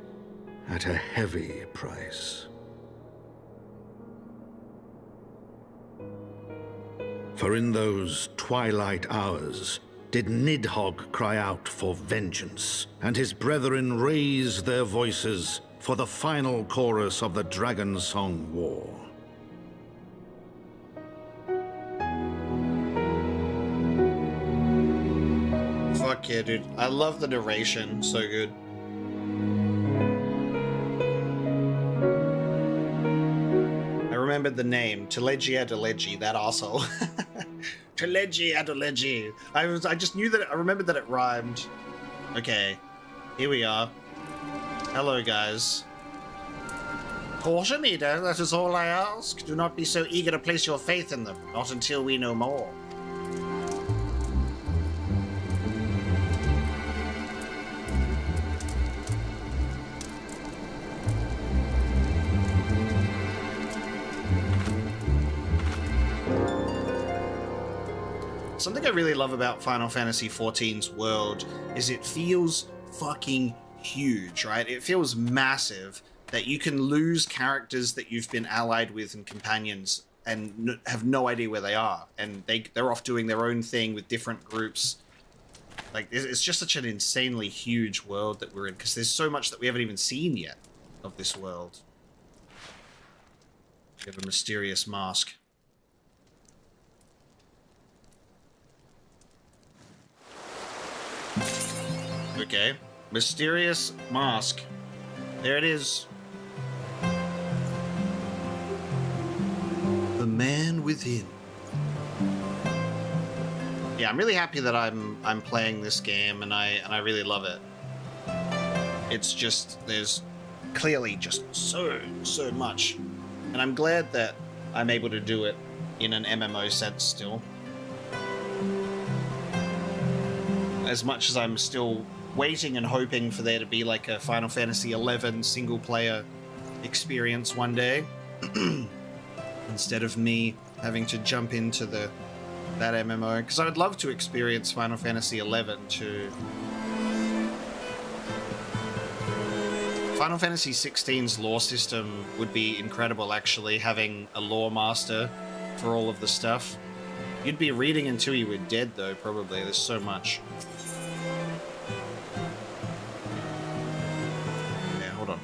at a heavy price. For in those twilight hours did Nidhogg cry out for vengeance, and his brethren raise their voices for the final chorus of the Dragon Song War. Fuck yeah, dude. I love the narration. So good. I remembered the name. Teleji Adeleji, that arsehole. Teleji Adeleji. I just knew that I remembered that it rhymed. Okay. Here we are. Hello, guys. Caution, Ida, that is all I ask. Do not be so eager to place your faith in them. Not until we know more. Something I really love about Final Fantasy XIV's world is it feels fucking huge, right? It feels massive that you can lose characters that you've been allied with and companions and have no idea where they are. And they're off doing their own thing with different groups. Like, it's just such an insanely huge world that we're in because there's so much that we haven't even seen yet of this world. We have a mysterious mask. Okay, mysterious mask. There it is. The man within. Yeah, I'm really happy that I'm playing this game, and I really love it. It's just there's clearly just so much, and I'm glad that I'm able to do it in an MMO sense still. As much as I'm still waiting and hoping for there to be like a Final Fantasy XI single-player experience one day, instead of me having to jump into the that MMO, because I would love to experience Final Fantasy XI too. Final Fantasy XVI's lore system would be incredible, actually, having a lore master for all of the stuff. You'd be reading until you were dead, though, probably. There's so much. Yeah, hold on.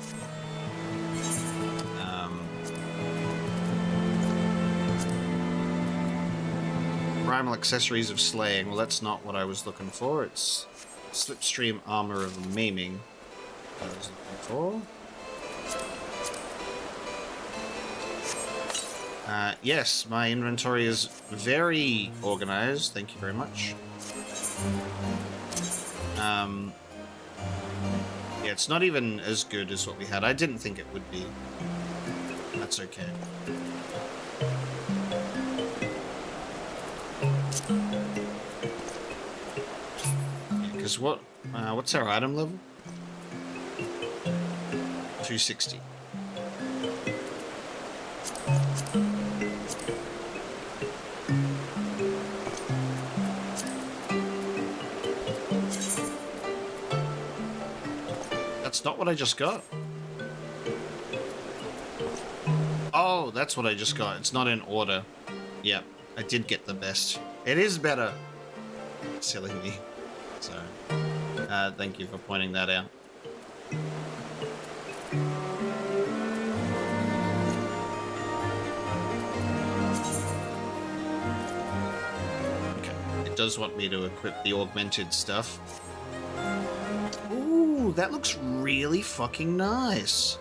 Primal accessories of slaying. Well, that's not what I was looking for. It's slipstream armor of maiming. I was looking for. Yes, my inventory is very organized. Thank you very much. Yeah, it's not even as good as what we had. I didn't think it would be. That's okay. Because what's our item level? 260. That's not what I just got. Oh, that's what I just got. It's not in order. Yep, I did get the best. It is better. Silly me. So, thank you for pointing that out. Does want me to equip the augmented stuff. Ooh, that looks really fucking nice.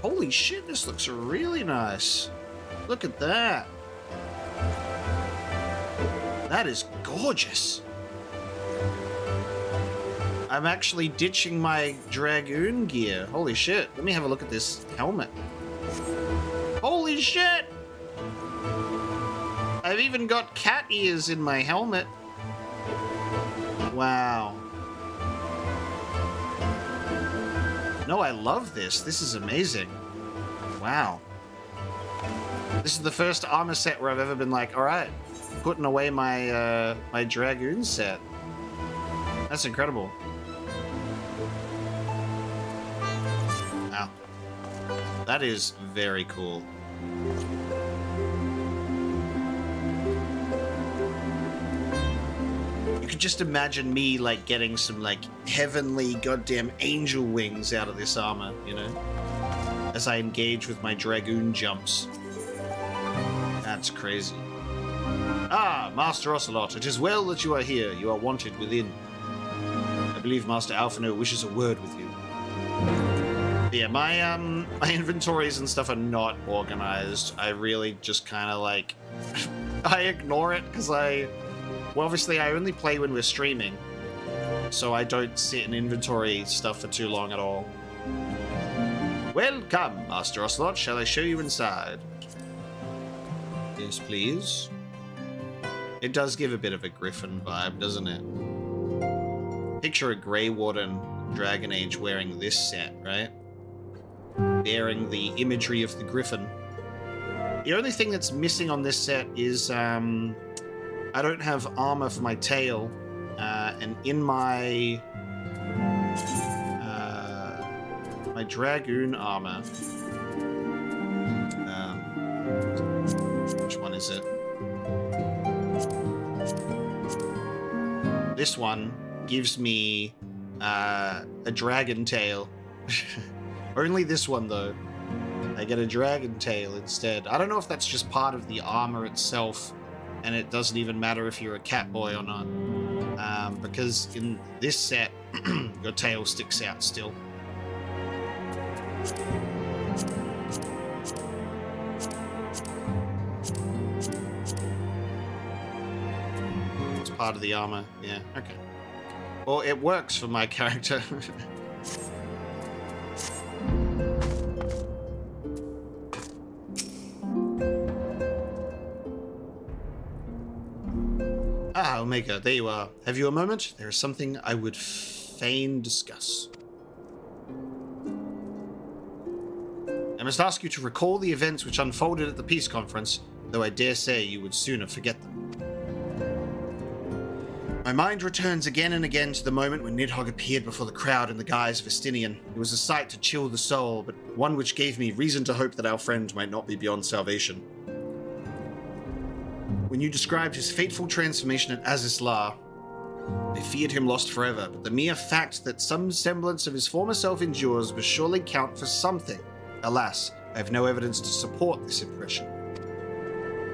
Holy shit, this looks really nice. Look at that. That is gorgeous. I'm actually ditching my Dragoon gear. Holy shit. Let me have a look at this helmet. Holy shit! I've even got cat ears in my helmet. Wow. No, I love this. This is amazing. Wow. This is the first armor set where I've ever been like, alright, putting away my my Dragoon set. That's incredible. Wow. That is very cool. You could just imagine me, like, getting some, like, heavenly goddamn angel wings out of this armor, you know? As I engage with my Dragoon jumps. That's crazy. Ah, Master Ocelot, it is well that you are here. You are wanted within. I believe Master Alphino wishes a word with you. Yeah, my inventories and stuff are not organized. I really just kind of, like... I ignore it, because well, obviously, I only play when we're streaming, so I don't sit and inventory stuff for too long at all. Well, come, Master Ocelot, shall I show you inside? Yes, please. It does give a bit of a Griffin vibe, doesn't it? Picture a Grey Warden Dragon Age wearing this set, right? Bearing the imagery of the Griffin. The only thing that's missing on this set is, I don't have armor for my tail, and in my my Dragoon armor, which one is it? This one gives me a dragon tail. Only this one, though. I get a dragon tail instead. I don't know if that's just part of the armor itself, and it doesn't even matter if you're a cat boy or not. Because in this set, your tail sticks out still. It's part of the armor, yeah, okay. Well, it works for my character. Ah, Omega, there you are. Have you a moment? There is something I would fain discuss. I must ask you to recall the events which unfolded at the peace conference though I dare say you would sooner forget them. My mind returns again and again to the moment when Nidhogg appeared before the crowd in the guise of Estinian. It was a sight to chill the soul, but one which gave me reason to hope that our friend might not be beyond salvation. When you described his fateful transformation at Azizlar, I feared him lost forever, but the mere fact that some semblance of his former self endures must surely count for something. Alas, I have no evidence to support this impression.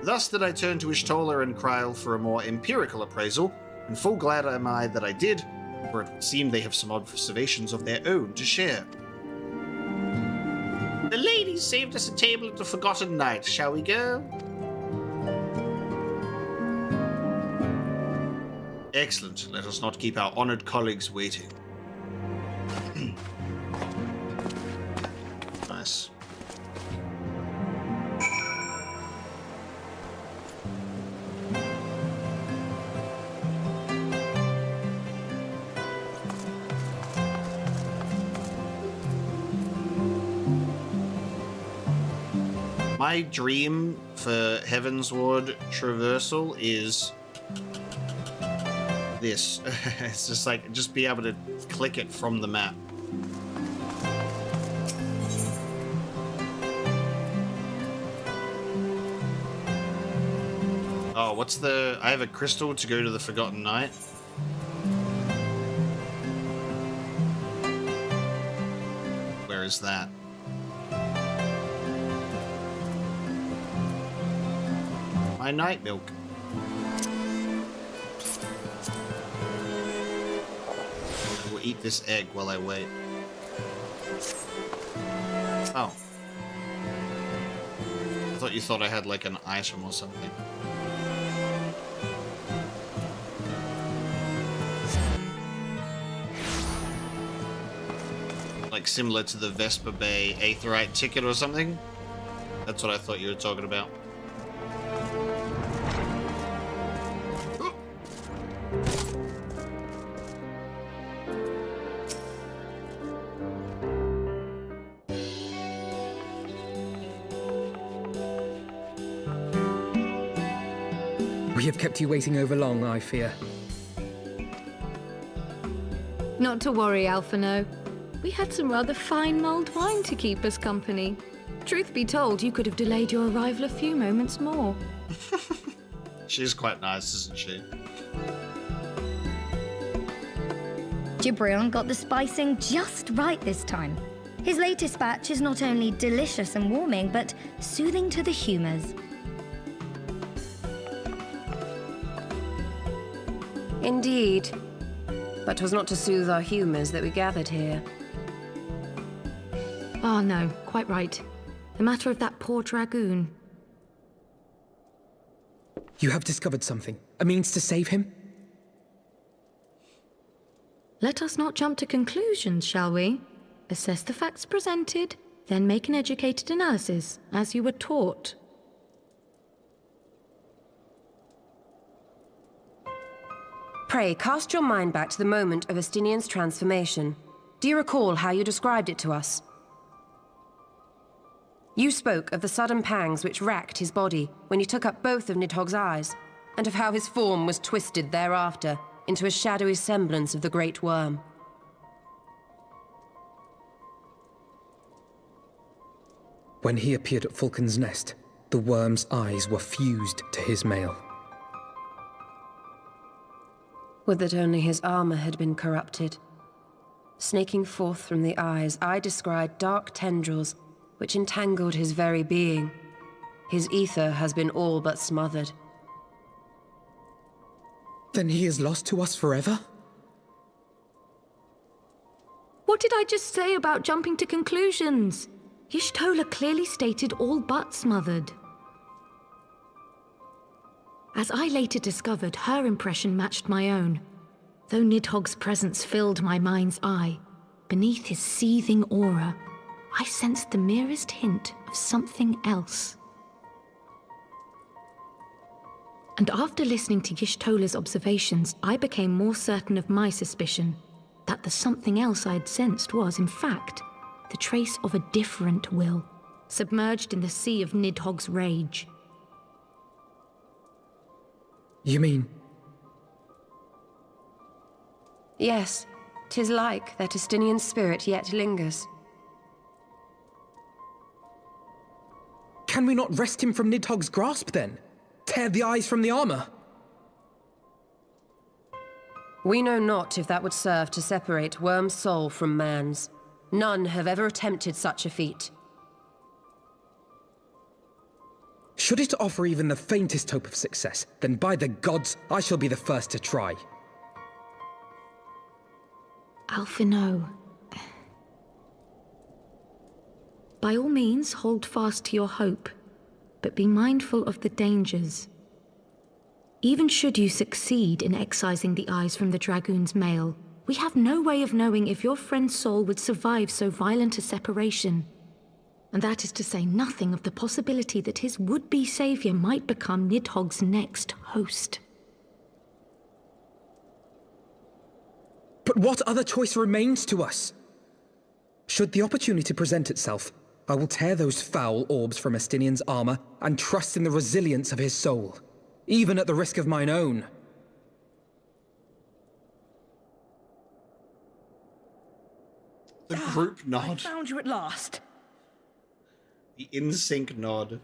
Thus did I turn to Y'shtola and Hraesvelgr for a more empirical appraisal, and full glad am I that I did, for it seemed they have some observations of their own to share. The ladies saved us a table at the Forgotten Night. Shall we go? Excellent. Let us not keep our honored colleagues waiting. Nice. My dream for Heavensward traversal is this. It's just like, just be able to click it from the map. Oh, what's the... I have a crystal to go to the Forgotten Night. Where is that? My night milk. I will eat this egg while I wait. Oh. I thought you thought I had like an item or something. Like similar to the Vesper Bay Aetheryte ticket or something? That's what I thought you were talking about. We have kept you waiting over long, I fear. Not to worry, Alphino. We had some rather fine mulled wine to keep us company. Truth be told, you could have delayed your arrival a few moments more. She's quite nice, isn't she? Gibrion got the spicing just right this time. His latest batch is not only delicious and warming, but soothing to the humours. Indeed. But 'twas not to soothe our humours that we gathered here. Ah, no, quite right. The matter of that poor dragoon. You have discovered something. A means to save him? Let us not jump to conclusions, shall we? Assess the facts presented, then make an educated analysis, as you were taught. Pray, cast your mind back to the moment of Estinian's transformation. Do you recall how you described it to us? You spoke of the sudden pangs which racked his body when you took up both of Nidhogg's eyes, and of how his form was twisted thereafter into a shadowy semblance of the Great Worm. When he appeared at Falcon's Nest, the worm's eyes were fused to his mail. Would that only his armor had been corrupted. Snaking forth from the eyes, I descried dark tendrils which entangled his very being. His ether has been all but smothered. Then he is lost to us forever? What did I just say about jumping to conclusions? Y'shtola clearly stated all but smothered. As I later discovered, her impression matched my own. Though Nidhogg's presence filled my mind's eye, beneath his seething aura, I sensed the merest hint of something else. And after listening to Y'shtola's observations, I became more certain of my suspicion, that the something else I had sensed was, in fact, the trace of a different will, submerged in the sea of Nidhogg's rage. You mean... Yes, 'tis like that Estinian spirit yet lingers. Can we not wrest him from Nidhogg's grasp, then? Tear the eyes from the armor? We know not if that would serve to separate Worm's soul from man's. None have ever attempted such a feat. Should it offer even the faintest hope of success, then by the gods, I shall be the first to try. Alphino. By all means, hold fast to your hope, but be mindful of the dangers. Even should you succeed in excising the eyes from the Dragoon's mail, we have no way of knowing if your friend's soul would survive so violent a separation. And that is to say nothing of the possibility that his would-be savior might become Nidhogg's next host. But what other choice remains to us? Should the opportunity present itself, I will tear those foul orbs from Estinian's armor and trust in the resilience of his soul, even at the risk of mine own. The group nod. I found you at last. The in-sync nod.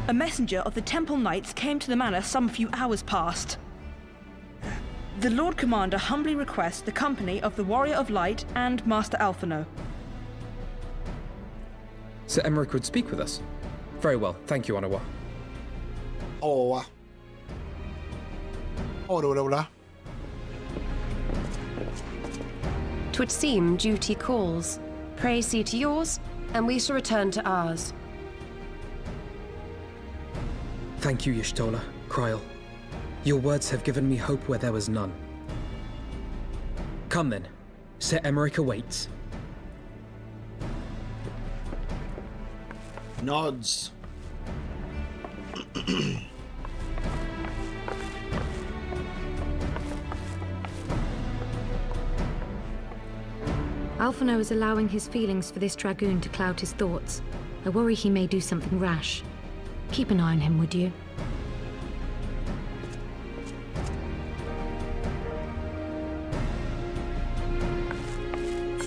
A messenger of the Temple Knights came to the manor some few hours past. The Lord Commander humbly requests the company of the Warrior of Light and Master Alphino. Sir Emmerich would speak with us. Very well, thank you, Anawa. Oh. Oh. 'Twould seem duty calls. Pray see to yours, and we shall return to ours. Thank you, Y'shtola, Kryl. Your words have given me hope where there was none. Come then. Sir Emmerich awaits. Nods. Alphino is allowing his feelings for this Dragoon to cloud his thoughts. I worry he may do something rash. Keep an eye on him, would you?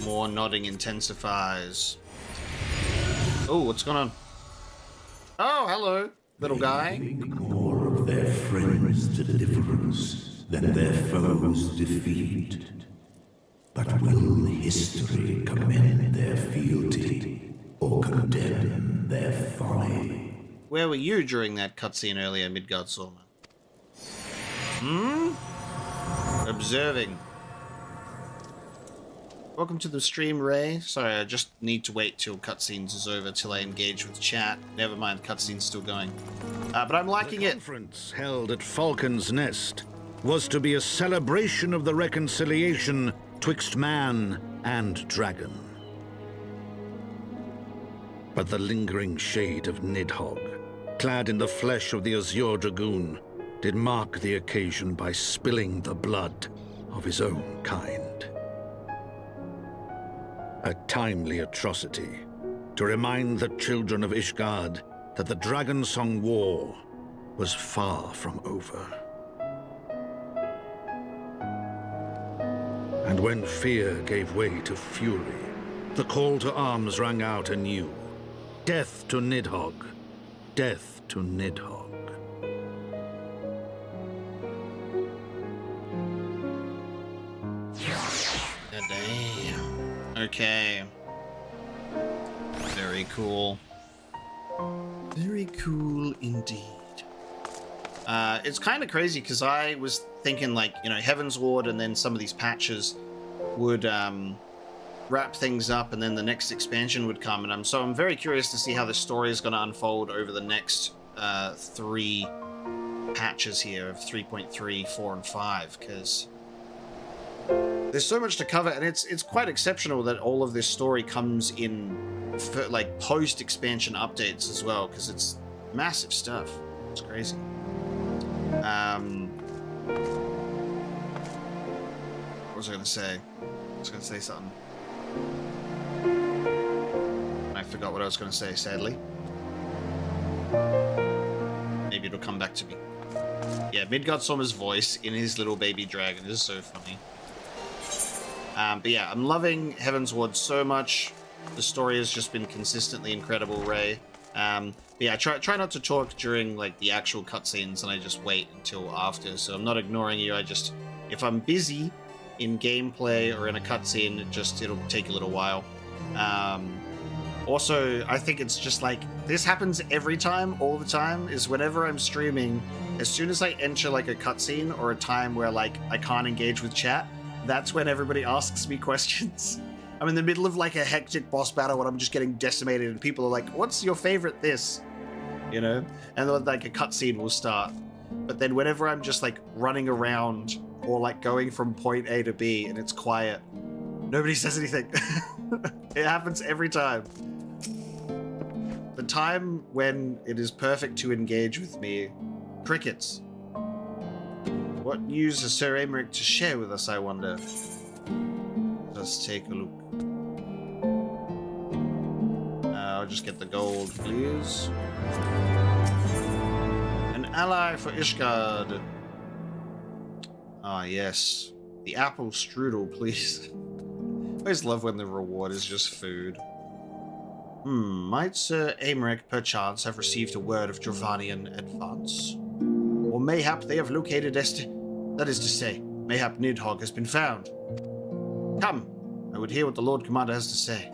More nodding intensifies. Oh, what's going on? Oh, hello, little guy. Think more of their friends' deliverance than their foes' defeat. But will history commend their fealty or condemn their folly? Where were you during that cutscene earlier, Midgard Sorma? Observing. Welcome to the stream, Ray. Sorry, I just need to wait till cutscenes is over till I engage with chat. Never mind, cutscene's still going. But I'm liking it. The conference held at Falcon's Nest was to be a celebration of the reconciliation twixt man and dragon. But the lingering shade of Nidhogg, clad in the flesh of the Azure Dragoon, did mark the occasion by spilling the blood of his own kind. A timely atrocity to remind the children of Ishgard that the Dragonsong War was far from over. And when fear gave way to fury, the call to arms rang out anew. Death to Nidhogg! Death to Nidhogg! Damn. Okay. Very cool. Very cool indeed. It's kind of crazy because I was thinking, like, you know, Heavensward and then some of these patches would wrap things up and then the next expansion would come, and I'm very curious to see how the story is going to unfold over the next 3 patches here of 3.3, 4, and 5, because there's so much to cover, and it's quite exceptional that all of this story comes in for, like, post-expansion updates as well, because it's massive stuff. It's crazy. What was I going to say? I was going to say something. forgot what I was going to say, sadly. Maybe it'll come back to me. Yeah, Midgardsormr's voice in his little baby dragon is so funny. But yeah, I'm loving Heavensward so much. The story has just been consistently incredible, Ray. But yeah, try not to talk during like the actual cutscenes, and I just wait until after. So I'm not ignoring you. If I'm busy in gameplay or in a cutscene, it'll take a little while. Also, I think it's just like, this happens every time, all the time, is whenever I'm streaming, as soon as I enter like a cutscene or a time where like I can't engage with chat, that's when everybody asks me questions. I'm in the middle of like a hectic boss battle when I'm just getting decimated and people are like, what's your favorite this? You know? And then like a cutscene will start. But then whenever I'm just like running around or like going from point A to B and it's quiet, nobody says anything. It happens every time. The time when it is perfect to engage with me, crickets. What news has Sir Aymeric to share with us, I wonder? Let's take a look. I'll just get the gold, please. An ally for Ishgard. Ah, yes. The apple strudel, please. I always love when the reward is just food. Might Sir Aymeric perchance have received a word of Dravanian advance? Or mayhap they have located that is to say, mayhap Nidhogg has been found. Come, I would hear what the Lord Commander has to say.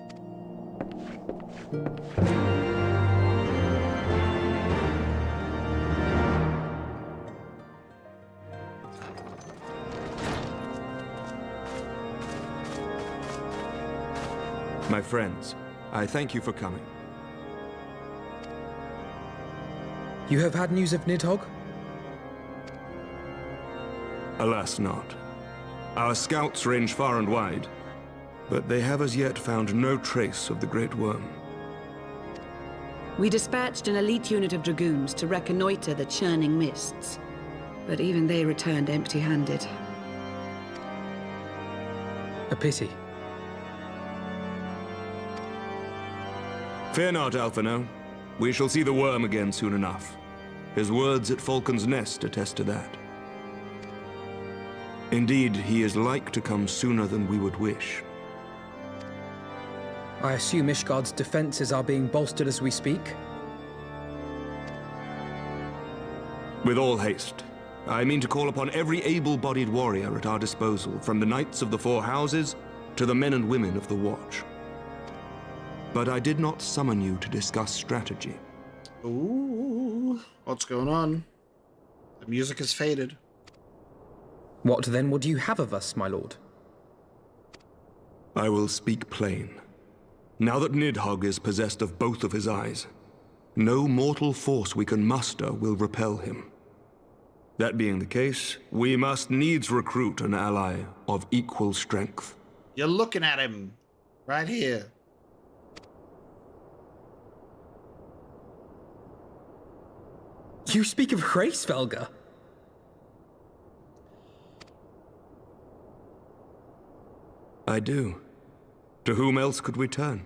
My friends, I thank you for coming. You have had news of Nidhogg? Alas not. Our scouts range far and wide, but they have as yet found no trace of the Great Worm. We dispatched an elite unit of dragoons to reconnoiter the churning mists, but even they returned empty-handed. A pity. Fear not, Alphino. We shall see the worm again soon enough. His words at Falcon's Nest attest to that. Indeed, he is like to come sooner than we would wish. I assume Ishgard's defenses are being bolstered as we speak? With all haste. I mean to call upon every able-bodied warrior at our disposal, from the Knights of the Four Houses to the men and women of the Watch. But I did not summon you to discuss strategy. Ooh, what's going on? The music has faded. What then would you have of us, my lord? I will speak plain. Now that Nidhogg is possessed of both of his eyes, no mortal force we can muster will repel him. That being the case, we must needs recruit an ally of equal strength. You're looking at him, right here. You speak of Hraesvelgr? I do. To whom else could we turn?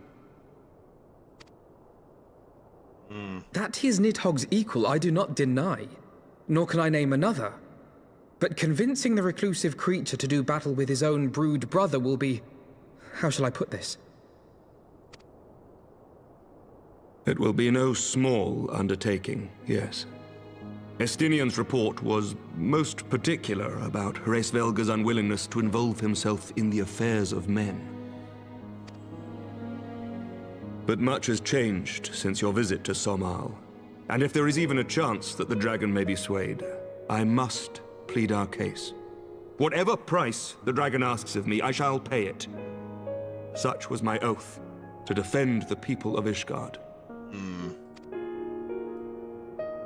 That he is Nidhogg's equal, I do not deny, nor can I name another. But convincing the reclusive creature to do battle with his own brood brother will be... how shall I put this? It will be no small undertaking, yes. Estinian's report was most particular about Hraesvelgr's unwillingness to involve himself in the affairs of men. But much has changed since your visit to Somal, and if there is even a chance that the dragon may be swayed, I must plead our case. Whatever price the dragon asks of me, I shall pay it. Such was my oath, to defend the people of Ishgard.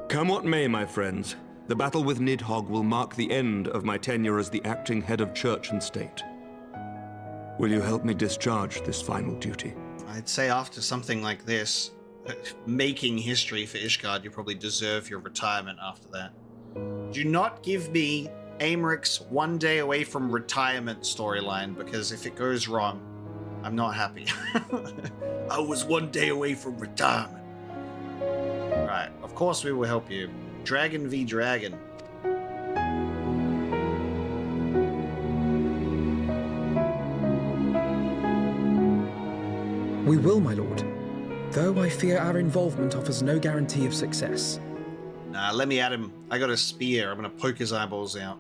Come what may, my friends, the battle with Nidhogg will mark the end of my tenure as the acting head of church and state. Will you help me discharge this final duty? I'd say after something like this, making history for Ishgard, you probably deserve your retirement after that. Do not give me Aymeric's one day away from retirement storyline, because if it goes wrong, I'm not happy. I was 1 day away from retirement. Right, of course we will help you. Dragon v Dragon. We will, my lord. Though I fear our involvement offers no guarantee of success. Nah, let me at him. I got a spear. I'm gonna poke his eyeballs out.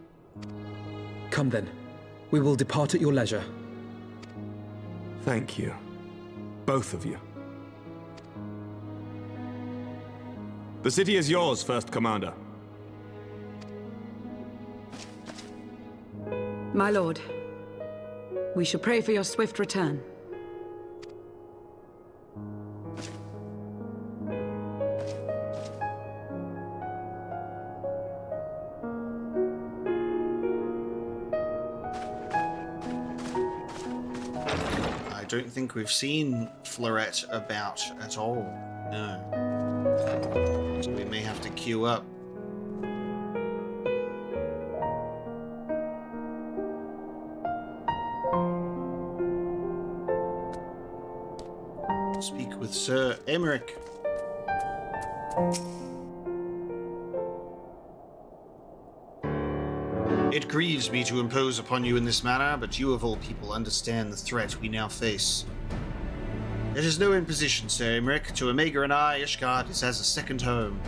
Come then. We will depart at your leisure. Thank you. Both of you. The city is yours, First Commander. My lord, we shall pray for your swift return. I don't think we've seen Florette about at all. No. So we may have to queue up. Speak with Sir Emmerich. It grieves me to impose upon you in this manner, but you of all people understand the threat we now face. It is no imposition, Sir Emmerich. To Omega and I, Ishgard is as a second home.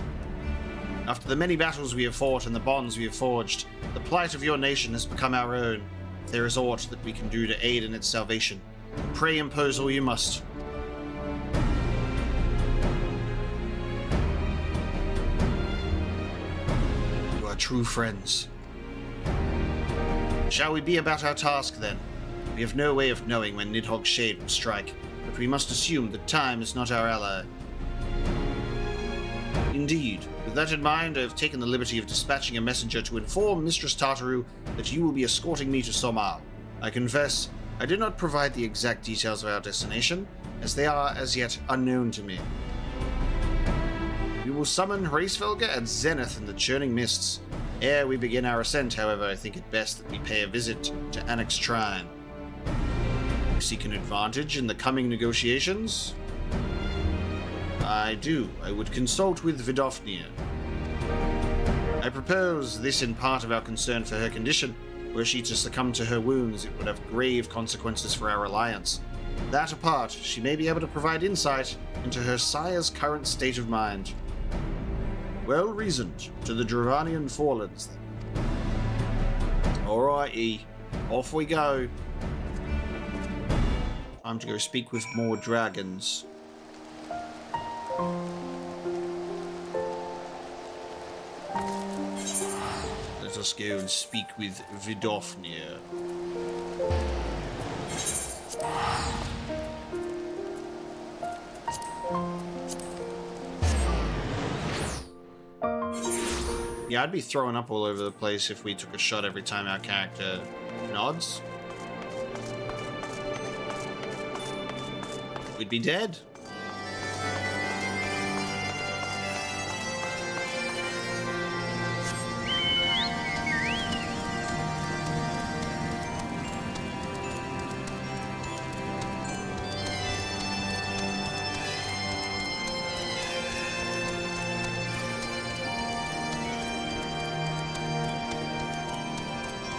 After the many battles we have fought and the bonds we have forged, the plight of your nation has become our own. If there is aught that we can do to aid in its salvation, pray impose all you must. You are true friends. Shall we be about our task, then? We have no way of knowing when Nidhogg's shade will strike, but we must assume that time is not our ally. Indeed. With that in mind, I have taken the liberty of dispatching a messenger to inform Mistress Tartaru that you will be escorting me to Somar. I confess, I did not provide the exact details of our destination, as they are as yet unknown to me. We will summon Hraesvelgr at Zenith in the Churning Mists. Ere we begin our ascent, however, I think it best that we pay a visit to Annex Shrine. You seek an advantage in the coming negotiations? I do. I would consult with Vidofnir. I propose this in part of our concern for her condition. Were she to succumb to her wounds, it would have grave consequences for our alliance. That apart, she may be able to provide insight into her sire's current state of mind. Well reasoned. To the Dravanian Forlands, then. Alrighty. Off we go. Time to go speak with more dragons. Let us go and speak with Vidofnir. Yeah, I'd be throwing up all over the place if we took a shot every time our character nods. We'd be dead.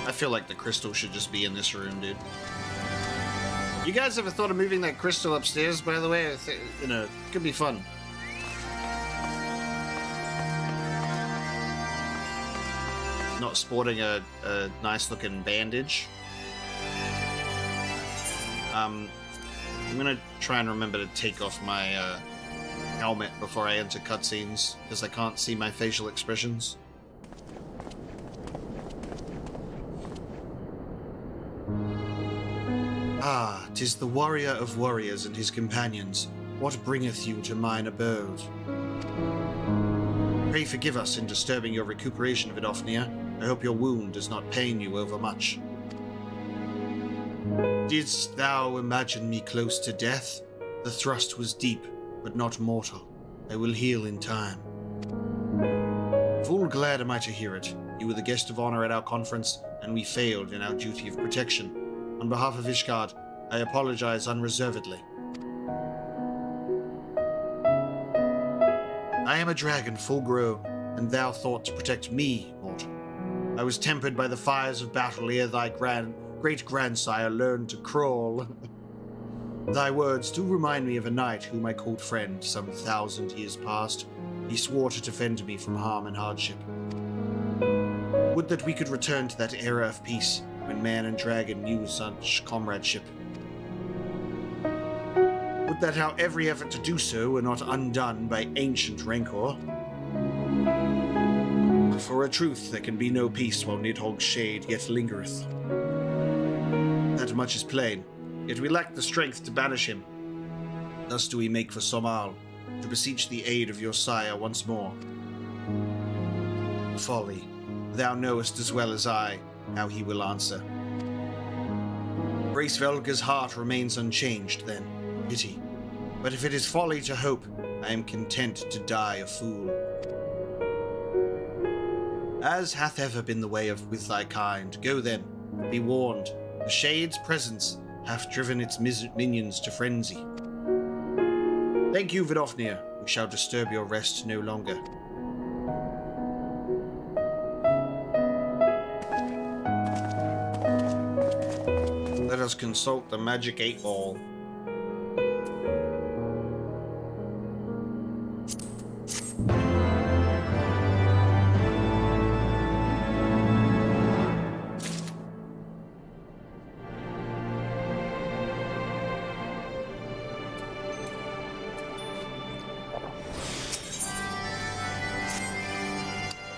I feel like the crystal should just be in this room, dude. You guys ever thought of moving that crystal upstairs, by the way? You know, it could be fun. Not sporting a nice-looking bandage. I'm gonna try and remember to take off my helmet before I enter cutscenes, because I can't see my facial expressions. Ah, 'tis the warrior of warriors and his companions. What bringeth you to mine abode? Pray forgive us in disturbing your recuperation, Vidofnir. I hope your wound does not pain you overmuch. Didst thou imagine me close to death? The thrust was deep, but not mortal. I will heal in time. Full glad am I to hear it. You were the guest of honor at our conference, and we failed in our duty of protection. On behalf of Ishgard, I apologize unreservedly. I am a dragon full grown, and thou thought to protect me, mortal. I was tempered by the fires of battle ere thy great-grandsire learned to crawl. Thy words do remind me of a knight whom I called friend some 1,000 years past. He swore to defend me from harm and hardship. Would that we could return to that era of peace, when man and dragon knew such comradeship. Would that how every effort to do so were not undone by ancient rancor. For a truth there can be no peace while Nidhogg's shade yet lingereth. That much is plain, yet we lack the strength to banish him. Thus do we make for Somal, to beseech the aid of your sire once more. Folly, thou knowest as well as I how he will answer. Hraesvelgr's heart remains unchanged, then, pity. But if it is folly to hope, I am content to die a fool. As hath ever been the way with thy kind, go then, be warned. The Shade's presence hath driven its minions to frenzy. Thank you, Vidofnir. We shall disturb your rest no longer. Let us consult the magic 8-ball.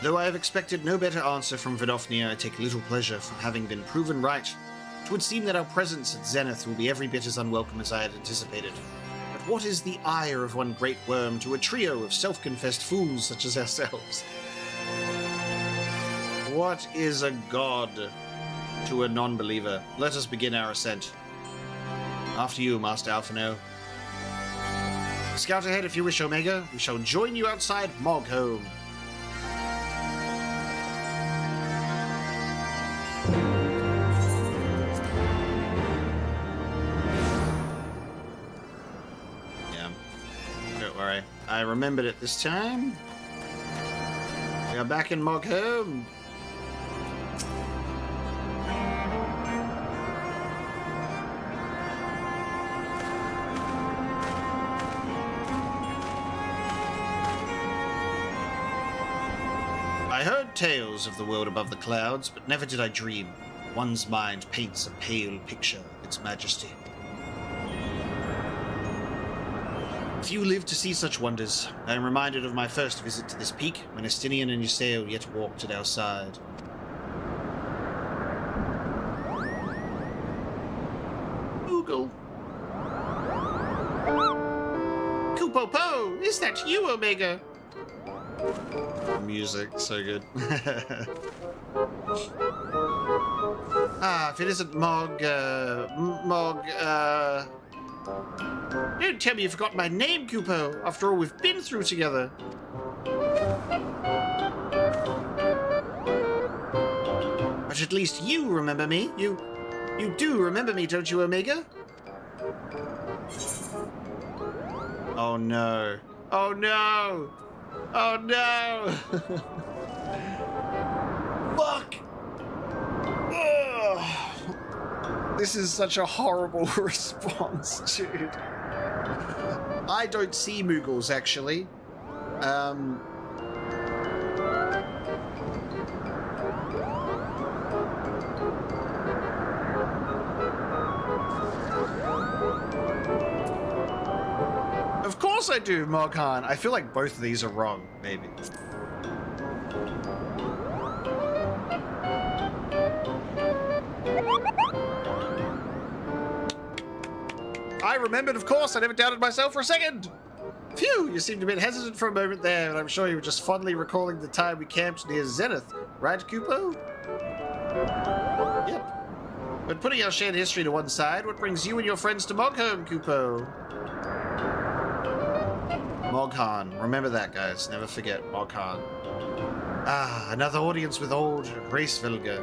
Though I have expected no better answer from Vidofnir, I take little pleasure from having been proven right. It would seem that our presence at Zenith will be every bit as unwelcome as I had anticipated. But what is the ire of one great worm to a trio of self-confessed fools such as ourselves? What is a god to a non-believer? Let us begin our ascent. After you, Master Alphino. Scout ahead if you wish, Omega. We shall join you outside Mogholm. I remembered it this time. We are back in Mogholm. I heard tales of the world above the clouds, but never did I dream. One's mind paints a pale picture of its majesty. Few live to see such wonders. I am reminded of my first visit to this peak, when Estinian and Ysael yet walked at our side. Google. Kupo-po! Is that you, Omega? Music, so good. If it isn't Don't tell me you forgot my name, Kupo, after all we've been through together. But at least you remember me. You do remember me, don't you, Omega? Oh no. Oh no! Oh no! Fuck! Ugh. This is such a horrible response, dude. I don't see Moogles, actually. Of course I do, Moghan. I feel like both of these are wrong, maybe. I remembered, of course. I never doubted myself for a second. Phew, you seemed a bit hesitant for a moment there, and I'm sure you were just fondly recalling the time we camped near Zenith. Right, Kupo? Yep. But putting our shared history to one side, what brings you and your friends to Mogholm, Kupo? Moghan. Remember that, guys. Never forget Moghan. Ah, another audience with old Hraesvelgr.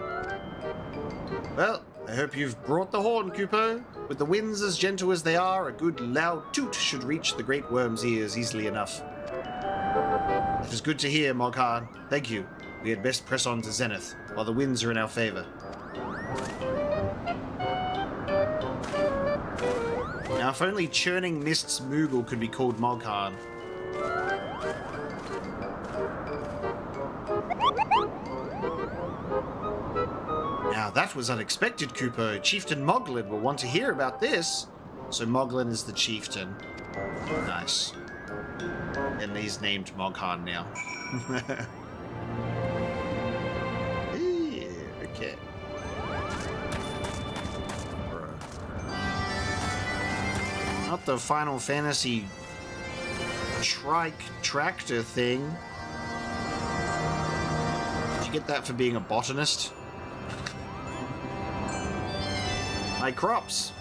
Well, I hope you've brought the horn, Kupo. With the winds as gentle as they are, a good loud toot should reach the great worm's ears easily enough. It is good to hear, Moghan. Thank you. We had best press on to Zenith, while the winds are in our favor. Now, if only Churning Mist's Moogle could be called Moghan. Now, that was unexpected, Kupo. Chieftain Moglin will want to hear about this. So Moglin is the chieftain. Nice. And he's named Moghan now. Okay. Bro. Not the Final Fantasy trike tractor thing. Did you get that for being a botanist? My crops.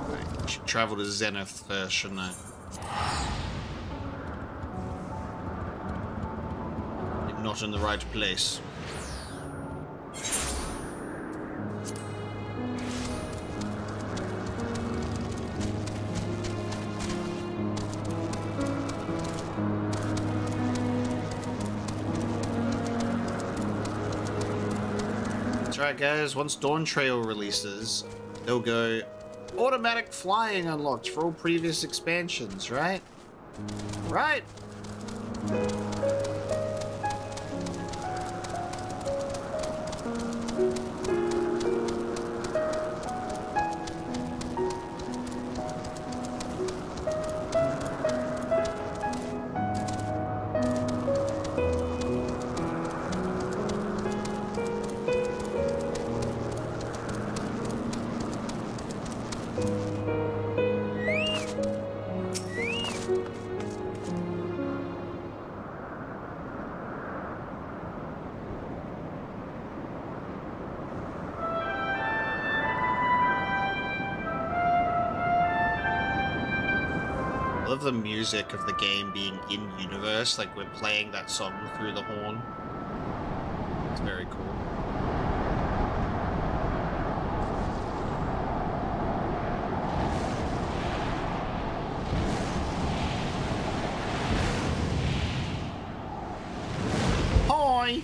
I should travel to Zenith first, shouldn't I? Not in the right place. That's right, guys. Once Dawn Trail releases, they'll go automatic flying unlocked for all previous expansions, right? Right. I love the music of the game being in-universe, like we're playing that song through the horn. It's very cool. Hi!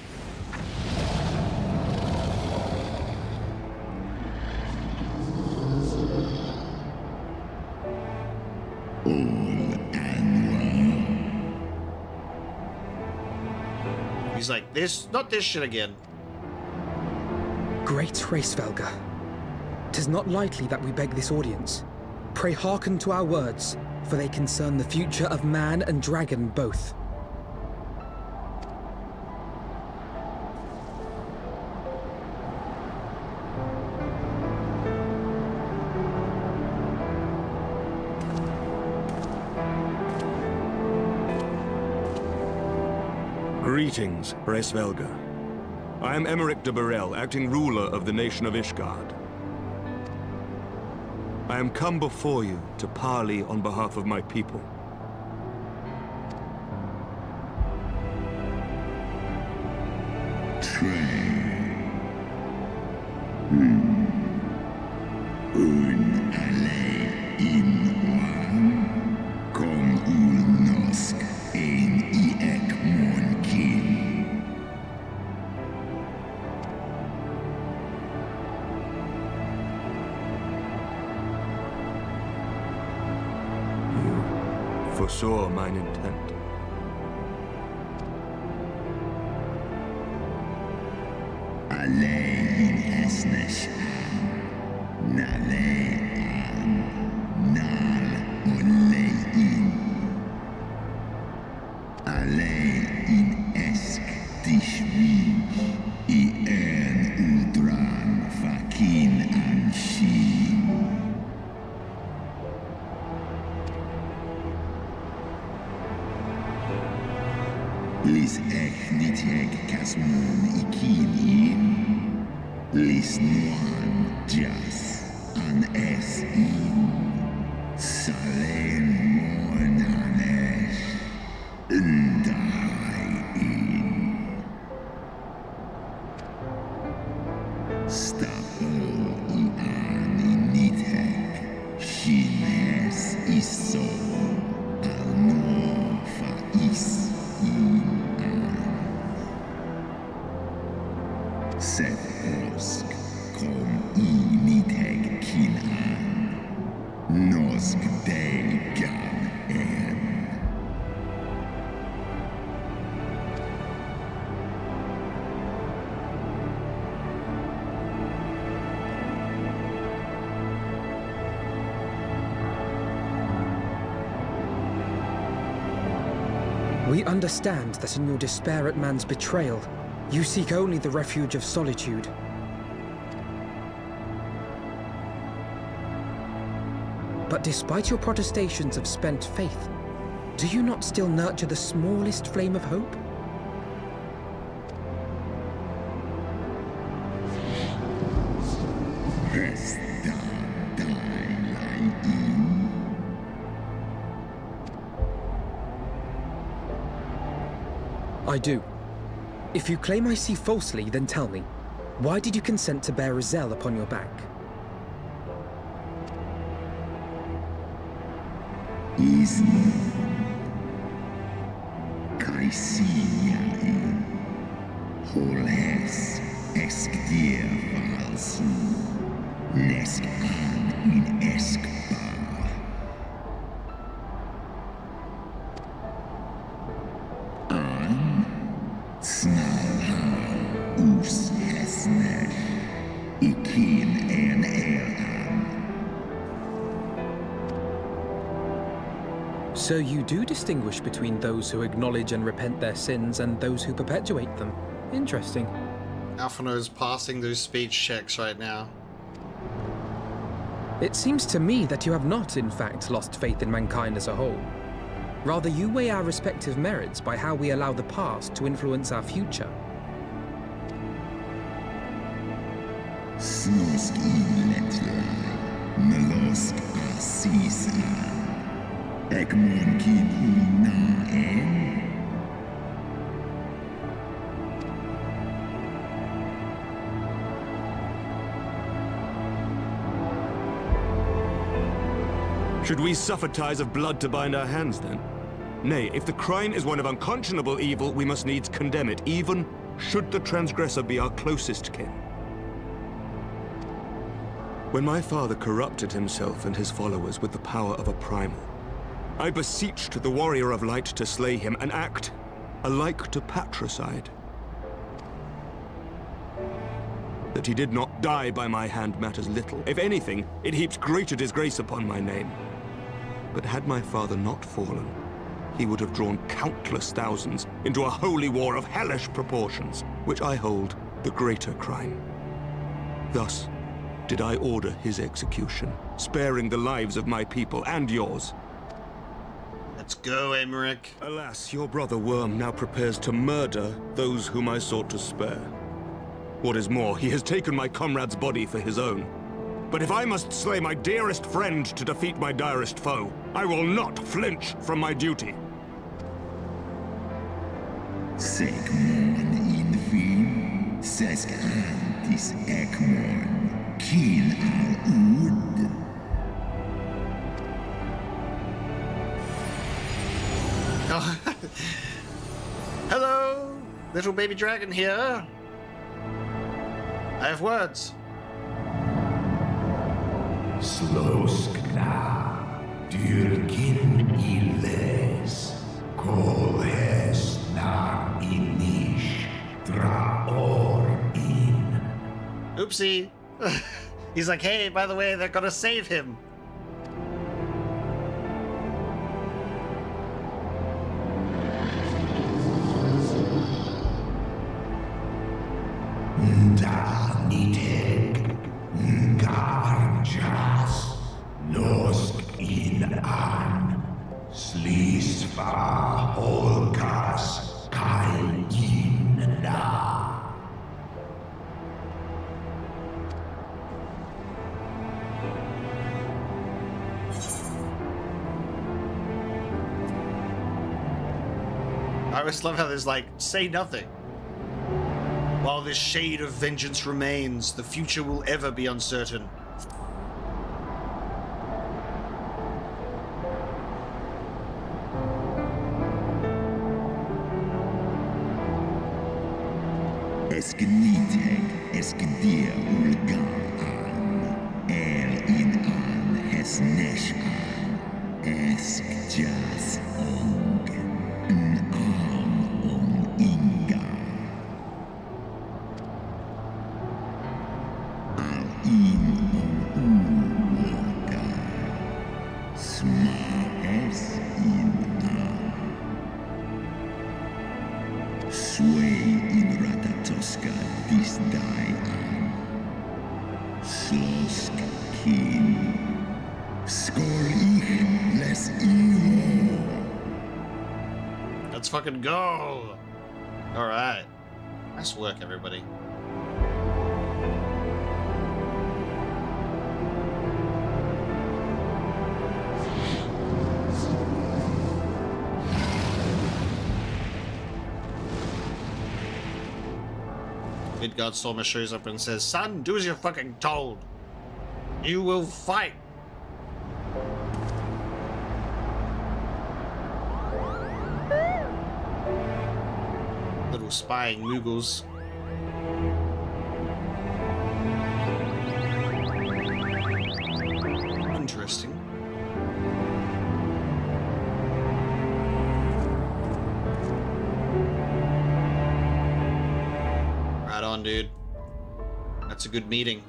He's like, this, not this shit again. Great Hraesvelgr, 'tis not lightly that we beg this audience. Pray hearken to our words, for they concern the future of man and dragon both. Greetings, Hraesvelgr. I am Emmerich de Burrell, acting ruler of the nation of Ishgard. I am come before you to parley on behalf of my people. Foresaw mine intent. Alleen Hesnes, Nalean, Nal Olein. Alleen Esk Dishmi, Ien Ultran Fakin Anshi. Lis ek nitek kasmon ikinin. Lis nuan jas an esin. Salen mon anesh. Ndai in. Stapel ian nitek. Shines iso. Al fa is. Sed osk kom initeg kinan, nosk degan en. We understand that in your despair at man's betrayal, you seek only the refuge of solitude. But despite your protestations of spent faith, do you not still nurture the smallest flame of hope? I do. If you claim I see falsely, then tell me, why did you consent to bear Hraesvelgr upon your back? Holes exkdir valsu, nesk an in eskbar. An snarhar us hesnesh, ikin en eran. So you do distinguish between those who acknowledge and repent their sins and those who perpetuate them. Interesting. Alphinaud is passing those speech checks right now. It seems to me that you have not, in fact, lost faith in mankind as a whole. Rather, you weigh our respective merits by how we allow the past to influence our future. Snosk iletla, melosk asisa, ekmon kin ina en. Should we suffer ties of blood to bind our hands, then? Nay, if the crime is one of unconscionable evil, we must needs condemn it, even should the transgressor be our closest kin. When my father corrupted himself and his followers with the power of a primal, I beseeched the warrior of light to slay him, an act alike to patricide. That he did not die by my hand matters little. If anything, it heaps greater disgrace upon my name. But had my father not fallen, he would have drawn countless thousands into a holy war of hellish proportions, which I hold the greater crime. Thus did I order his execution, sparing the lives of my people and yours. Let's go, Emmerich. Alas, your brother Worm now prepares to murder those whom I sought to spare. What is more, he has taken my comrade's body for his own. But if I must slay my dearest friend to defeat my direst foe, I will not flinch from my duty. Sekmon infin, sesk antis ekmon, kin al ud. Oh. Hello, little baby dragon here. I have words. Sloskna, dyrkin illes, kolhes na inish, draor in. Oopsie. He's like, hey, by the way, they're gonna save him. Nitek, Garjas, Nosk in an, Slisva Holkas, Kai always love how there's like, say nothing. While this shade of vengeance remains, the future will ever be uncertain. Esgniteg, esgdir ulgar an, in an, hesnesh an, eskjas ong, inga. Let's fucking go! Alright. Nice work, everybody. Midgard Stormer shows up and says, "Son, do as you're fucking told. You will fight." Little spying Moogles. Interesting. Right on, dude. That's a good meeting.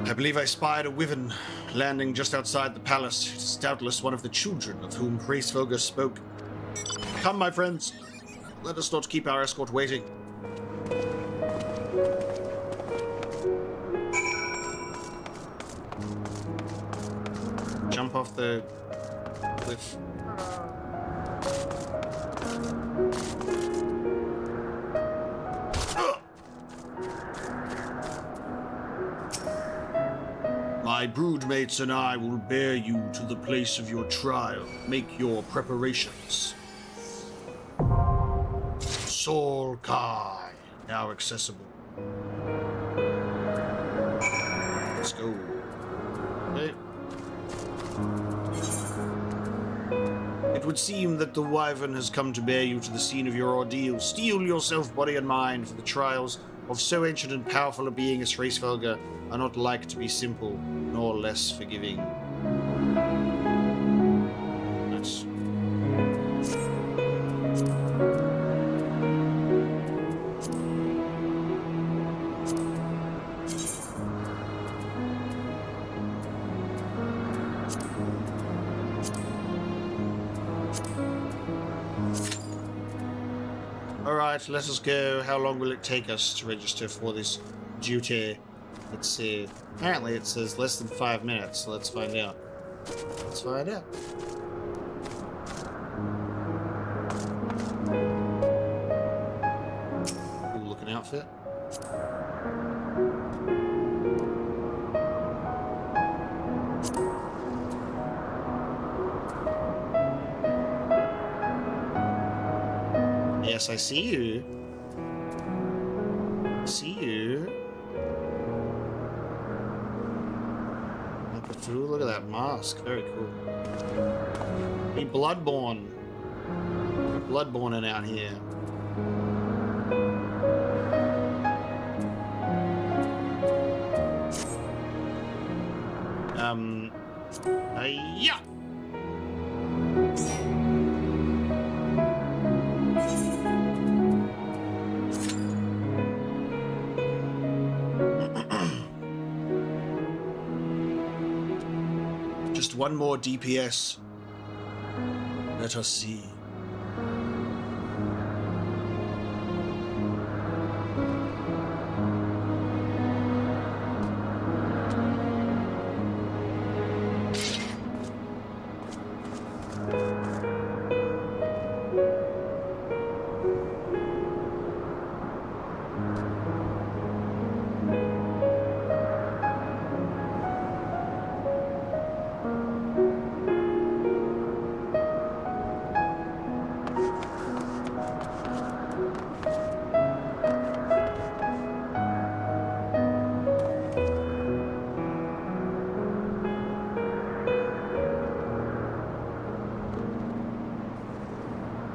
I believe I spied a wyvern landing just outside the palace. It is doubtless one of the children of whom Hraesvelgr spoke. Come, my friends. Let us not keep our escort waiting. Jump off the cliff. My broodmates and I will bear you to the place of your trial. Make your preparations. Sol Kai, now accessible. Let's go. Okay. It would seem that the wyvern has come to bear you to the scene of your ordeal. Steel yourself, body and mind, for the trials of so ancient and powerful a being as Hraesvelgr are not like to be simple, nor less forgiving. Nice. Alright, let us go. How long will it take us to register for this duty? Let's see. Apparently it says less than 5 minutes, so let's find out. Let's find out. Cool looking outfit. Yes, I see you. I see you. Ooh, look at that mask. Very cool. Be Bloodborne. Bloodborne out here. Yeah. Just one more DPS. Let us see.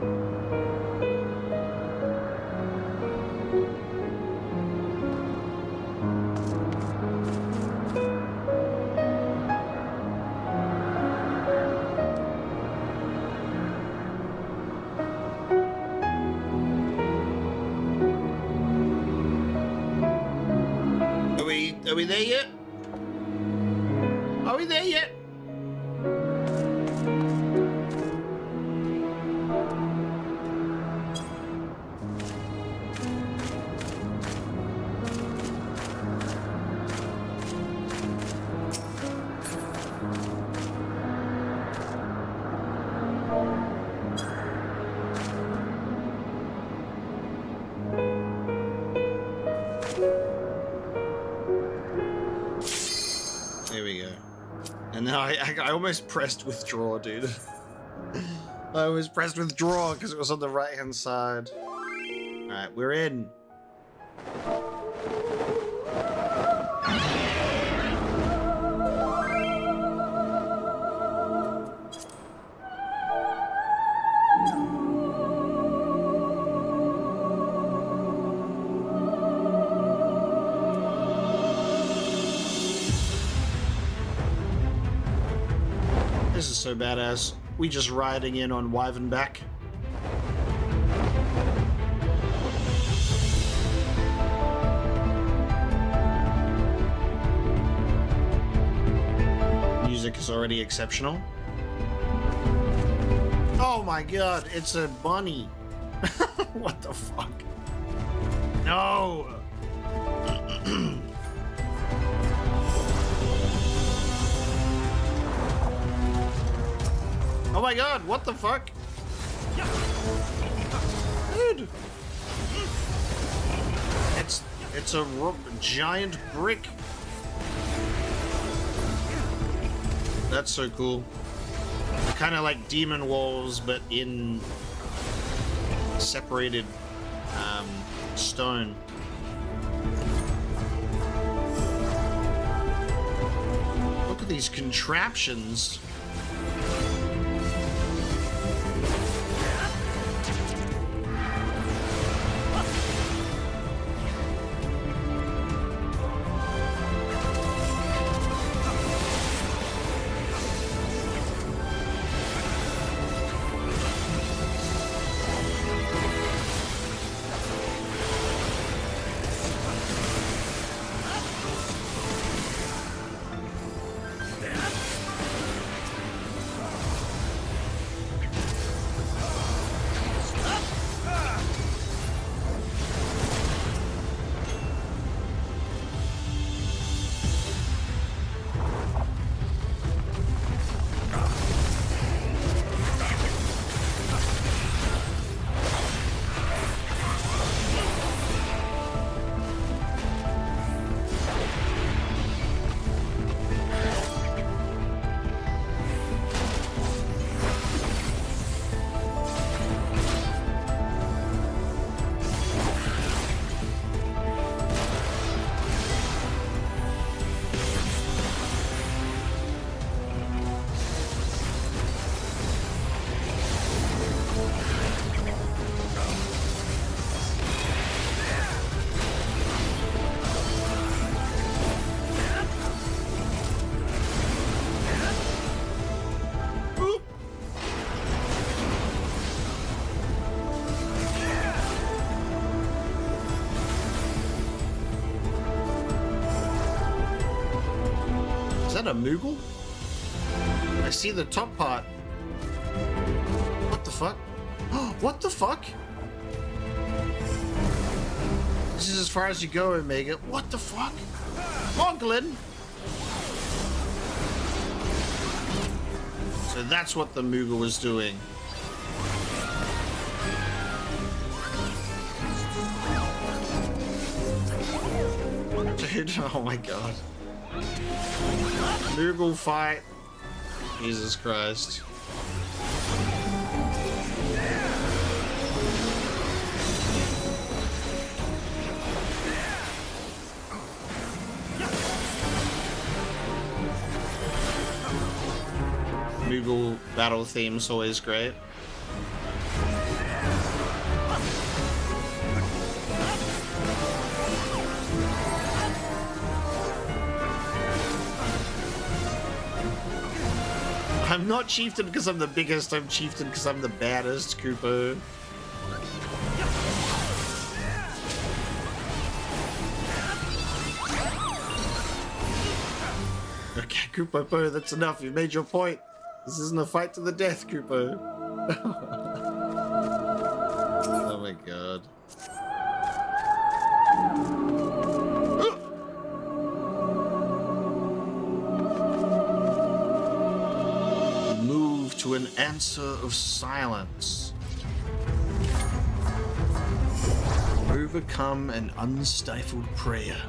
Are we there yet? Are we there yet? There we go. And then I almost pressed withdraw, dude. I almost pressed withdraw because it was on the right-hand side. Alright, we're in. This is so badass. We just riding in on Wyvernback. Music is already exceptional. Oh my god, it's a bunny. What the fuck? No! Oh my god, what the fuck? Dude! It's a giant brick. That's so cool. Kind of like demon walls, but in separated stone. Look at these contraptions. Is that a Moogle? I see the top part. What the fuck? What the fuck? This is as far as you go, Omega. What the fuck? Moglin! So that's what the Moogle was doing. Dude, oh my god. Moogle fight. Jesus Christ. Moogle battle theme's always great. I'm not chieftain because I'm the biggest, I'm chieftain because I'm the baddest, Koopa. Okay, Koopa, that's enough. You've made your point. This isn't a fight to the death, Koopa. Oh my god. Move to an answer of silence. Overcome an unstifled prayer.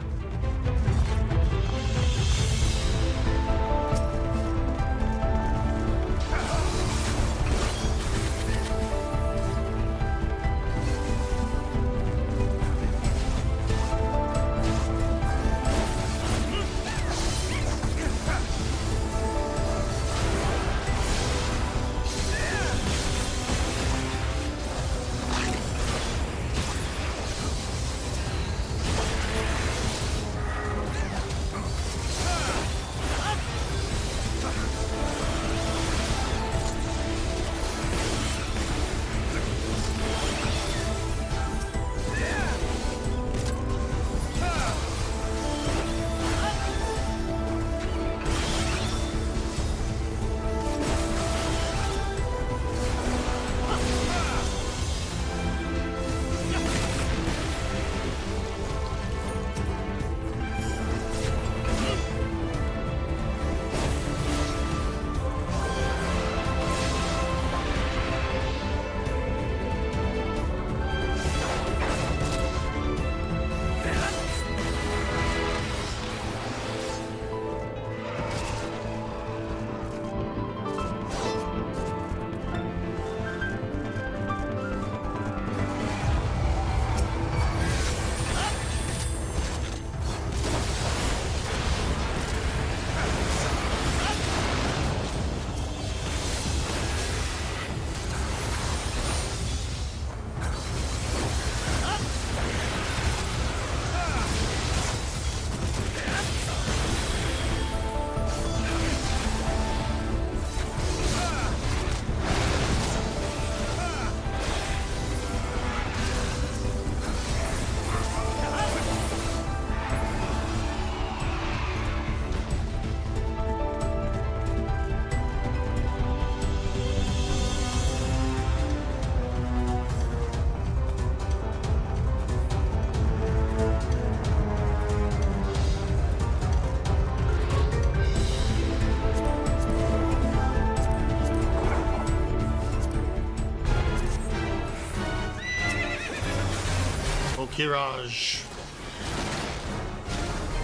Kiraj.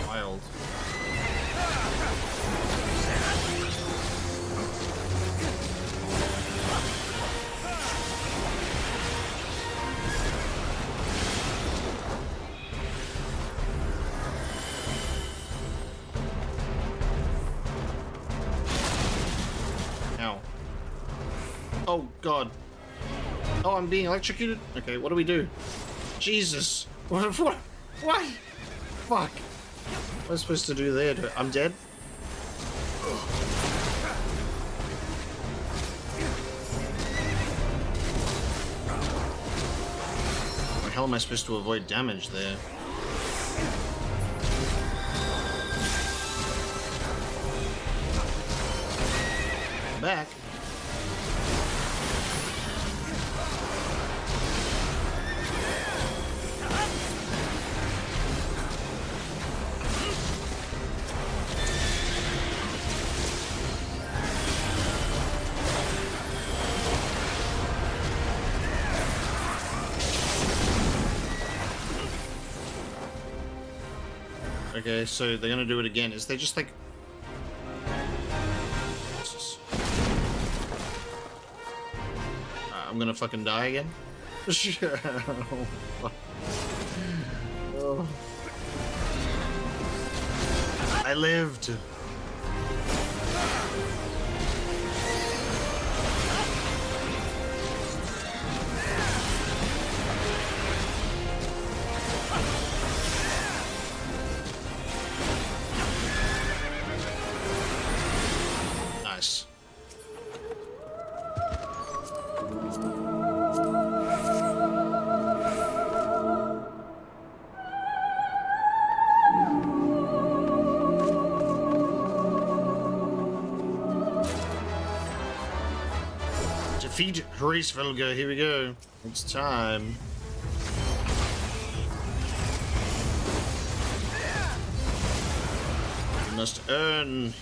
Wild. Ow. Oh god. Oh, I'm being electrocuted? Okay, what do we do? Jesus. What? Fuck. What am I supposed to do there? I'm dead? How the hell am I supposed to avoid damage there? I'm back. Okay, so they're gonna do it again. Is they just like... I'm gonna fucking die again? Oh. I lived! Defeat Hraesvelgr, here we go. It's time. We must earn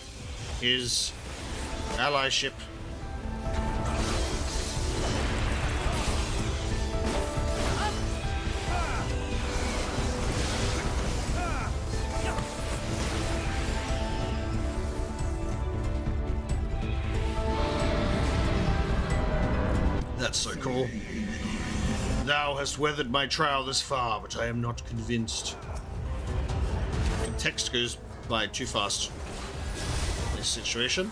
his allyship. That's so cool. Thou hast weathered my trial this far, but I am not convinced. The text goes by too fast in this situation.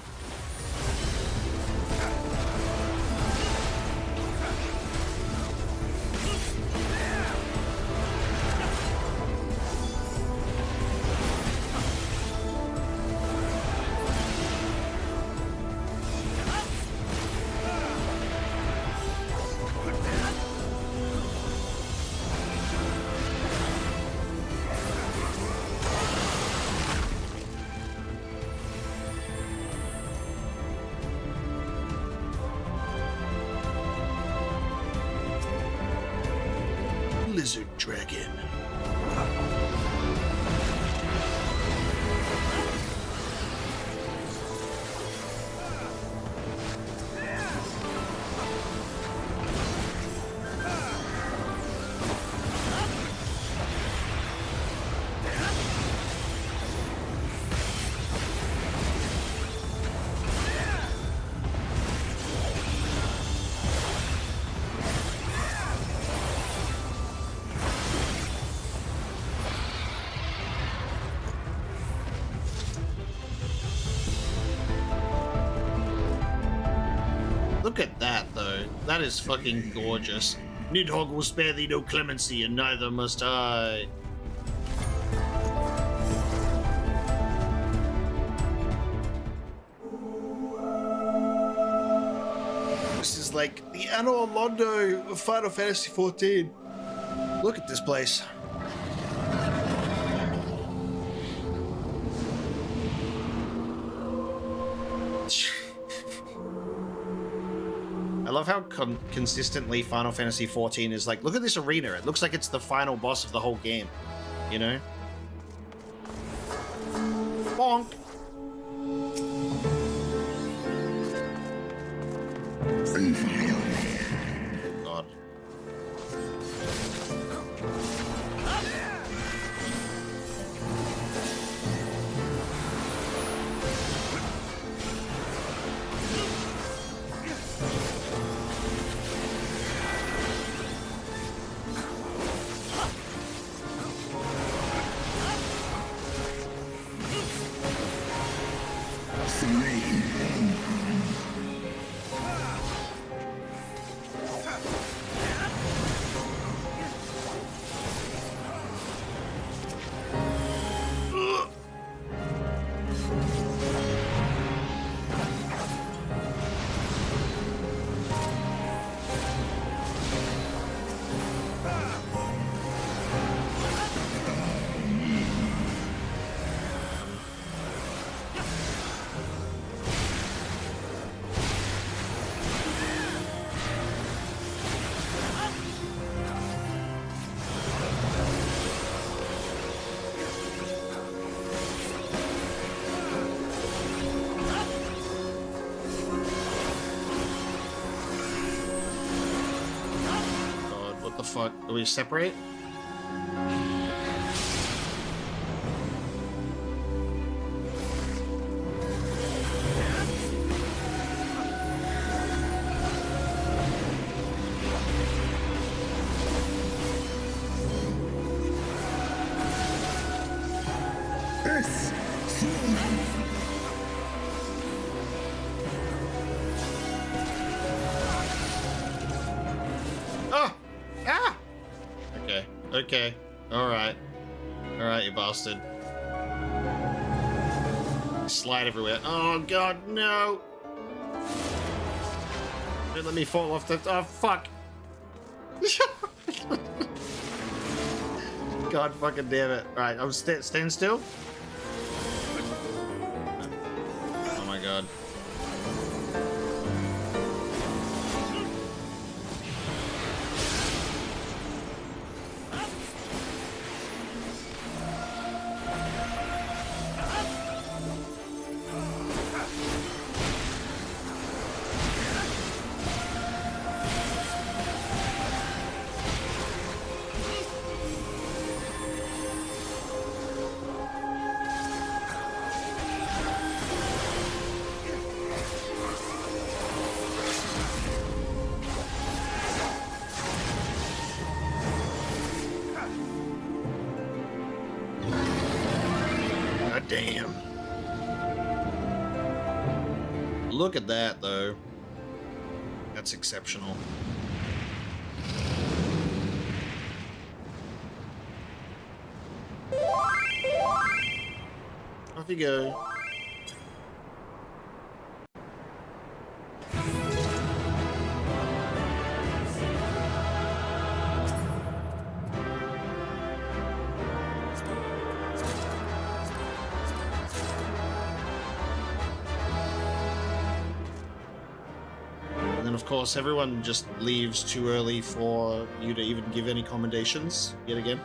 Lizard Dragon. Look at that, though. That is fucking gorgeous. Nidhogg will spare thee no clemency, and neither must I. This is like the Anor Londo of Final Fantasy XIV. Look at this place. I love how consistently Final Fantasy XIV is like, look at this arena. It looks like it's the final boss of the whole game, you know? Bonk. Oh God. Fuck, do we separate? Okay. Alright. Alright, you bastard. Slide everywhere. Oh god, no! Don't let me fall off the... Oh, fuck. God fucking damn it. Alright, I'm stand still. Oh my god. Damn. Look at that, though. That's exceptional. Off you go. Of course, everyone just leaves too early for you to even give any commendations yet again.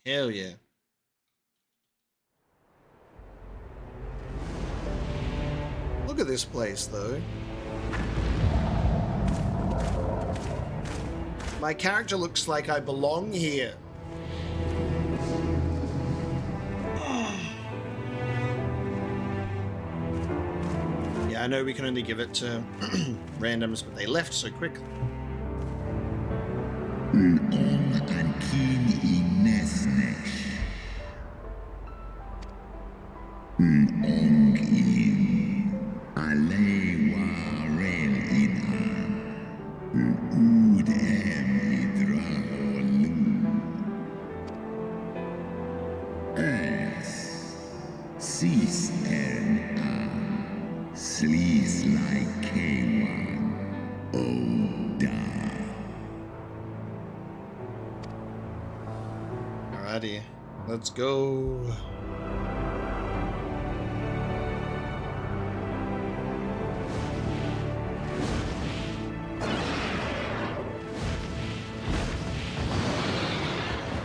Hell yeah. Look at this place, though. My character looks like I belong here. I know we can only give it to randoms, but they left so quickly. Alrighty, let's go.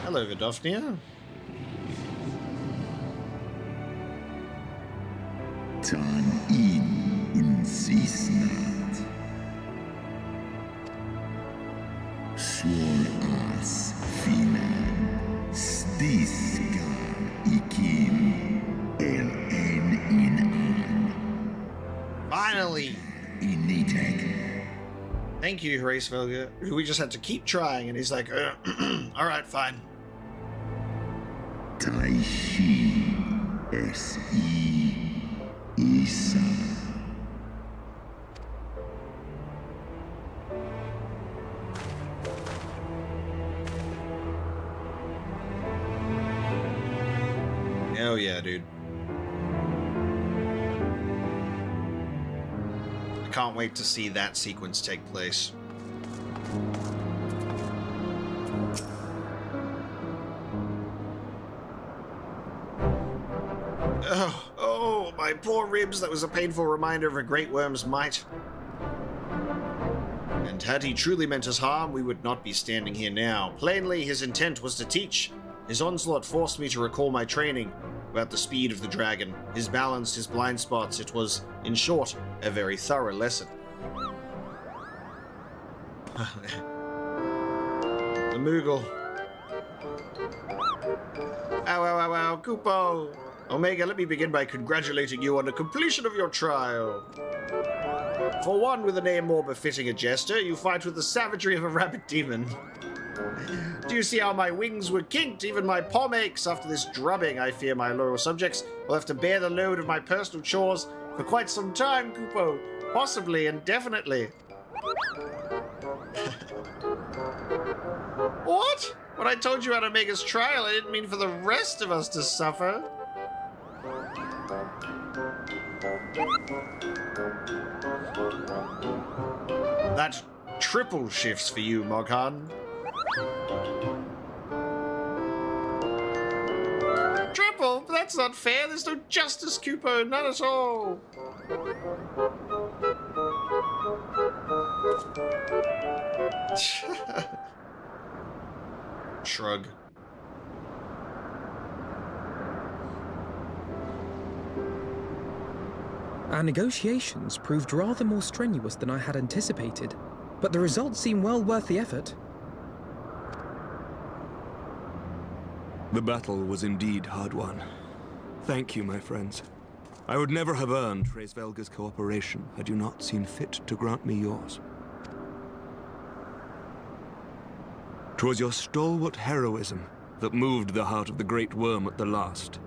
Hello, Vidofnia. Tan in unsisnat. Swor as finan. Stiska ikim. El en in an. Finally. Initek. Thank you, Hraesvelgr. We just had to keep trying, and he's like, alright, fine. Taishi S.E. Isa. Hell yeah, dude. I can't wait to see that sequence take place. Oh, my poor ribs. That was a painful reminder of a great worm's might. And had he truly meant us harm, we would not be standing here now. Plainly, his intent was to teach. His onslaught forced me to recall my training about the speed of the dragon, his balance, his blind spots. It was, in short, a very thorough lesson. The Moogle. Ow, ow, ow, ow, Kupo! Omega, let me begin by congratulating you on the completion of your trial. For one with a name more befitting a jester, you fight with the savagery of a rabbit demon. Do you see how my wings were kinked? Even my palm aches after this drubbing. I fear my loyal subjects will have to bear the load of my personal chores for quite some time, Kupo. Possibly and definitely. What? When I told you about Omega's trial, I didn't mean for the rest of us to suffer. That's triple shifts for you, Moghan. Triple? That's not fair. There's no justice, Kupo. None at all. Shrug. Our negotiations proved rather more strenuous than I had anticipated, but the results seem well worth the effort. The battle was indeed hard won. Thank you, my friends. I would never have earned Hraesvelgr's cooperation had you not seen fit to grant me yours. 'Twas your stalwart heroism that moved the heart of the Great Worm at the last.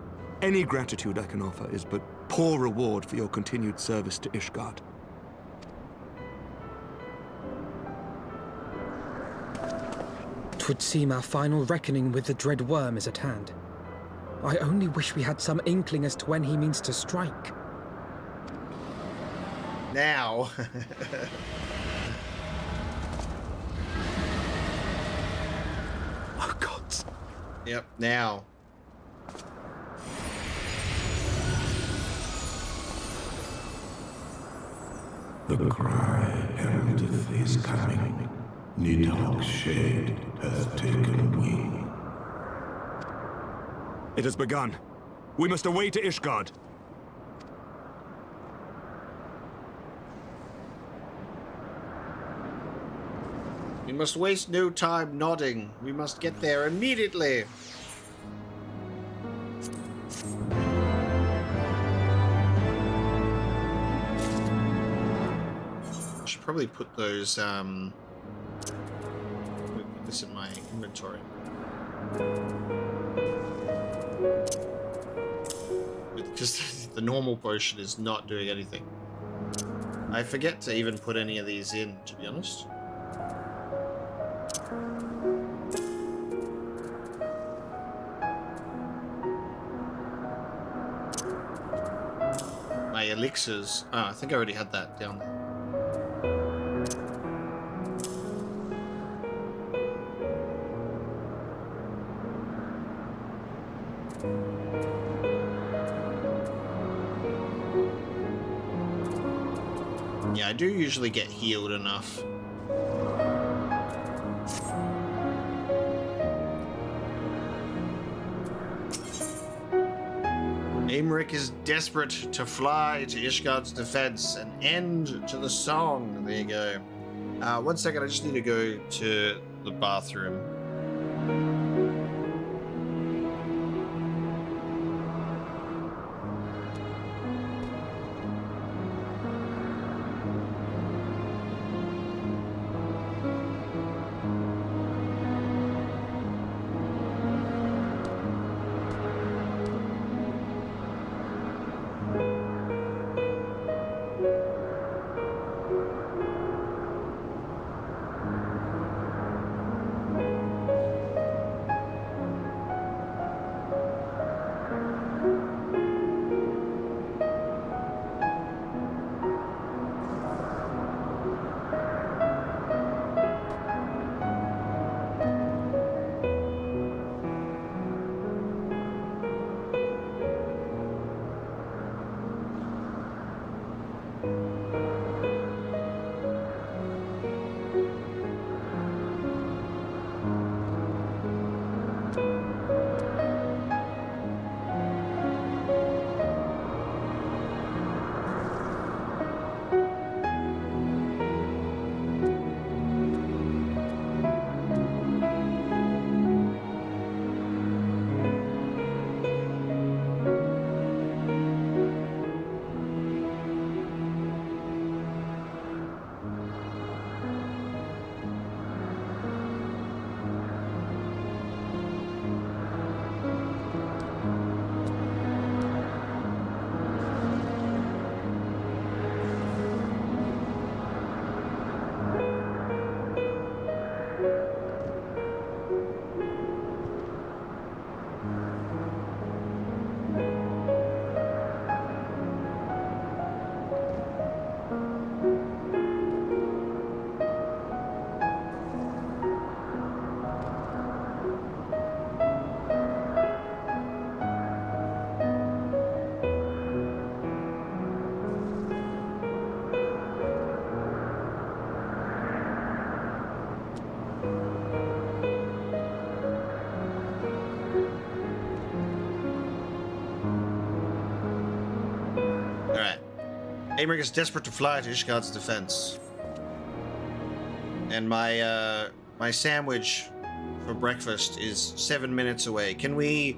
Any gratitude I can offer is but poor reward for your continued service to Ishgard. 'Twould seem our final reckoning with the dread worm is at hand. I only wish we had some inkling as to when he means to strike. Now. Oh, gods. Yep, now. The cry heraldeth his coming. Nidhogg's shade hath taken wing. It has begun. We must away to Ishgard. We must waste no time nodding. We must get there immediately. I should probably put those, put this in my inventory. Because the normal potion is not doing anything. I forget to even put any of these in, to be honest. My elixirs. Oh, I think I already had that down there. Yeah, I do usually get healed enough. Aymeric is desperate to fly to Ishgard's defense, an end to the song. There you go. 1 second, I just need to go to the bathroom. Alright. Aemeric is desperate to fly to Ishgard's defense. And my sandwich for breakfast is 7 minutes away. Can we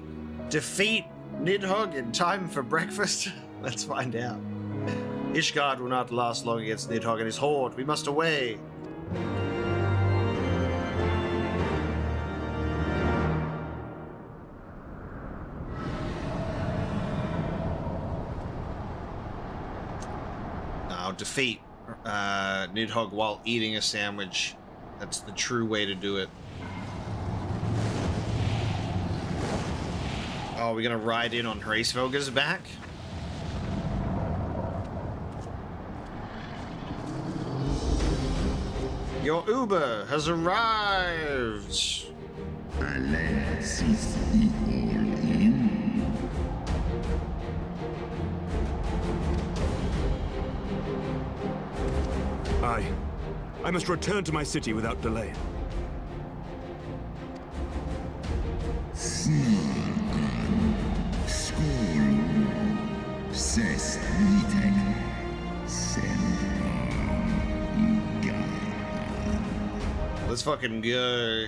defeat Nidhogg in time for breakfast? Let's find out. Ishgard will not last long against Nidhogg and his horde. We must away. Now defeat Nidhogg while eating a sandwich. That's the true way to do it. Oh, we're gonna ride in on Hraesvelgr's back? Your Uber has arrived! Alas, is he all in? I must return to my city without delay. Let's fucking go.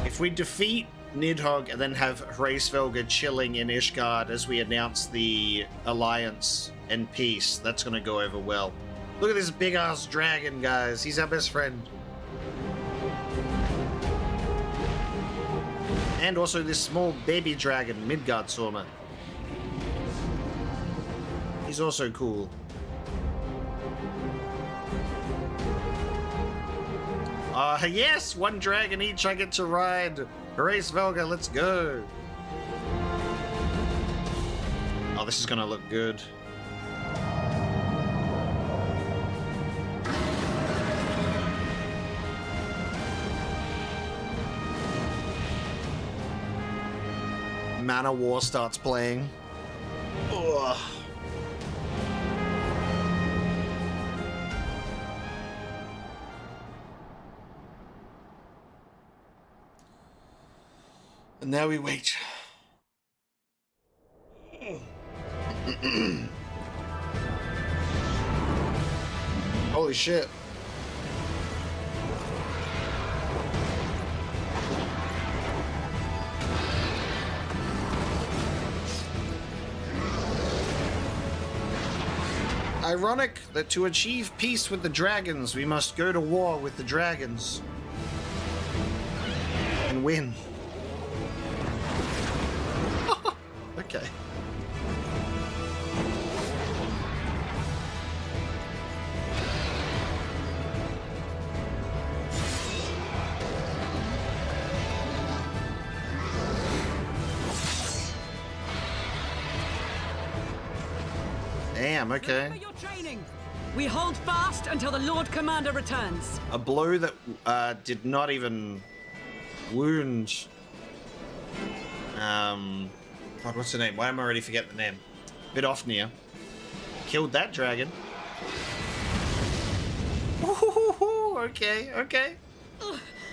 If we defeat Nidhogg and then have Hraesvelgr chilling in Ishgard as we announce the alliance and peace, that's gonna go over well. Look at this big ass dragon, guys. He's our best friend. And also this small baby dragon, Midgardsormr. He's also cool. Yes! One dragon each I get to ride. Hraesvelgr, let's go. Oh, this is gonna look good. Man of War starts playing. Ugh. And now we wait. Holy shit. Ironic that to achieve peace with the dragons, we must go to war with the dragons. And win. Okay. Damn, okay. We hold fast until the Lord Commander returns. A blow that did not even wound. God, what's the name? Why am I already forgetting the name? Vidofnir. Killed that dragon. Ooh, okay, okay.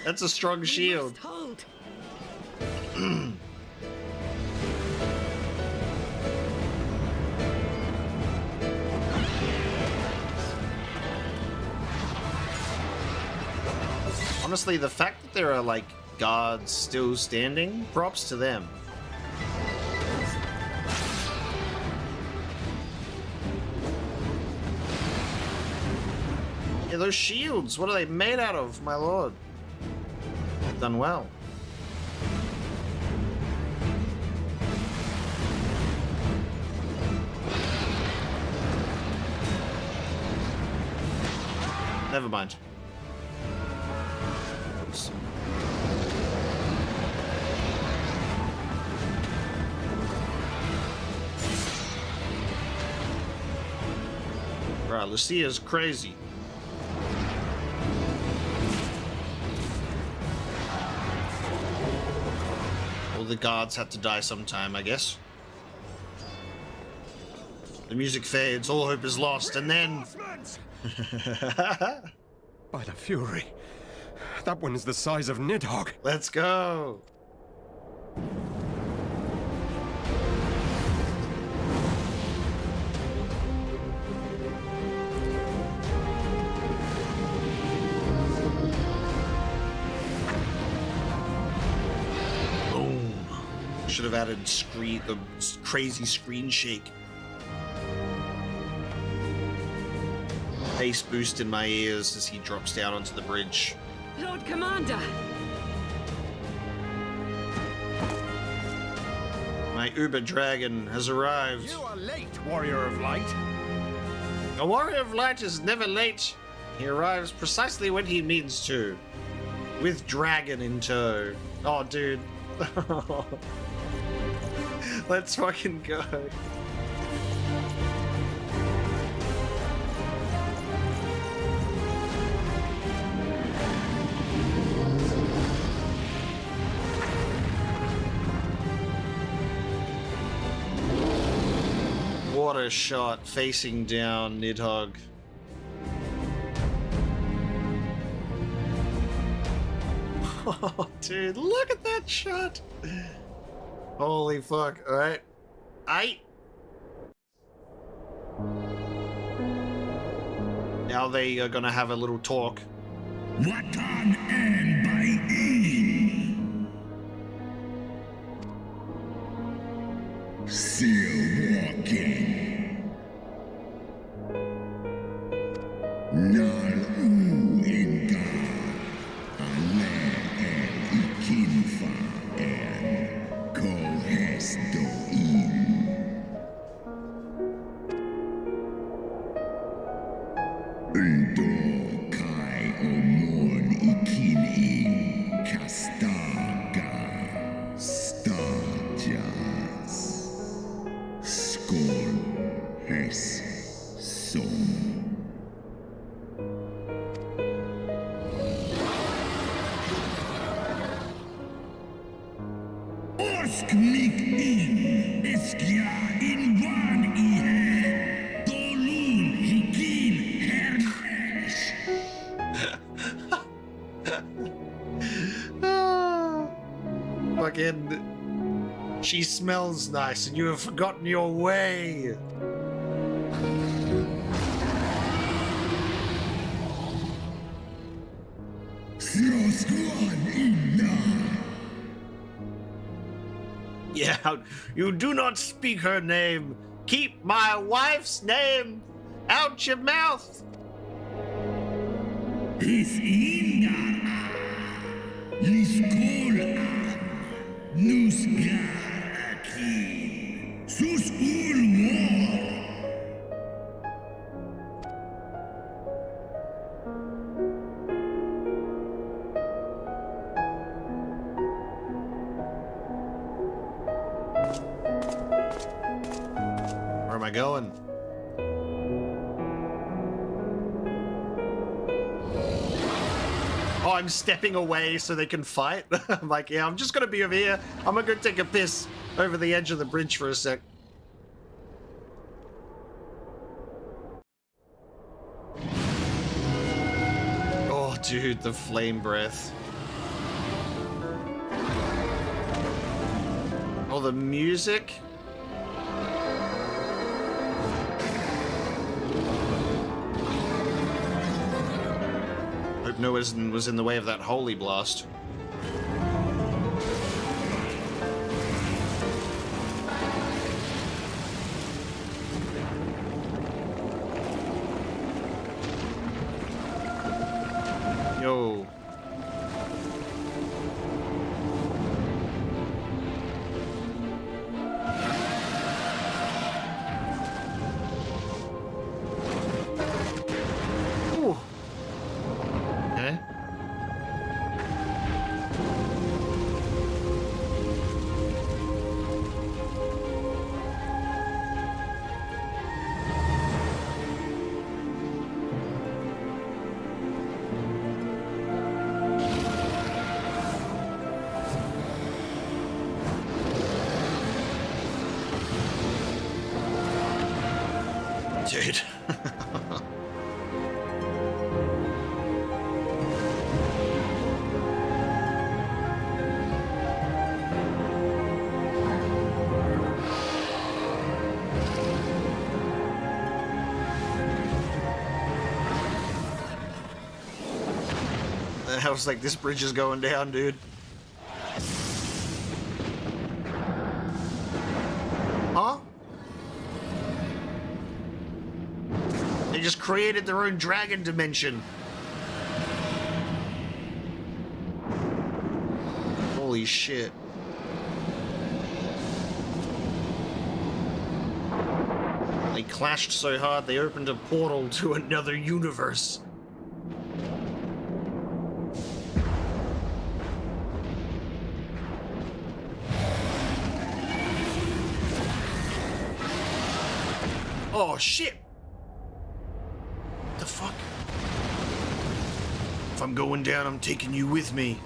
That's a strong shield. Honestly, the fact that there are, like, guards still standing, props to them. Yeah, those shields, what are they made out of, my lord? They've done well. Never mind. Oops. Right, Lucia's crazy. All the guards had to die sometime, I guess. The music fades, all hope is lost, and then... By the Fury. That one is the size of Nidhogg. Let's go! Should have added the crazy screen shake. Bass boost in my ears as he drops down onto the bridge. Lord Commander! My Uber Dragon has arrived. You are late, Warrior of Light. A Warrior of Light is never late. He arrives precisely when he means to. With Dragon in tow. Oh, dude. Let's fucking go. Water shot facing down Nidhogg. Oh, dude, look at that shot. Holy fuck. Alright. Now they are gonna have a little talk. Watan and by E. Still walking. Nal u inga. Ale el ikinfa en kohesto in. Udo kai omon ikin in kastaga. Stajas. Skål, häst, sång. Orsk mig in, eskja in van i här. Dolun hikin hernesh. Fucking... She smells nice and you have forgotten your way. Yeah, you do not speak her name. Keep my wife's name out your mouth. Is inga. Liskola. Nusgar. Sus ulmo. Where am I going? Oh, I'm stepping away so they can fight? I'm like, yeah, I'm just gonna be over here. I'm gonna go take a piss over the edge of the bridge for a sec. Oh, dude, the flame breath. Oh, the music. Hope no one was in the way of that holy blast. Yo. Ooh. Okay. Dude. I was like, this bridge is going down, dude. They just created their own dragon dimension. Holy shit. They clashed so hard they opened a portal to another universe. Oh shit! What the fuck? If I'm going down, I'm taking you with me.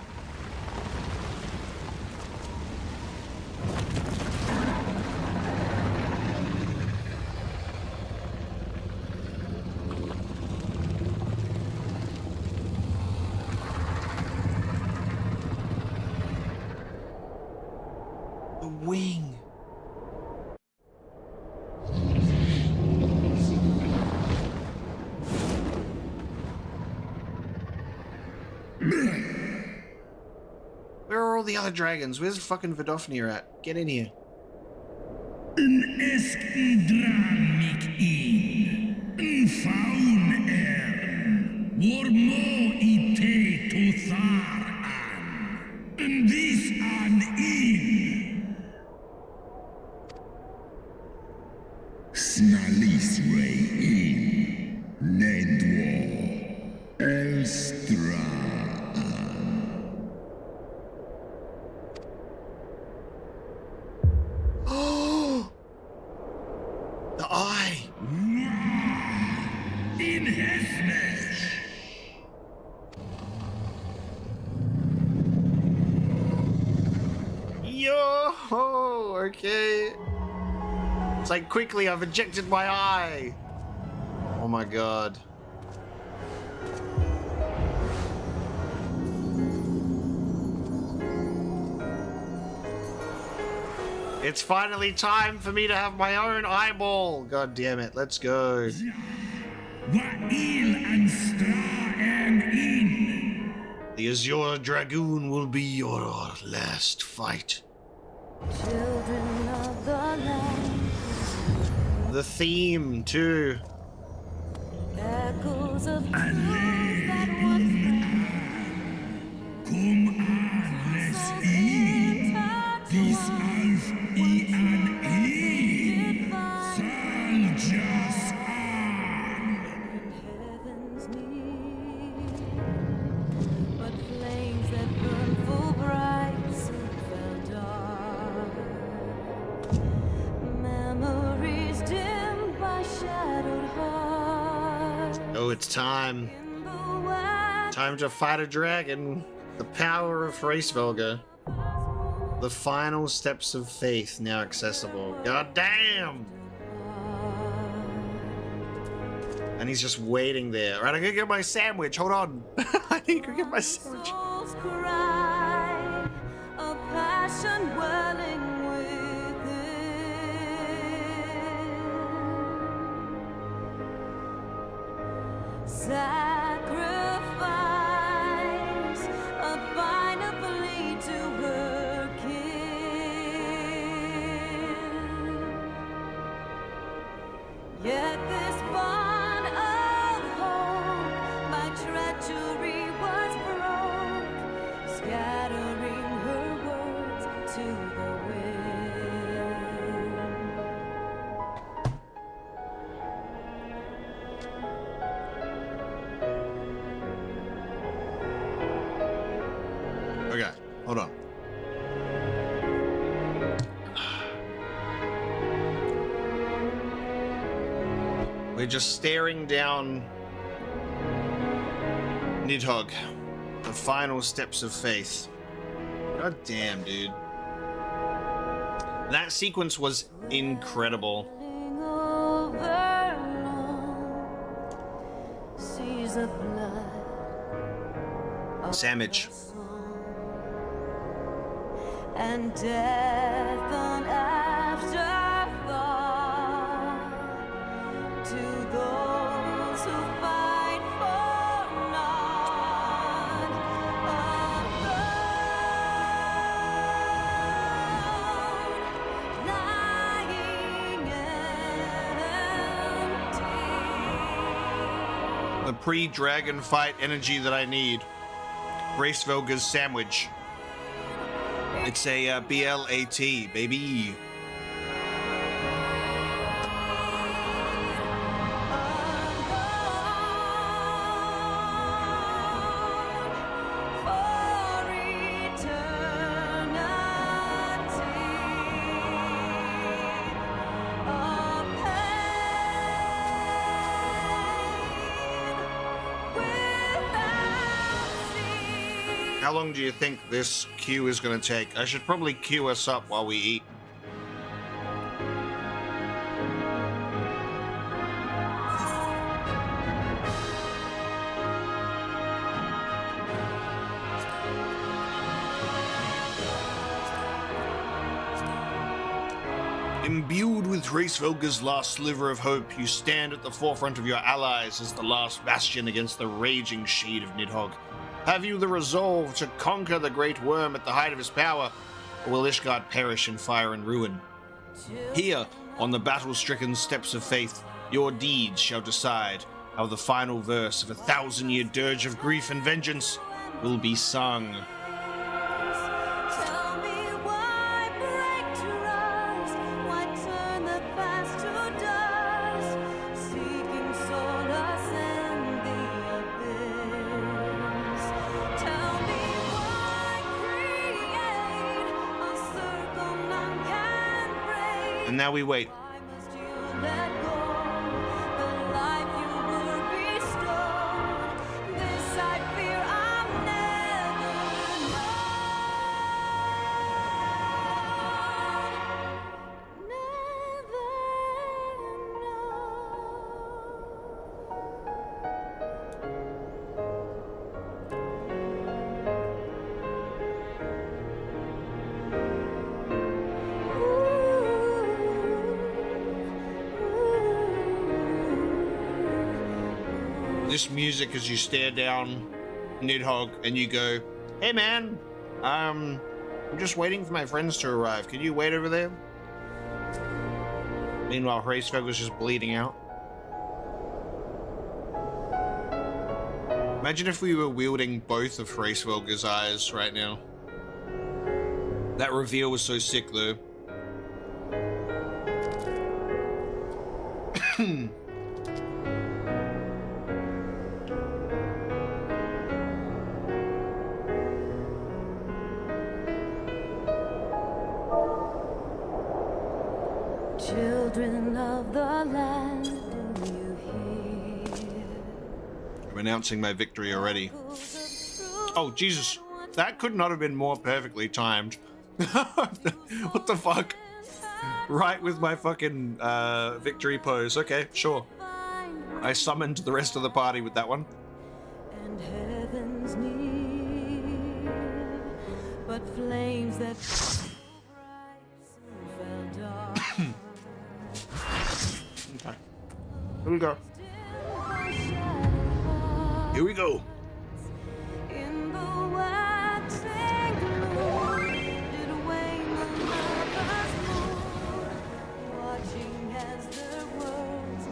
The wing. Where are all the other dragons? Where's fucking Vidofnir at? Get in here. Snalis in Nedwo Elstra. Oh! The eye! In Hesmesh. Yo! Okay. It's like, quickly, I've ejected my eye! Oh my god. It's finally time for me to have my own eyeball! God damn it, let's go. The Azure Dragoon will be your last fight. Children of the land. The theme, too. Echoes of that once Kom alles in. Dis alf I an in. Saljas an. heaven's need. But flames that burn full bright soon fell dark. Memories dimmed by shadowed hearts. Oh, it's time. Time to fight a dragon. The power of Hraesvelgr. The final steps of faith now accessible. God damn! And he's just waiting there. Alright, I'm gonna get my sandwich. Hold on. I need to go get my sandwich. Souls cry, a passion welling within. Sacrifice, a bind of plea to her kin. Yet this bond of hope by treachery was broke, scattering her words to the wind. Okay, hold on. We're just staring down Nidhogg, the final steps of faith. God damn, dude. That sequence was incredible. Seas of blood, Sandwich. and death an afterthought to those who fight for naught. Alone, lying empty. The pre-dragon fight energy that I need. Hraesvelgr's sandwich. It's a BLAT, baby. How long do you think this queue is going to take? I should probably queue us up while we eat. Imbued with Hraesvelgr's last sliver of hope, you stand at the forefront of your allies as the last bastion against the raging shade of Nidhogg. Have you the resolve to conquer the great worm at the height of his power, or will Ishgard perish in fire and ruin? Here, on the battle-stricken steps of faith, your deeds shall decide how the final verse of a 1,000-year dirge of grief and vengeance will be sung. And now we wait. This music as you stare down Nidhogg and you go, "Hey man, I'm just waiting for my friends to arrive. Can you wait over there?" Meanwhile, Hraesvelgr's just bleeding out. Imagine if we were wielding both of Hraesvelgr's eyes right now. That reveal was so sick though. Children of the land, do you hear? I'm announcing my victory already. Oh, Jesus. That could not have been more perfectly timed. What the fuck? Right with my fucking victory pose. Okay, sure. I summoned the rest of the party with that one. And heaven's near, but flames that fell dark. Okay. Here we go. Here we go. In the waxing gloom, did wane the lover's mood, watching as their words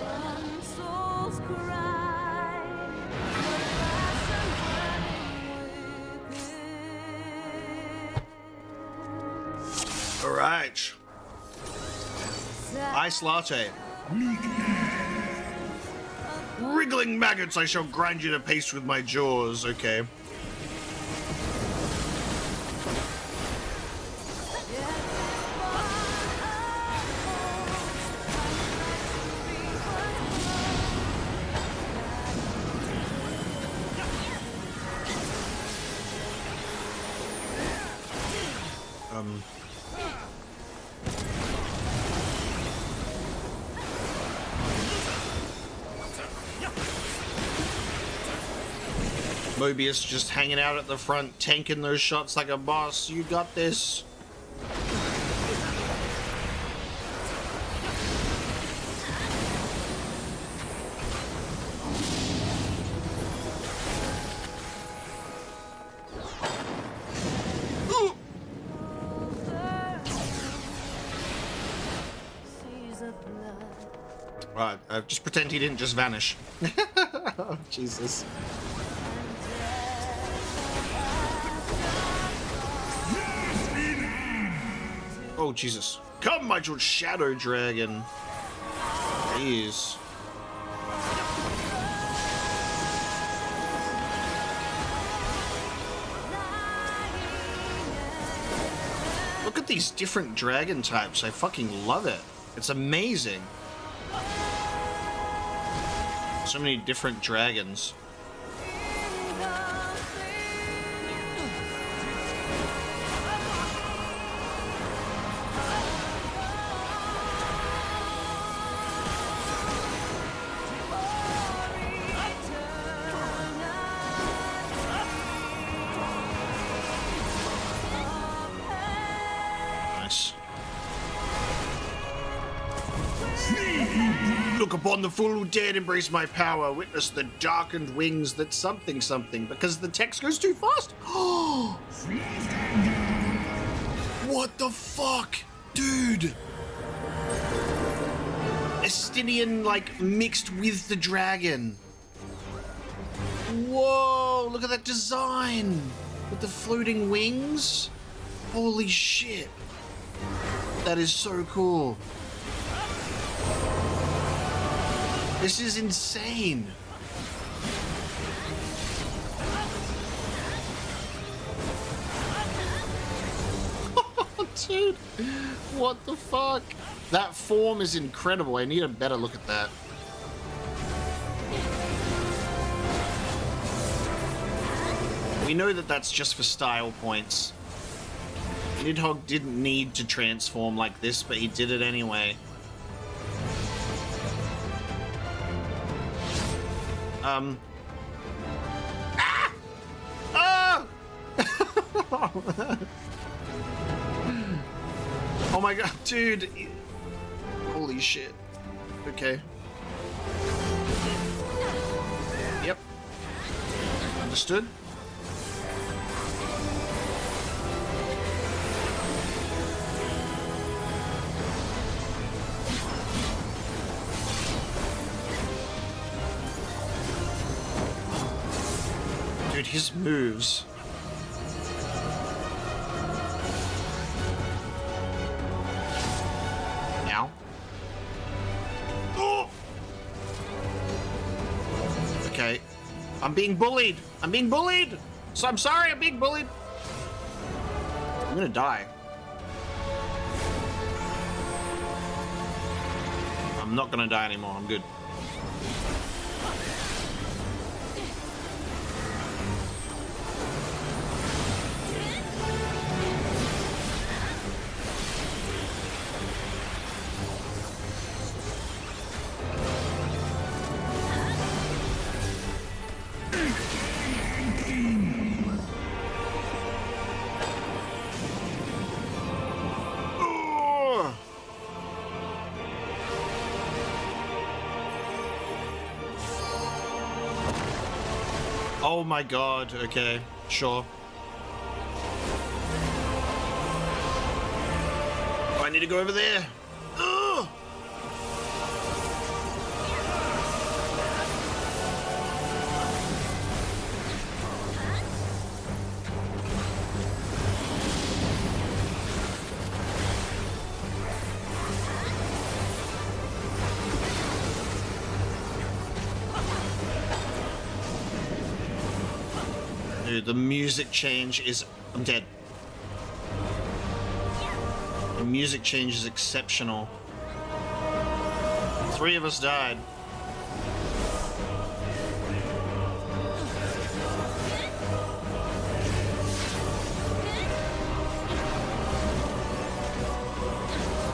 one soul's cry, but passion burning within. All right. Ice latte. Wriggling maggots, I shall grind you to paste with my jaws. Okay. Mobius just hanging out at the front, tanking those shots like a boss. You got this. Right, just pretend he didn't just vanish. Oh, Jesus. Oh, Jesus. Come, my shadow dragon. Jeez. Look at these different dragon types. I fucking love it. It's amazing. So many different dragons. Look upon the fool who dared embrace my power. Witness the darkened wings that something something. Because the text goes too fast. Oh! What the fuck? Dude! Estinian, like, mixed with the dragon. Whoa! Look at that design! With the floating wings. Holy shit. That is so cool. This is insane. Dude, what the fuck? That form is incredible. I need a better look at that. We know that that's just for style points. Nidhogg didn't need to transform like this, but he did it anyway. Ah! Oh! Oh my god, dude. Holy shit. Okay. Yep. Understood. Dude, his moves. Now. Oh! Okay. I'm being bullied. I'm being bullied. So I'm sorry, I'm being bullied. I'm gonna die. I'm not gonna die anymore. I'm good. Oh my god, okay, sure. Oh, I need to go over there. Ugh. Dude, the music change is... I'm dead. The music change is exceptional. 3 of us died.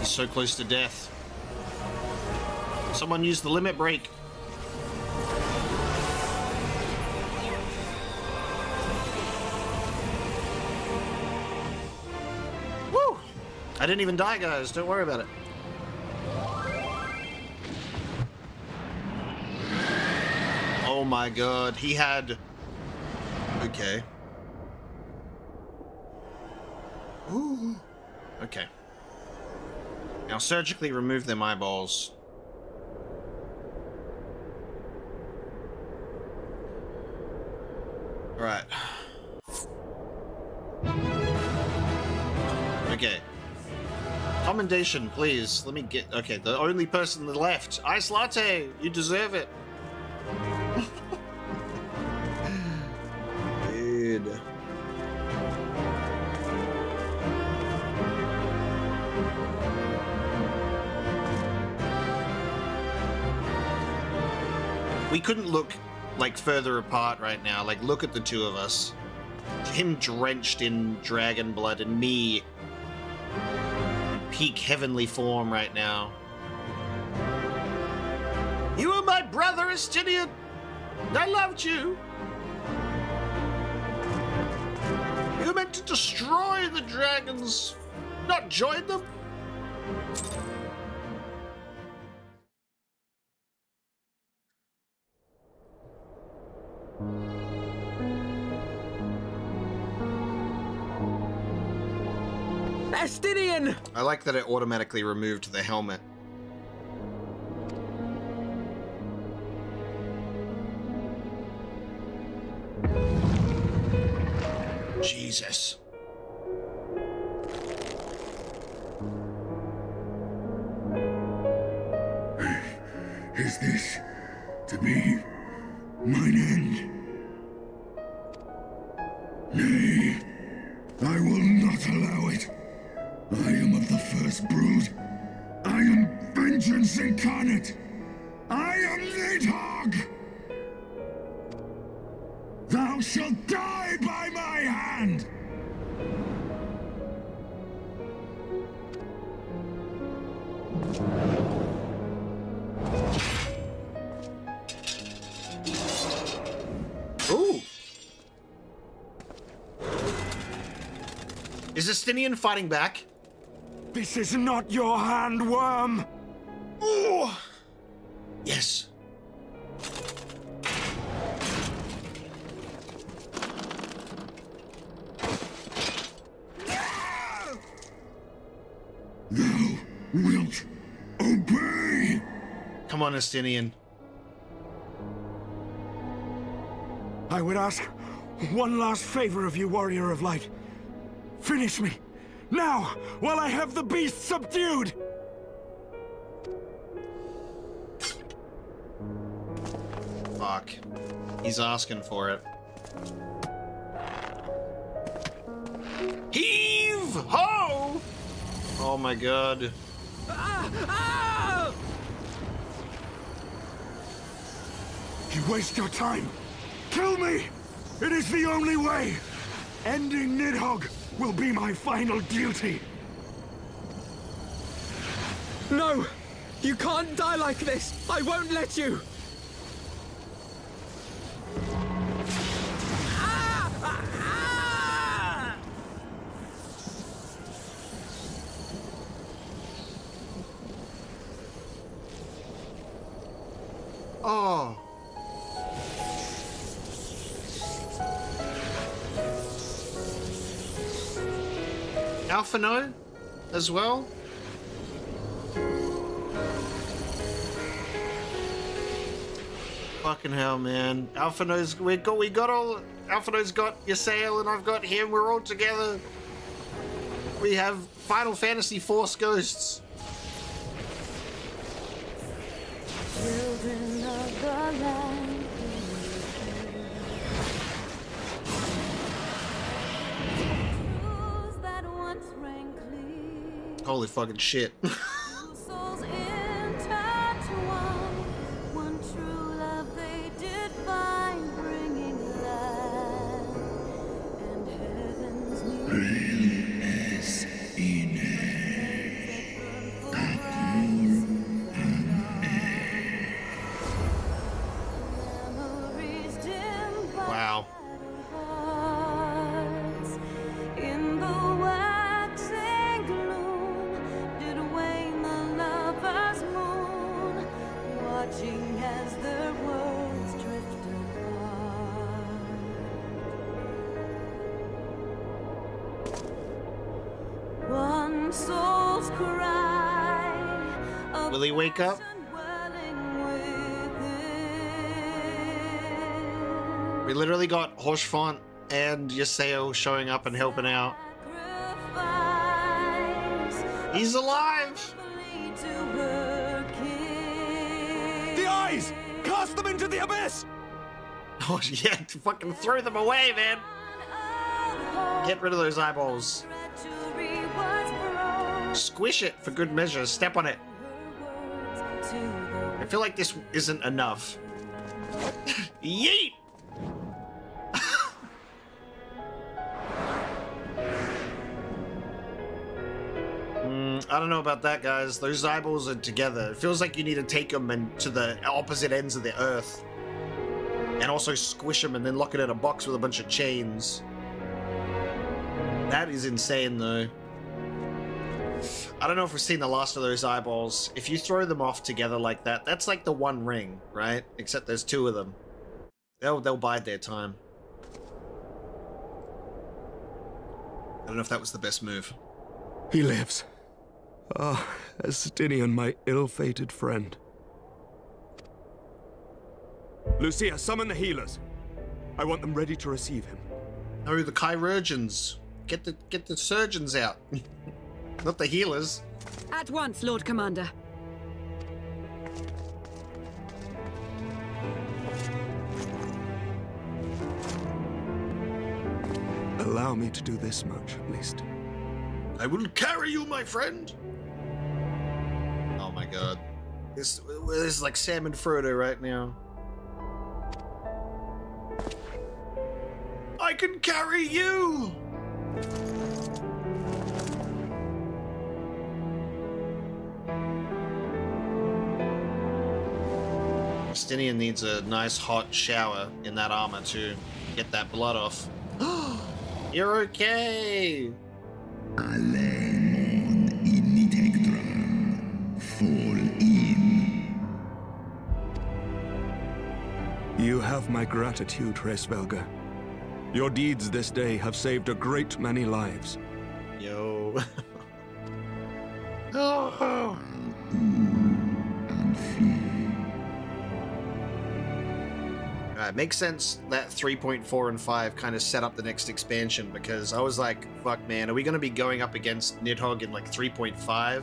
He's so close to death. Someone use the limit break. I didn't even die, guys. Don't worry about it. Oh my god. He had... Okay. Ooh. Okay. Now surgically remove them eyeballs. Right. Okay. Commendation, please. Let me get... Okay, the only person left. Ice Latte! You deserve it. Dude. We couldn't look, like, further apart right now. Like, look at the two of us. Him drenched in dragon blood and me in peak heavenly form right now. You were my brother, Estinian! I loved you! You were meant to destroy the dragons, not join them! Estinian! I like that it automatically removed the helmet. Jesus. Is this to be mine end? Nay, I will not allow it. I am of the first brood. I am vengeance incarnate. I am Nidhogg. Thou shalt die by my hand. Ooh. Is Estinian fighting back? This is not your hand, worm. Ooh. Yes. Thou wilt obey. Come on, Estinian. I would ask one last favor of you, Warrior of Light. Finish me, now, while I have the beast subdued! Fuck. He's asking for it. Heave ho! Oh my god. You waste your time. Kill me! It is the only way! Ending Nidhogg will be my final duty! No! You can't die like this! I won't let you! Oh. Alphino as well. Fucking hell, man. Alphino's we got all Alphino's got Ysael and I've got him. We're all together. We have Final Fantasy Force ghosts. Children of the land. Truths that once rang clear. Holy fucking shit. Souls intertwined. One true love they did find, bringing light and heaven's Realness in Wow. in the waxing gloom did wane the lover's moon, watching as their worlds drift apart. One soul's cry. Will he wake up? We literally got Hoshfont and Yaseo showing up and helping out. He's alive! The eyes! Cast them into the abyss! Oh yeah, fucking throw them away, man! Get rid of those eyeballs. Squish it for good measure, step on it. I feel like this isn't enough. Yeet! I don't know about that, guys. Those eyeballs are together. It feels like you need to take them to the opposite ends of the earth. And also squish them and then lock it in a box with a bunch of chains. That is insane, though. I don't know if we've seen the last of those eyeballs. If you throw them off together like that, that's like the one ring, right? Except there's two of them. They'll bide their time. I don't know if that was the best move. He lives. Ah, Estinian, my ill-fated friend. Lucia, summon the healers. I want them ready to receive him. Oh, the chirurgeons. Get the surgeons out. Not the healers. At once, Lord Commander. Allow me to do this much, at least. I will carry you, my friend. Oh my god. This is like Sam and Frodo right now. I can carry you! Estinian needs a nice hot shower in that armor to get that blood off. You're okay! You have my gratitude, Hraesvelgr. Your deeds this day have saved a great many lives. Yo. Oh. Alright, makes sense that 3.4 and 5 kind of set up the next expansion, because I was like, fuck man, are we going to be going up against Nidhogg in like 3.5?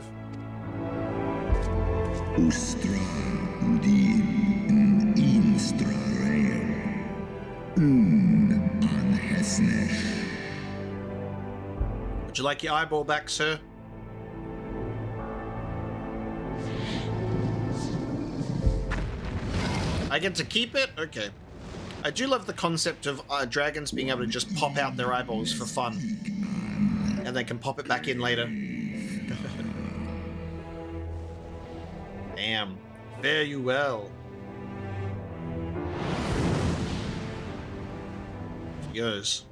Would you like your eyeball back, sir? I get to keep it? Okay. I do love the concept of dragons being able to just pop out their eyeballs for fun. And they can pop it back in later. Damn. Fare you well. Yours.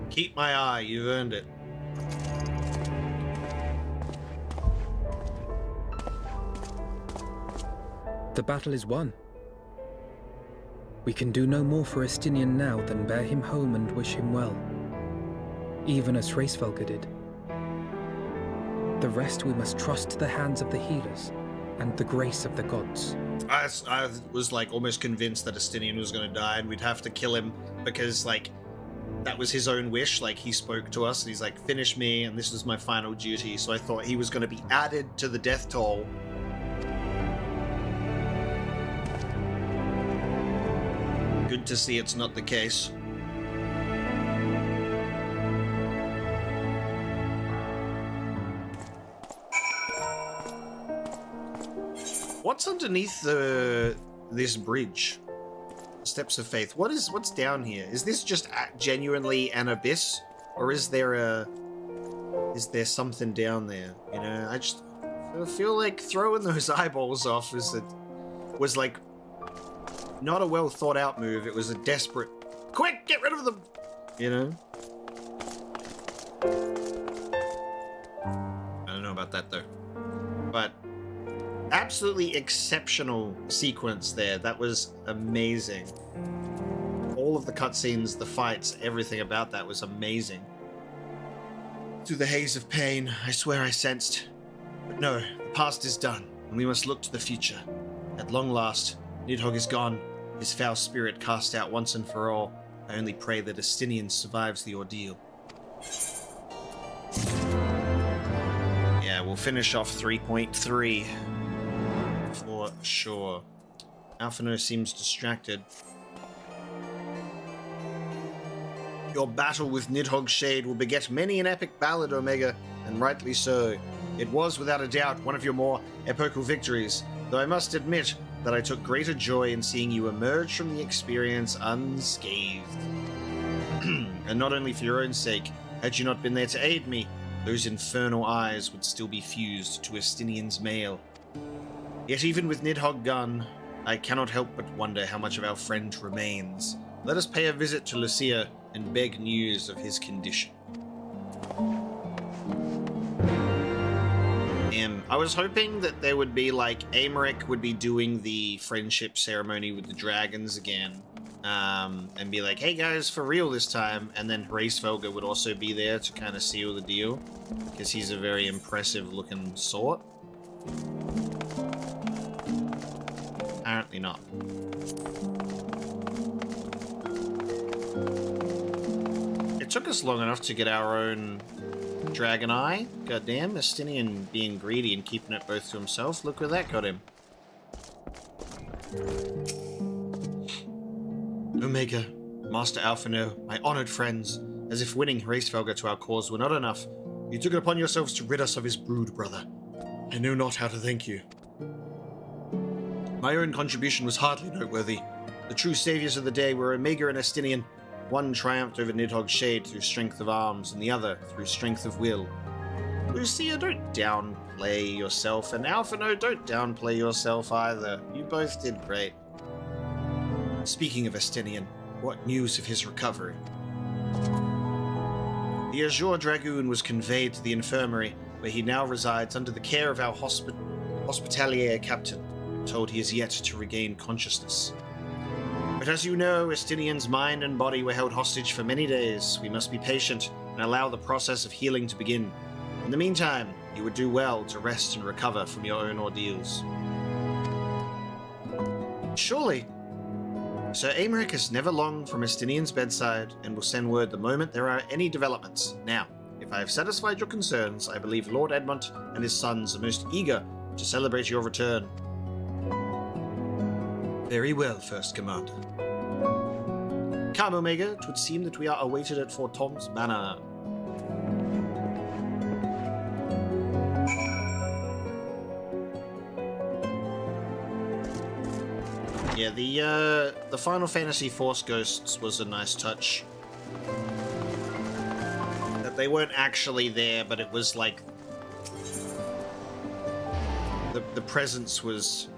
Keep my eye, you've earned it. The battle is won. We can do no more for Estinian now than bear him home and wish him well, even as Hraesvelgr did. The rest we must trust to the hands of the healers and the grace of the gods. I was like almost convinced that Estinian was going to die and we'd have to kill him because like that was his own wish. Like he spoke to us and he's like, finish me and this was my final duty. So I thought he was going to be added to the death toll. Good to see it's not the case. What's underneath this bridge? Steps of Faith. What's down here? Is this just genuinely an abyss, or is there something down there? You know, I feel like throwing those eyeballs off was like not a well thought out move. It was a desperate, quick, get rid of them. You know. I don't know about that though, but. Absolutely exceptional sequence there. That was amazing. All of the cutscenes, the fights, everything about that was amazing. Through the haze of pain, I swear I sensed. But no, the past is done, and we must look to the future. At long last, Nidhogg is gone, his foul spirit cast out once and for all. I only pray that Estinian survives the ordeal. Yeah, we'll finish off 3.3 for sure. Alphino seems distracted. Your battle with Nidhogg's Shade will beget many an epic ballad, Omega, and rightly so. It was, without a doubt, one of your more epochal victories, though I must admit that I took greater joy in seeing you emerge from the experience unscathed. And not only for your own sake, had you not been there to aid me, those infernal eyes would still be fused to Estinian's mail. Yet even with Nidhogg gone, I cannot help but wonder how much of our friend remains. Let us pay a visit to Lucia and beg news of his condition. I was hoping that there would be, like, Aymeric would be doing the friendship ceremony with the dragons again, and be like, hey guys, for real this time, and then Hraesvelgr would also be there to kind of seal the deal, because he's a very impressive looking sort. Apparently not. It took us long enough to get our own Dragon Eye. Goddamn, Estinian being greedy and keeping it both to himself. Look where that got him. Omega, Master Alphino, my honored friends, as if winning Hraesvelgr to our cause were not enough, you took it upon yourselves to rid us of his brood, brother. I know not how to thank you. My own contribution was hardly noteworthy. The true saviors of the day were Omega and Estinian. One triumphed over Nidhogg's Shade through strength of arms, and the other through strength of will. Lucia, don't downplay yourself, and Alphino, don't downplay yourself either. You both did great. Speaking of Estinian, what news of his recovery? The Azure Dragoon was conveyed to the infirmary, where he now resides under the care of our hospitalier captain, told he is yet to regain consciousness. But as you know, Estinian's mind and body were held hostage for many days. We must be patient and allow the process of healing to begin. In the meantime, you would do well to rest and recover from your own ordeals. Surely. Sir Aymeric is never long from Estinian's bedside and will send word the moment there are any developments. Now, if I have satisfied your concerns, I believe Lord Edmund and his sons are most eager to celebrate your return. Very well, First Commander. Come, Omega, it would seem that we are awaited at Fort Tom's Manor. Yeah, the Final Fantasy Force Ghosts was a nice touch. That they weren't actually there, but it was like the presence was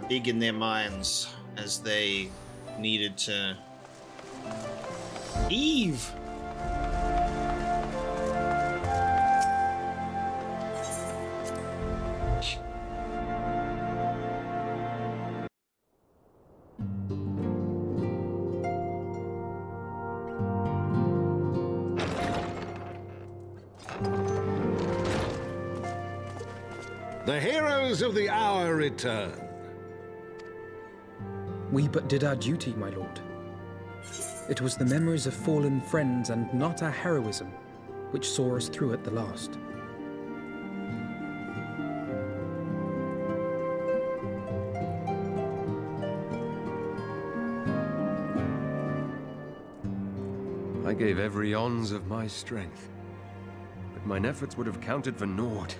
big in their minds as they needed to. Eve! The heroes of the hour return. We but did our duty, my lord. It was the memories of fallen friends and not our heroism which saw us through at the last. I gave every ounce of my strength, but mine efforts would have counted for naught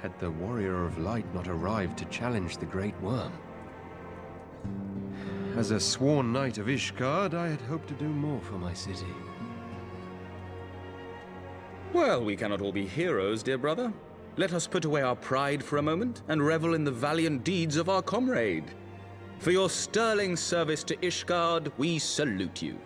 had the Warrior of Light not arrived to challenge the Great Worm. As a sworn knight of Ishgard, I had hoped to do more for my city. Well, we cannot all be heroes, dear brother. Let us put away our pride for a moment and revel in the valiant deeds of our comrade. For your sterling service to Ishgard, we salute you.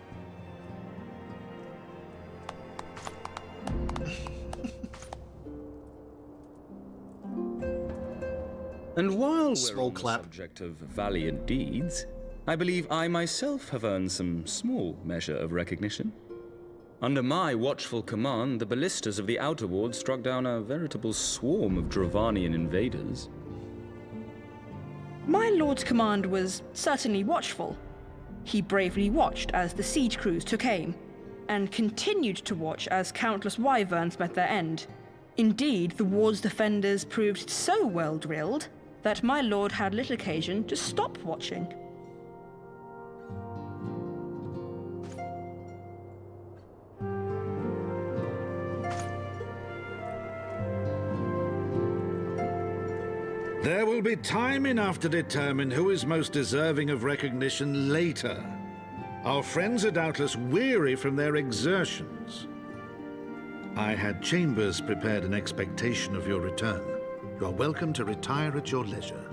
And while we're on the subject of valiant deeds, I believe I myself have earned some small measure of recognition. Under my watchful command, the ballistas of the Outer Ward struck down a veritable swarm of Dravanian invaders. My lord's command was certainly watchful. He bravely watched as the siege crews took aim, and continued to watch as countless wyverns met their end. Indeed, the ward's defenders proved so well drilled that my lord had little occasion to stop watching. There will be time enough to determine who is most deserving of recognition later. Our friends are doubtless weary from their exertions. I had chambers prepared in expectation of your return. You are welcome to retire at your leisure.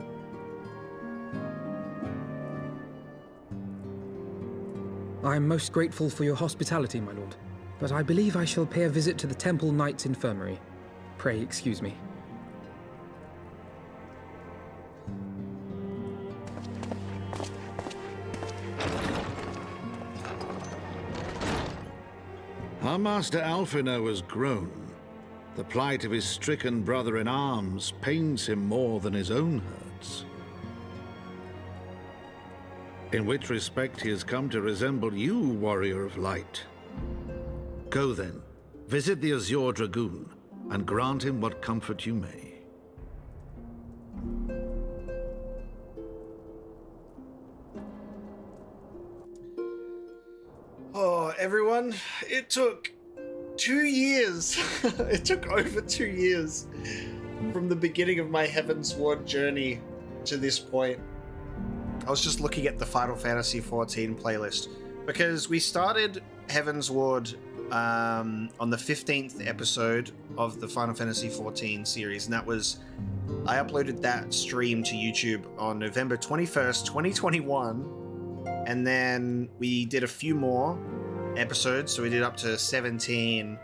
I am most grateful for your hospitality, my lord, but I believe I shall pay a visit to the Temple Knight's Infirmary. Pray excuse me. Our master Alphino has grown. The plight of his stricken brother-in-arms pains him more than his own hurts. In which respect he has come to resemble you, warrior of light. Go then, visit the Azure Dragoon, and grant him what comfort you may. Oh, everyone, it took 2 years. It took over 2 years from the beginning of my Heavensward journey to this point. I was just looking at the Final Fantasy XIV playlist because we started Heavensward on the 15th episode of the Final Fantasy XIV series, and that was, I uploaded that stream to YouTube on November 21st, 2021. And then we did a few more episodes, so we did up to 17.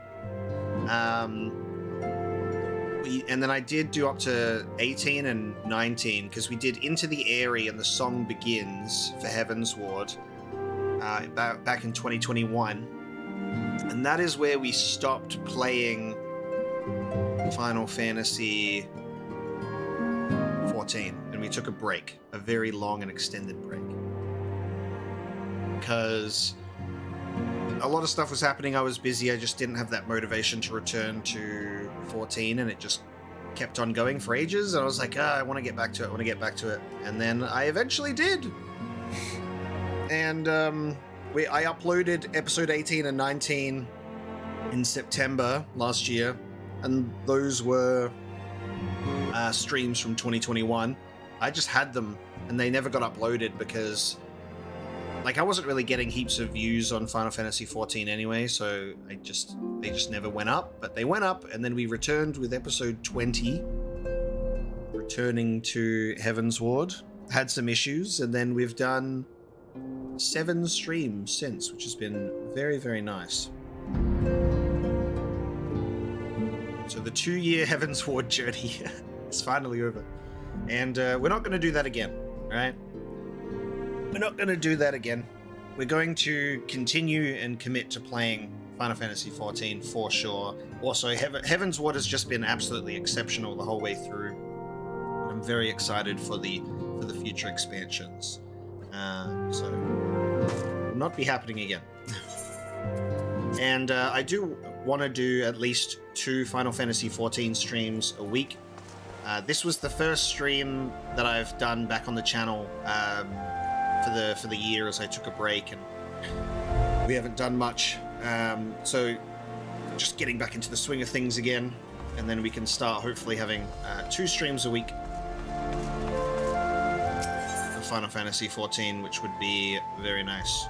And then I did do up to 18 and 19, because we did Into the Airy and the Song Begins for Heavensward back in 2021. And that is where we stopped playing Final Fantasy 14. And we took a break, a very long and extended break. Because a lot of stuff was happening. I was busy. I just didn't have that motivation to return to 14, and it just kept on going for ages. And I was like, I want to get back to it. And then I eventually did. And I uploaded episode 18 and 19 in September last year, and those were streams from 2021. I just had them, and they never got uploaded because I wasn't really getting heaps of views on Final Fantasy XIV anyway, so they just never went up. But they went up, and then we returned with episode 20, returning to Heavensward. Had some issues, and then we've done 7 streams since, which has been very, very nice. So the 2-year Heavensward journey is finally over. And we're not going to do that again, alright? We're not going to do that again. We're going to continue and commit to playing Final Fantasy XIV for sure. Also, Heavensward has just been absolutely exceptional the whole way through. I'm very excited for the future expansions. So, will not be happening again. And I do want to do at least 2 Final Fantasy XIV streams a week. This was the first stream that I've done back on the channel for the year as I took a break, and we haven't done much. So just getting back into the swing of things again, and then we can start hopefully having 2 streams a week for Final Fantasy XIV, which would be very nice.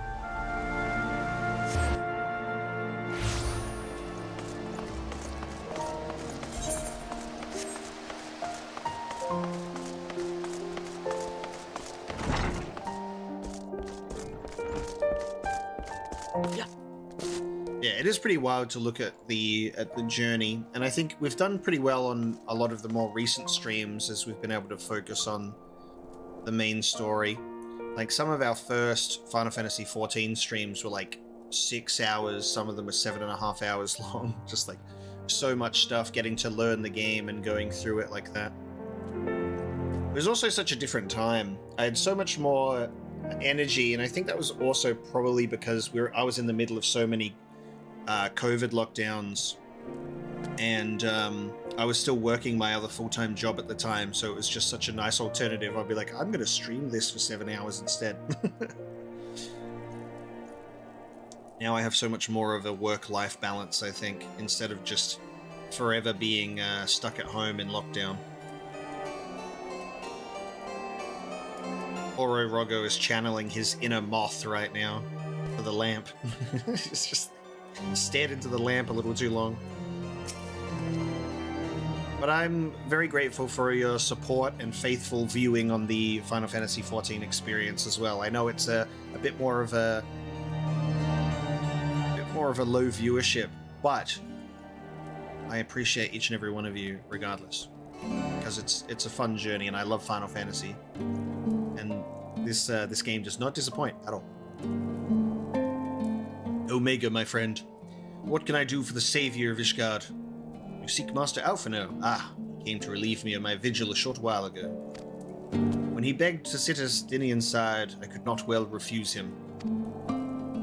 Yeah, it is pretty wild to look at the journey, and I think we've done pretty well on a lot of the more recent streams as we've been able to focus on the main story. Like some of our first Final Fantasy XIV streams were 6 hours, some of them were 7.5 hours long, just so much stuff, getting to learn the game and going through it like that. It was also such a different time. I had so much more energy, and I think that was also probably because I was in the middle of so many COVID lockdowns, and I was still working my other full-time job at the time, so it was just such a nice alternative. I'd be like, I'm gonna stream this for 7 hours instead. Now I have so much more of a work-life balance, I think, instead of just forever being stuck at home in lockdown. Oro Rogo is channeling his inner moth right now for the lamp. He's just stared into the lamp a little too long. But I'm very grateful for your support and faithful viewing on the Final Fantasy XIV experience as well. I know it's a bit more of a low viewership, but I appreciate each and every one of you regardless, because it's a fun journey, and I love Final Fantasy, and this game does not disappoint at all. Omega, my friend, what can I do for the savior of Ishgard? You seek Master Alphino. Ah, he came to relieve me of my vigil a short while ago. When he begged to sit at Estinian's side, I could not well refuse him.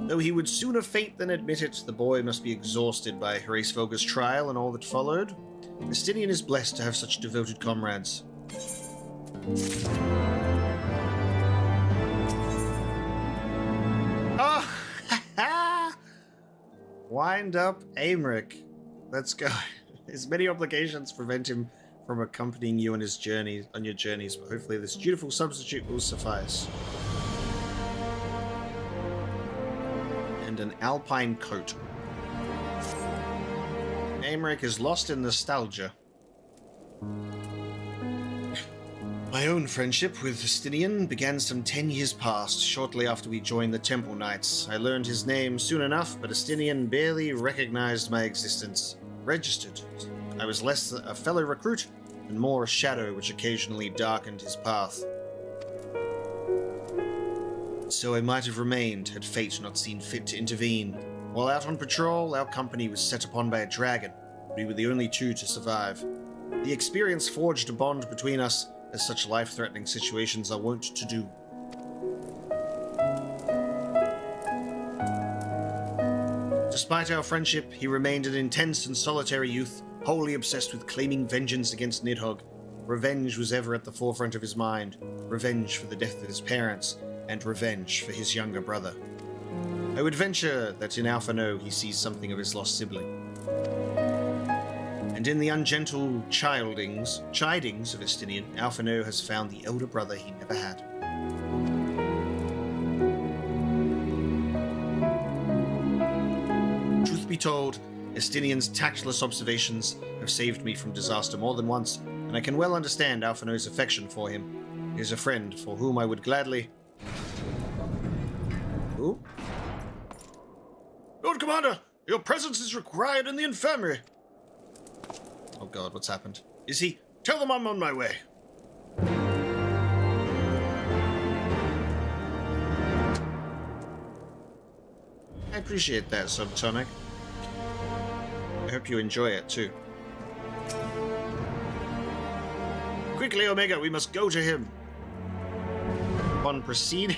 Though he would sooner faint than admit it, the boy must be exhausted by Hraesvelgr's trial and all that followed. Estinian is blessed to have such devoted comrades. Oh! Wind up Aymeric. Let's go. His many obligations prevent him from accompanying you on his journeys, but hopefully this dutiful substitute will suffice. And an alpine coat. Aymeric is lost in nostalgia. My own friendship with Estinian began some 10 years past, shortly after we joined the Temple Knights. I learned his name soon enough, but Estinian barely recognized my existence. Registered. I was less a fellow recruit and more a shadow which occasionally darkened his path. So I might have remained had fate not seen fit to intervene. While out on patrol, our company was set upon by a dragon. We were the only two to survive. The experience forged a bond between us, as such life-threatening situations are wont to do. Despite our friendship, he remained an intense and solitary youth, wholly obsessed with claiming vengeance against Nidhogg. Revenge was ever at the forefront of his mind. Revenge for the death of his parents, and revenge for his younger brother. I would venture that in Alphino he sees something of his lost sibling. And in the ungentle chidings of Estinian, Alphino has found the elder brother he never had. Truth be told, Estinian's tactless observations have saved me from disaster more than once, and I can well understand Alphino's affection for him. He is a friend for whom I would gladly... Ooh. Lord Commander, your presence is required in the infirmary. Oh god, what's happened? Is he? Tell them I'm on my way. I appreciate that, Subtonic. I hope you enjoy it too. Quickly, Omega, we must go to him. Upon proceed.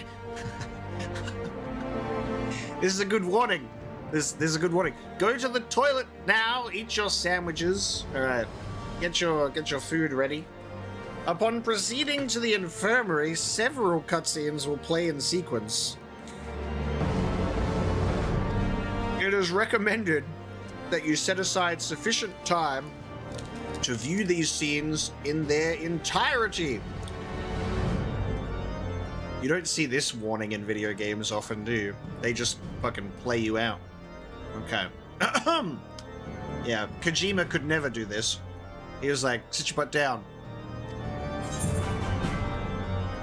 This is a good warning. This is a good warning. Go to the toilet now. Eat your sandwiches. All right. Get your food ready. Upon proceeding to the infirmary, several cutscenes will play in sequence. It is recommended that you set aside sufficient time to view these scenes in their entirety. You don't see this warning in video games often, do you? They just fucking play you out. Okay. Yeah, Kojima could never do this. He was like, sit your butt down.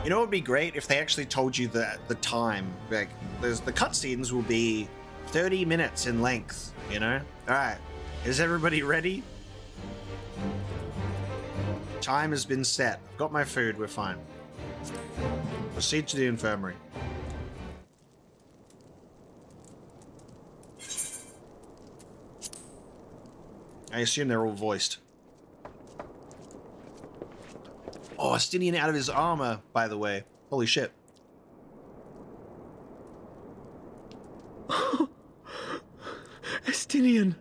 You know what would be great if they actually told you the time. Like, the cutscenes will be 30 minutes in length, you know? Alright, is everybody ready? Time has been set. I've got my food, we're fine. Proceed to the infirmary. I assume they're all voiced. Oh, Estinian out of his armor, by the way. Holy shit. Estinian!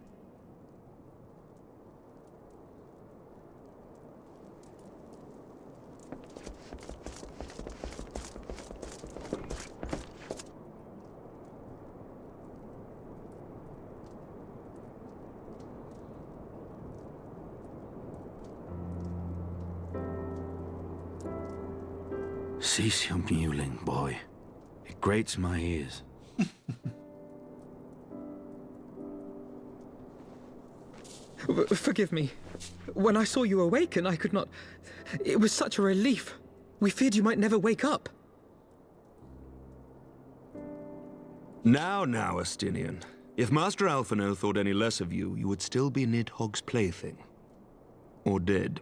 Cease your mewling, boy. It grates my ears. Forgive me. When I saw you awaken, I could not... It was such a relief. We feared you might never wake up. Now, Estinian. If Master Alphino thought any less of you, you would still be Nidhogg's plaything. Or dead.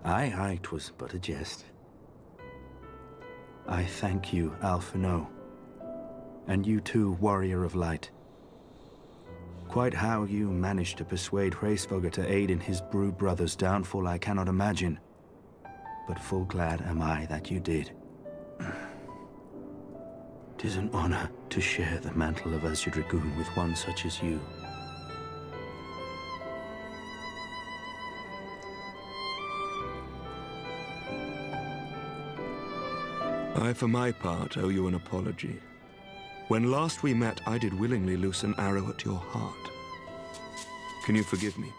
Aye, 'twas but a jest. I thank you, Alphino. And you too, Warrior of Light. Quite how you managed to persuade Hraesvelgr to aid in his brood brother's downfall I cannot imagine. But full glad am I that you did. 'Tis an honor to share the mantle of Azure Dragoon with one such as you. I, for my part, owe you an apology. When last we met, I did willingly loose an arrow at your heart. Can you forgive me?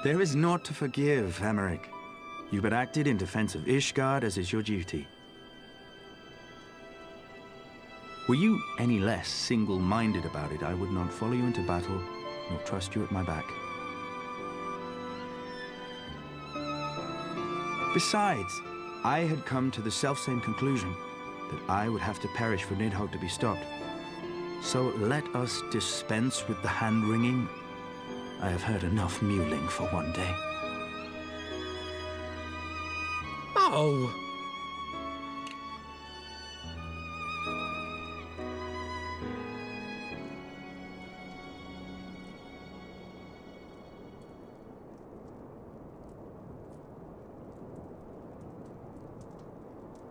There is naught to forgive, Hameric. You but acted in defense of Ishgard as is your duty. Were you any less single-minded about it, I would not follow you into battle, nor trust you at my back. Besides, I had come to the selfsame conclusion, that I would have to perish for Nidhogg to be stopped. So let us dispense with the hand-wringing. I have heard enough mewling for one day. Oh!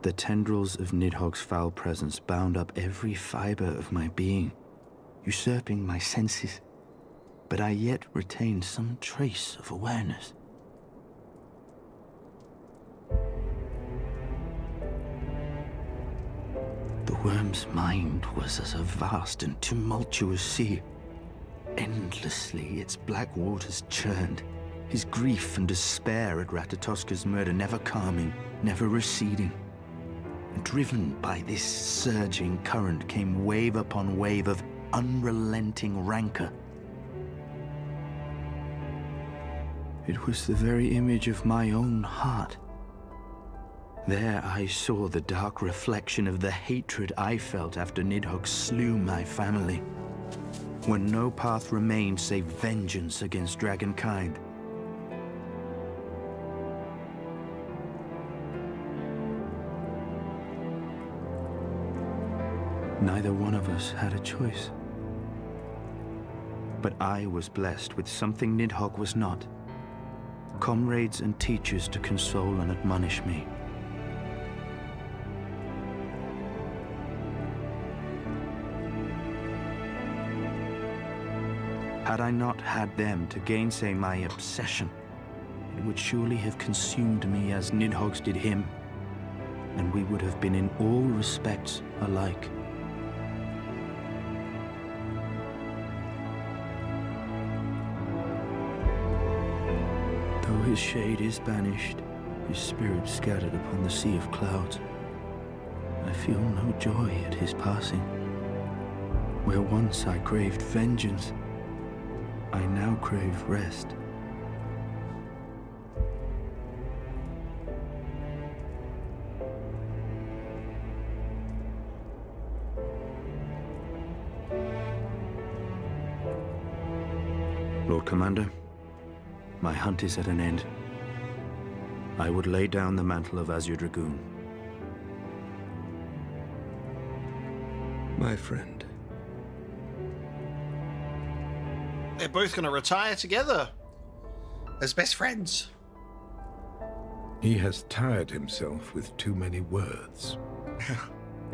The tendrils of Nidhogg's foul presence bound up every fiber of my being, usurping my senses, but I yet retained some trace of awareness. The worm's mind was as a vast and tumultuous sea. Endlessly its black waters churned, his grief and despair at Ratatoska's murder never calming, never receding. Driven by this surging current came wave upon wave of unrelenting rancor. It was the very image of my own heart. There I saw the dark reflection of the hatred I felt after Nidhogg slew my family, when no path remained save vengeance against dragonkind. Neither one of us had a choice. But I was blessed with something Nidhogg was not. Comrades and teachers to console and admonish me. Had I not had them to gainsay my obsession, it would surely have consumed me as Nidhogg's did him, and we would have been in all respects alike. Though his shade is banished, his spirit scattered upon the sea of clouds, I feel no joy at his passing. Where once I craved vengeance, I now crave rest. Lord Commander, my hunt is at an end. I would lay down the mantle of Azure Dragoon. My friend, They're both going to retire together as best friends. He has tired himself with too many words.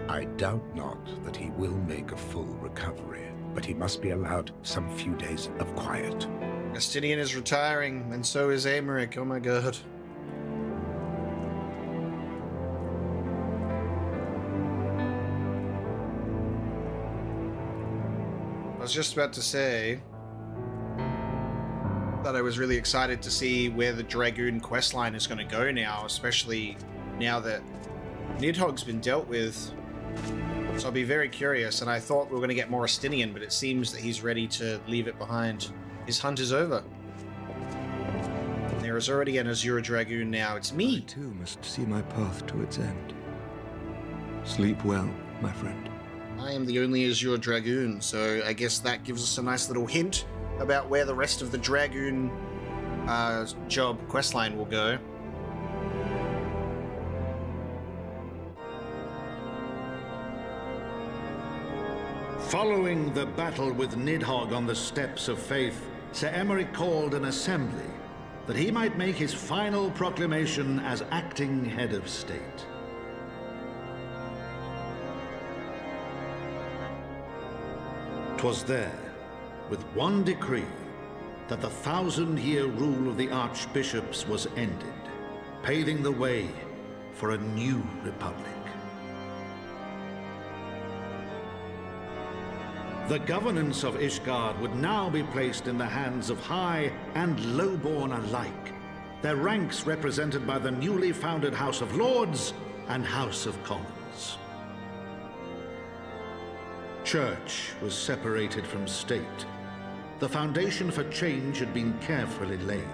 I doubt not that he will make a full recovery, but he must be allowed some few days of quiet. Justinian is retiring, and so is Aemeric. Oh my god. I was just about to say that I was really excited to see where the Dragoon questline is going to go now, especially now that Nidhogg's been dealt with. So I'll be very curious, and I thought we were going to get more Justinian, but it seems that he's ready to leave it behind. His hunt is over. And there is already an Azure Dragoon now. It's me! I too must see my path to its end. Sleep well, my friend. I am the only Azure Dragoon, so I guess that gives us a nice little hint about where the rest of the Dragoon job questline will go. Following the battle with Nidhogg on the Steps of Faith, Sir Aemeric called an assembly that he might make his final proclamation as acting head of state. 'Twas there, with one decree, that the 1,000-year rule of the archbishops was ended, paving the way for a new republic. The governance of Ishgard would now be placed in the hands of high and lowborn alike, their ranks represented by the newly founded House of Lords and House of Commons. Church was separated from state. The foundation for change had been carefully laid,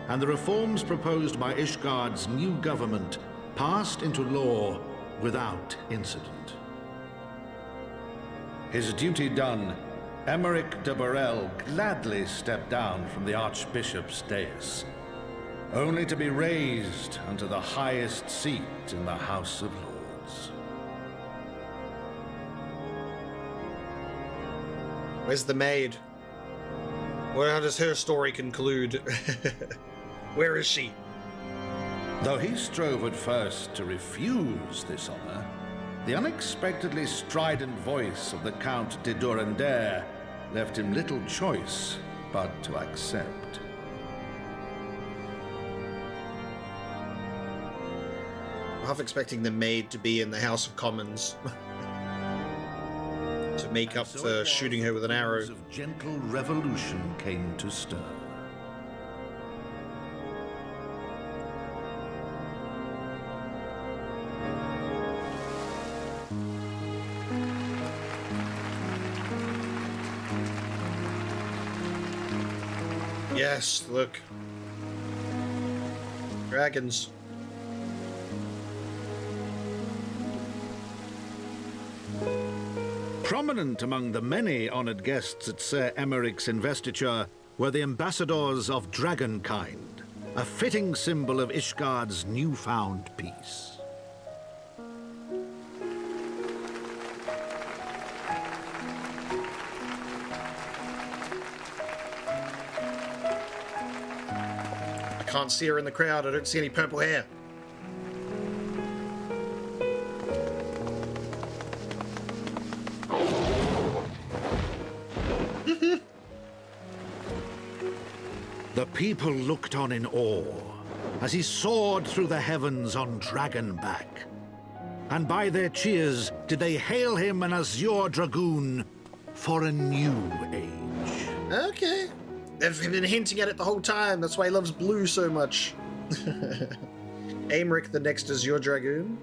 and the reforms proposed by Ishgard's new government passed into law without incident. His duty done, Aemeric de Burrell gladly stepped down from the Archbishop's dais, only to be raised unto the highest seat in the House of Lords. Where's the maid? Where does her story conclude? Where is she? Though he strove at first to refuse this honor, the unexpectedly strident voice of the Count de Durandare left him little choice but to accept. I'm half expecting the maid to be in the House of Commons to make up for shooting her with an arrow. Of gentle revolution came to stir. Yes, look. Dragons. Prominent among the many honored guests at Sir Aemeric's investiture were the ambassadors of Dragonkind, a fitting symbol of Ishgard's newfound peace. I can't see her in the crowd. I don't see any purple hair. The people looked on in awe as he soared through the heavens on Dragonback. And by their cheers did they hail him an Azure Dragoon for a new age. Okay. They've been hinting at it the whole time. That's why he loves blue so much. Aemeric, the next Azure Dragoon.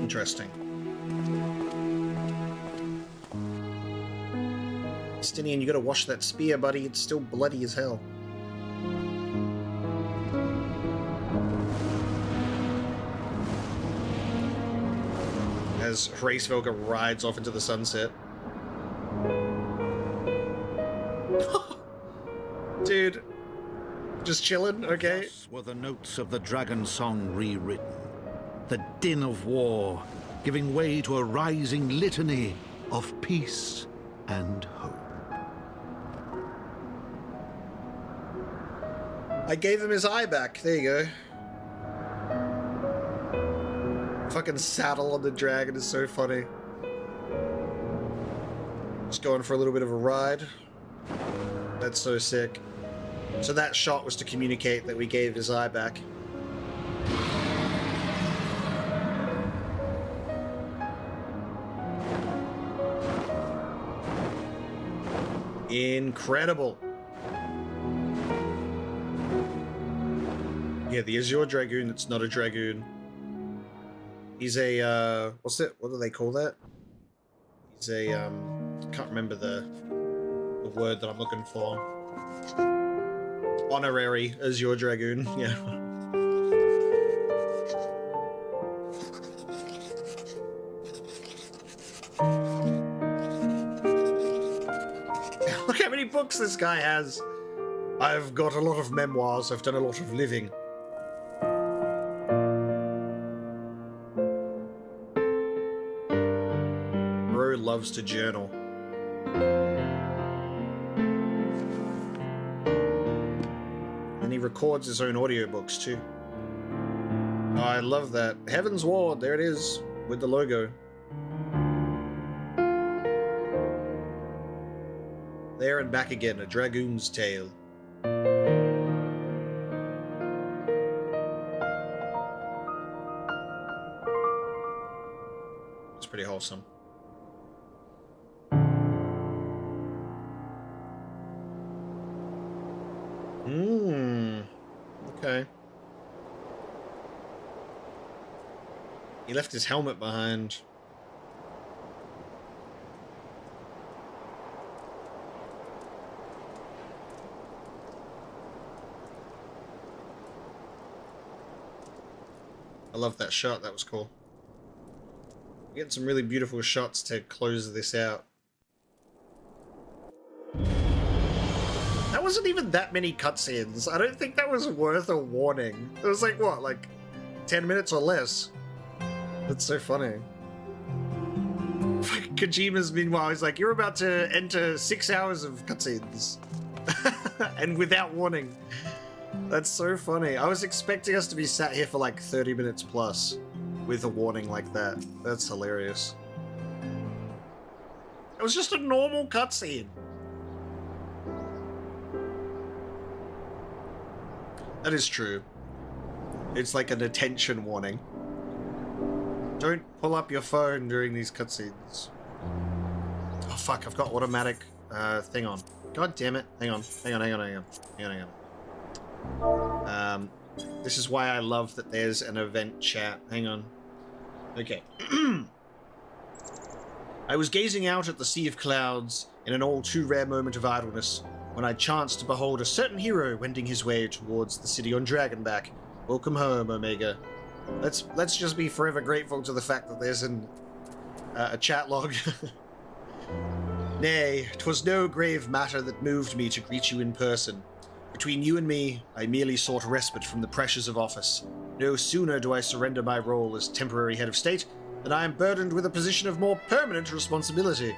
Interesting. Justinian, you gotta wash that spear, buddy. It's still bloody as hell. As Hraesvelgr rides off into the sunset. Dude. Just chilling, okay? Thus were the notes of the dragon song rewritten. The din of war, giving way to a rising litany of peace and hope. I gave him his eye back. There you go. Fucking saddle on the dragon is so funny. Just going for a little bit of a ride. That's so sick. So that shot was to communicate that we gave his eye back. Incredible. Yeah, the Azure Dragoon that's not a Dragoon. He's a, what's it? What do they call that? He's a, I can't remember the word that I'm looking for. Honorary Azure Dragoon, yeah. Look how many books this guy has. I've got a lot of memoirs, I've done a lot of living. Bro loves to journal. And he records his own audiobooks too. Oh, I love that. Heavensward, there it is, with the logo. There and back again, a dragoon's tale. It's pretty wholesome. Okay. He left his helmet behind. I love that shot, that was cool. We're getting some really beautiful shots to close this out. That wasn't even that many cutscenes. I don't think that was worth a warning. It was like, what, like 10 minutes or less? That's so funny. Kojima's meanwhile, he's like, you're about to enter 6 hours of cutscenes. And without warning. That's so funny. I was expecting us to be sat here for like 30 minutes plus with a warning like that. That's hilarious. It was just a normal cutscene. That is true. It's like an attention warning. Don't pull up your phone during these cutscenes. Oh fuck, I've got automatic thing on. God damn it. Hang on. This is why I love that there's an event chat. Hang on. Okay. I was gazing out at the sea of clouds in an all too rare moment of idleness when I chanced to behold a certain hero wending his way towards the city on Dragonback. Welcome home, Omega. Let's just be forever grateful to the fact that there's a chat log. Nay, 'twas no grave matter that moved me to greet you in person. Between you and me, I merely sought respite from the pressures of office. No sooner do I surrender my role as temporary head of state than I am burdened with a position of more permanent responsibility.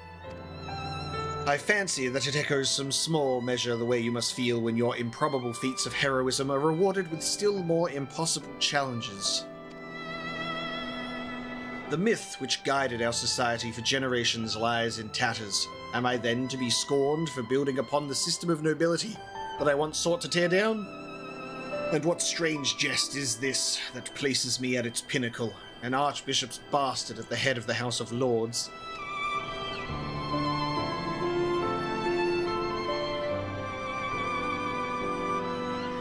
I fancy that it echoes some small measure the way you must feel when your improbable feats of heroism are rewarded with still more impossible challenges. The myth which guided our society for generations lies in tatters. Am I then to be scorned for building upon the system of nobility that I once sought to tear down? And what strange jest is this that places me at its pinnacle, an archbishop's bastard at the head of the House of Lords?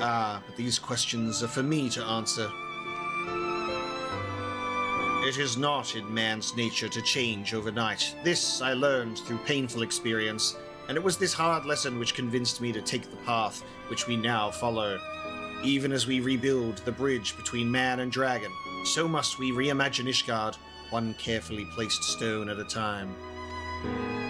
Ah, but these questions are for me to answer. It is not in man's nature to change overnight. This I learned through painful experience, and it was this hard lesson which convinced me to take the path which we now follow. Even as we rebuild the bridge between man and dragon, so must we reimagine Ishgard, one carefully placed stone at a time.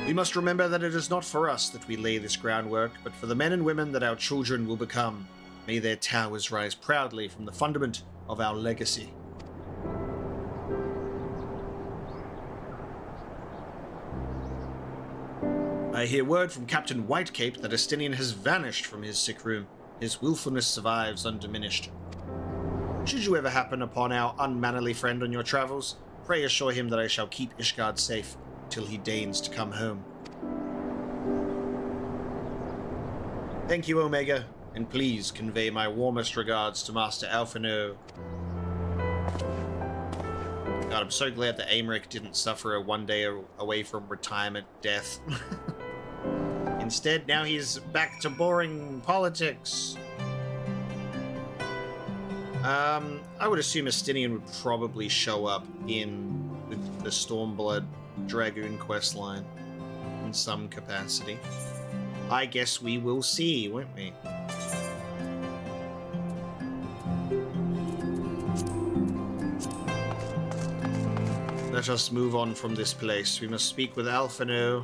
We must remember that it is not for us that we lay this groundwork, but for the men and women that our children will become. May their towers rise proudly from the fundament of our legacy. I hear word from Captain Whitecape that Estinian has vanished from his sick room. His willfulness survives undiminished. Should you ever happen upon our unmannerly friend on your travels, pray assure him that I shall keep Ishgard safe till he deigns to come home. Thank you, Omega, and please convey my warmest regards to Master Alphino. God, I'm so glad that Aymeric didn't suffer a one day away from retirement death. Instead, now he's back to boring politics. I would assume Estinian would probably show up in the Stormblood Dragoon questline in some capacity. I guess we will see, won't we? Let us move on from this place. We must speak with Alphino.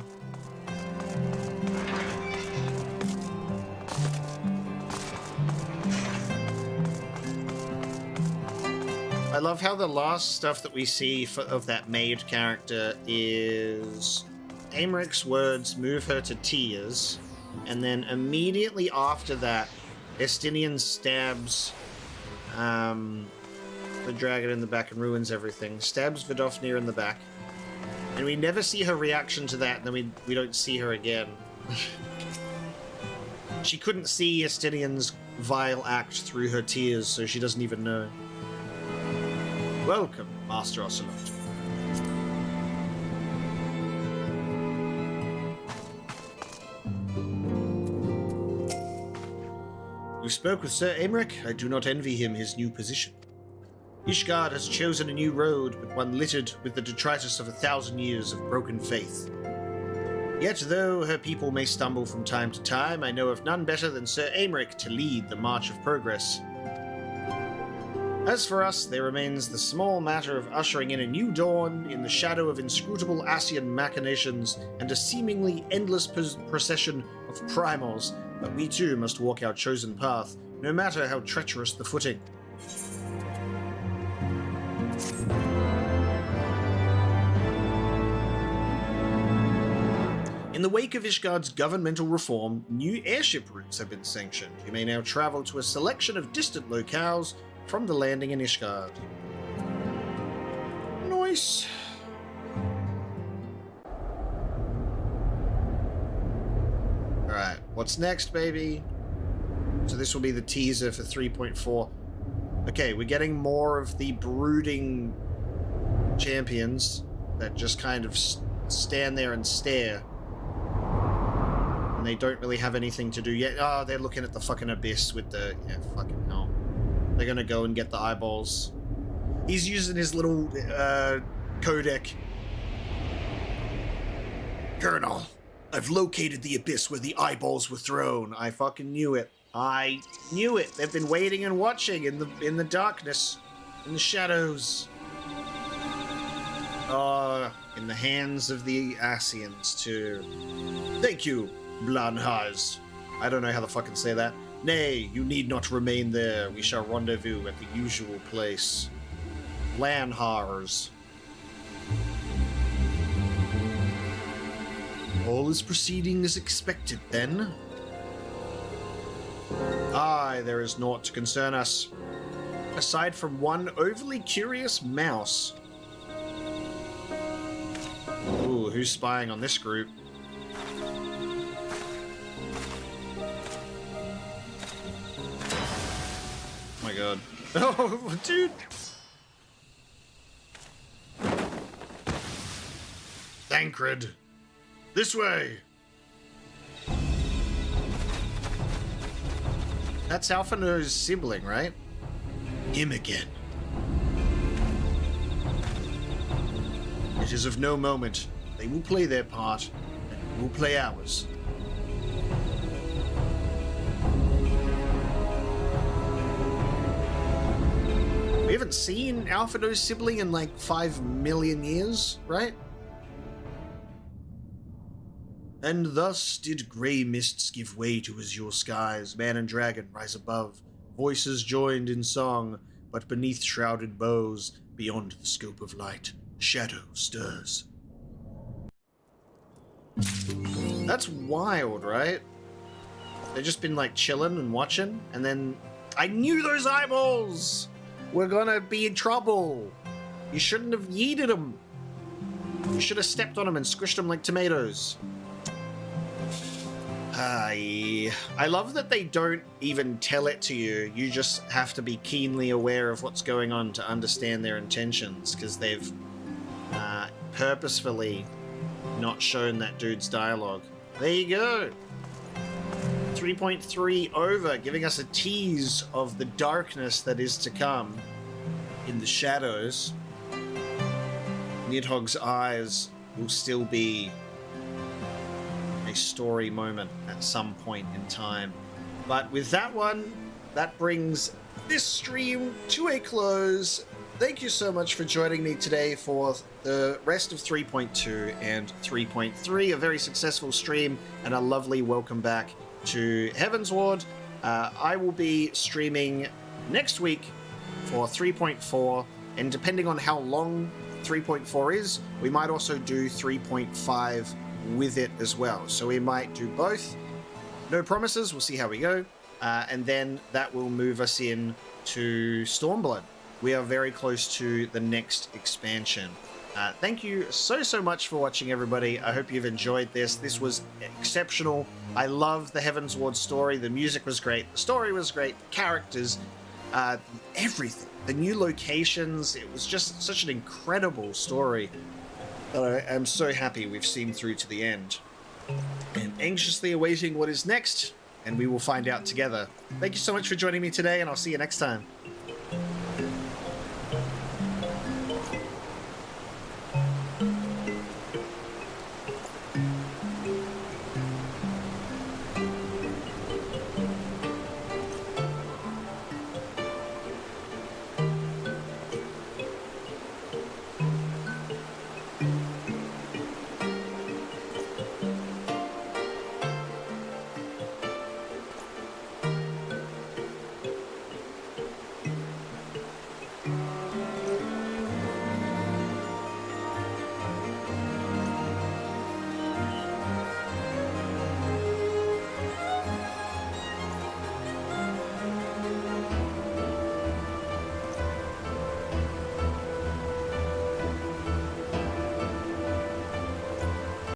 I love how the last stuff that we see of that maid character is Aymeric's words move her to tears, and then immediately after that, Estinian stabs the dragon in the back and ruins everything. Stabs Vidofnir in the back. And we never see her reaction to that, and then we don't see her again. She couldn't see Estinian's vile act through her tears, so she doesn't even know. Welcome, Master Ocelot. You spoke with Sir Aymeric? I do not envy him his new position. Ishgard has chosen a new road, but one littered with the detritus of 1,000 years of broken faith. Yet though her people may stumble from time to time, I know of none better than Sir Aymeric to lead the march of progress. As for us, there remains the small matter of ushering in a new dawn in the shadow of inscrutable Ascian machinations and a seemingly endless procession of primals, but we too must walk our chosen path, no matter how treacherous the footing. In the wake of Ishgard's governmental reform, new airship routes have been sanctioned. You may now travel to a selection of distant locales from the landing in Ishgard. Nice. Alright, what's next, baby? So this will be the teaser for 3.4. Okay, we're getting more of the brooding champions that just kind of stand there and stare. And they don't really have anything to do yet. Oh, they're looking at the fucking abyss with the... Yeah, fucking hell. They're gonna go and get the eyeballs. He's using his little codec. Colonel, I've located the abyss where the eyeballs were thrown. I fucking knew it. I knew it. They've been waiting and watching in the darkness, in the shadows. In the hands of the Ascians too. Thank you, Blanhars. I don't know how to fucking say that. Nay, you need not remain there. We shall rendezvous at the usual place. Lanhars. All is proceeding as expected, then. Aye, there is naught to concern us, aside from one overly curious mouse. Ooh, who's spying on this group? Oh my god. Oh, dude! Thancred! This way! That's Alphino's sibling, right? Him again. It is of no moment. They will play their part, and we will play ours. We haven't seen Alphino's sibling in like 5 million years, right? And thus did grey mists give way to azure skies, man and dragon rise above, voices joined in song, but beneath shrouded bows, beyond the scope of light, shadow stirs. That's wild, right? They've just been like chilling and watching, and then I knew those eyeballs were gonna be in trouble. You shouldn't have yeeted them. You should have stepped on them and squished them like tomatoes. I love that they don't even tell it to you. You just have to be keenly aware of what's going on to understand their intentions, because they've purposefully not shown that dude's dialogue. There you go. 3.3 over, giving us a tease of the darkness that is to come in the shadows. Nidhogg's eyes will still be a story moment at some point in time. But with that one, that brings this stream to a close. Thank you so much for joining me today for the rest of 3.2 and 3.3. A very successful stream and a lovely welcome back to Heavensward. I will be streaming next week for 3.4, and depending on how long 3.4 is, we might also do 3.5 with it as well. So we might do both. No promises, we'll see how we go. And then that will move us in to Stormblood. We are very close to the next expansion. Thank you so much for watching, everybody. I hope you've enjoyed this. This was exceptional. I love the Heavensward story. The music was great. The story was great. The characters, everything. The new locations. It was just such an incredible story that I am so happy we've seen through to the end. And anxiously awaiting what is next, and we will find out together. Thank you so much for joining me today, and I'll see you next time.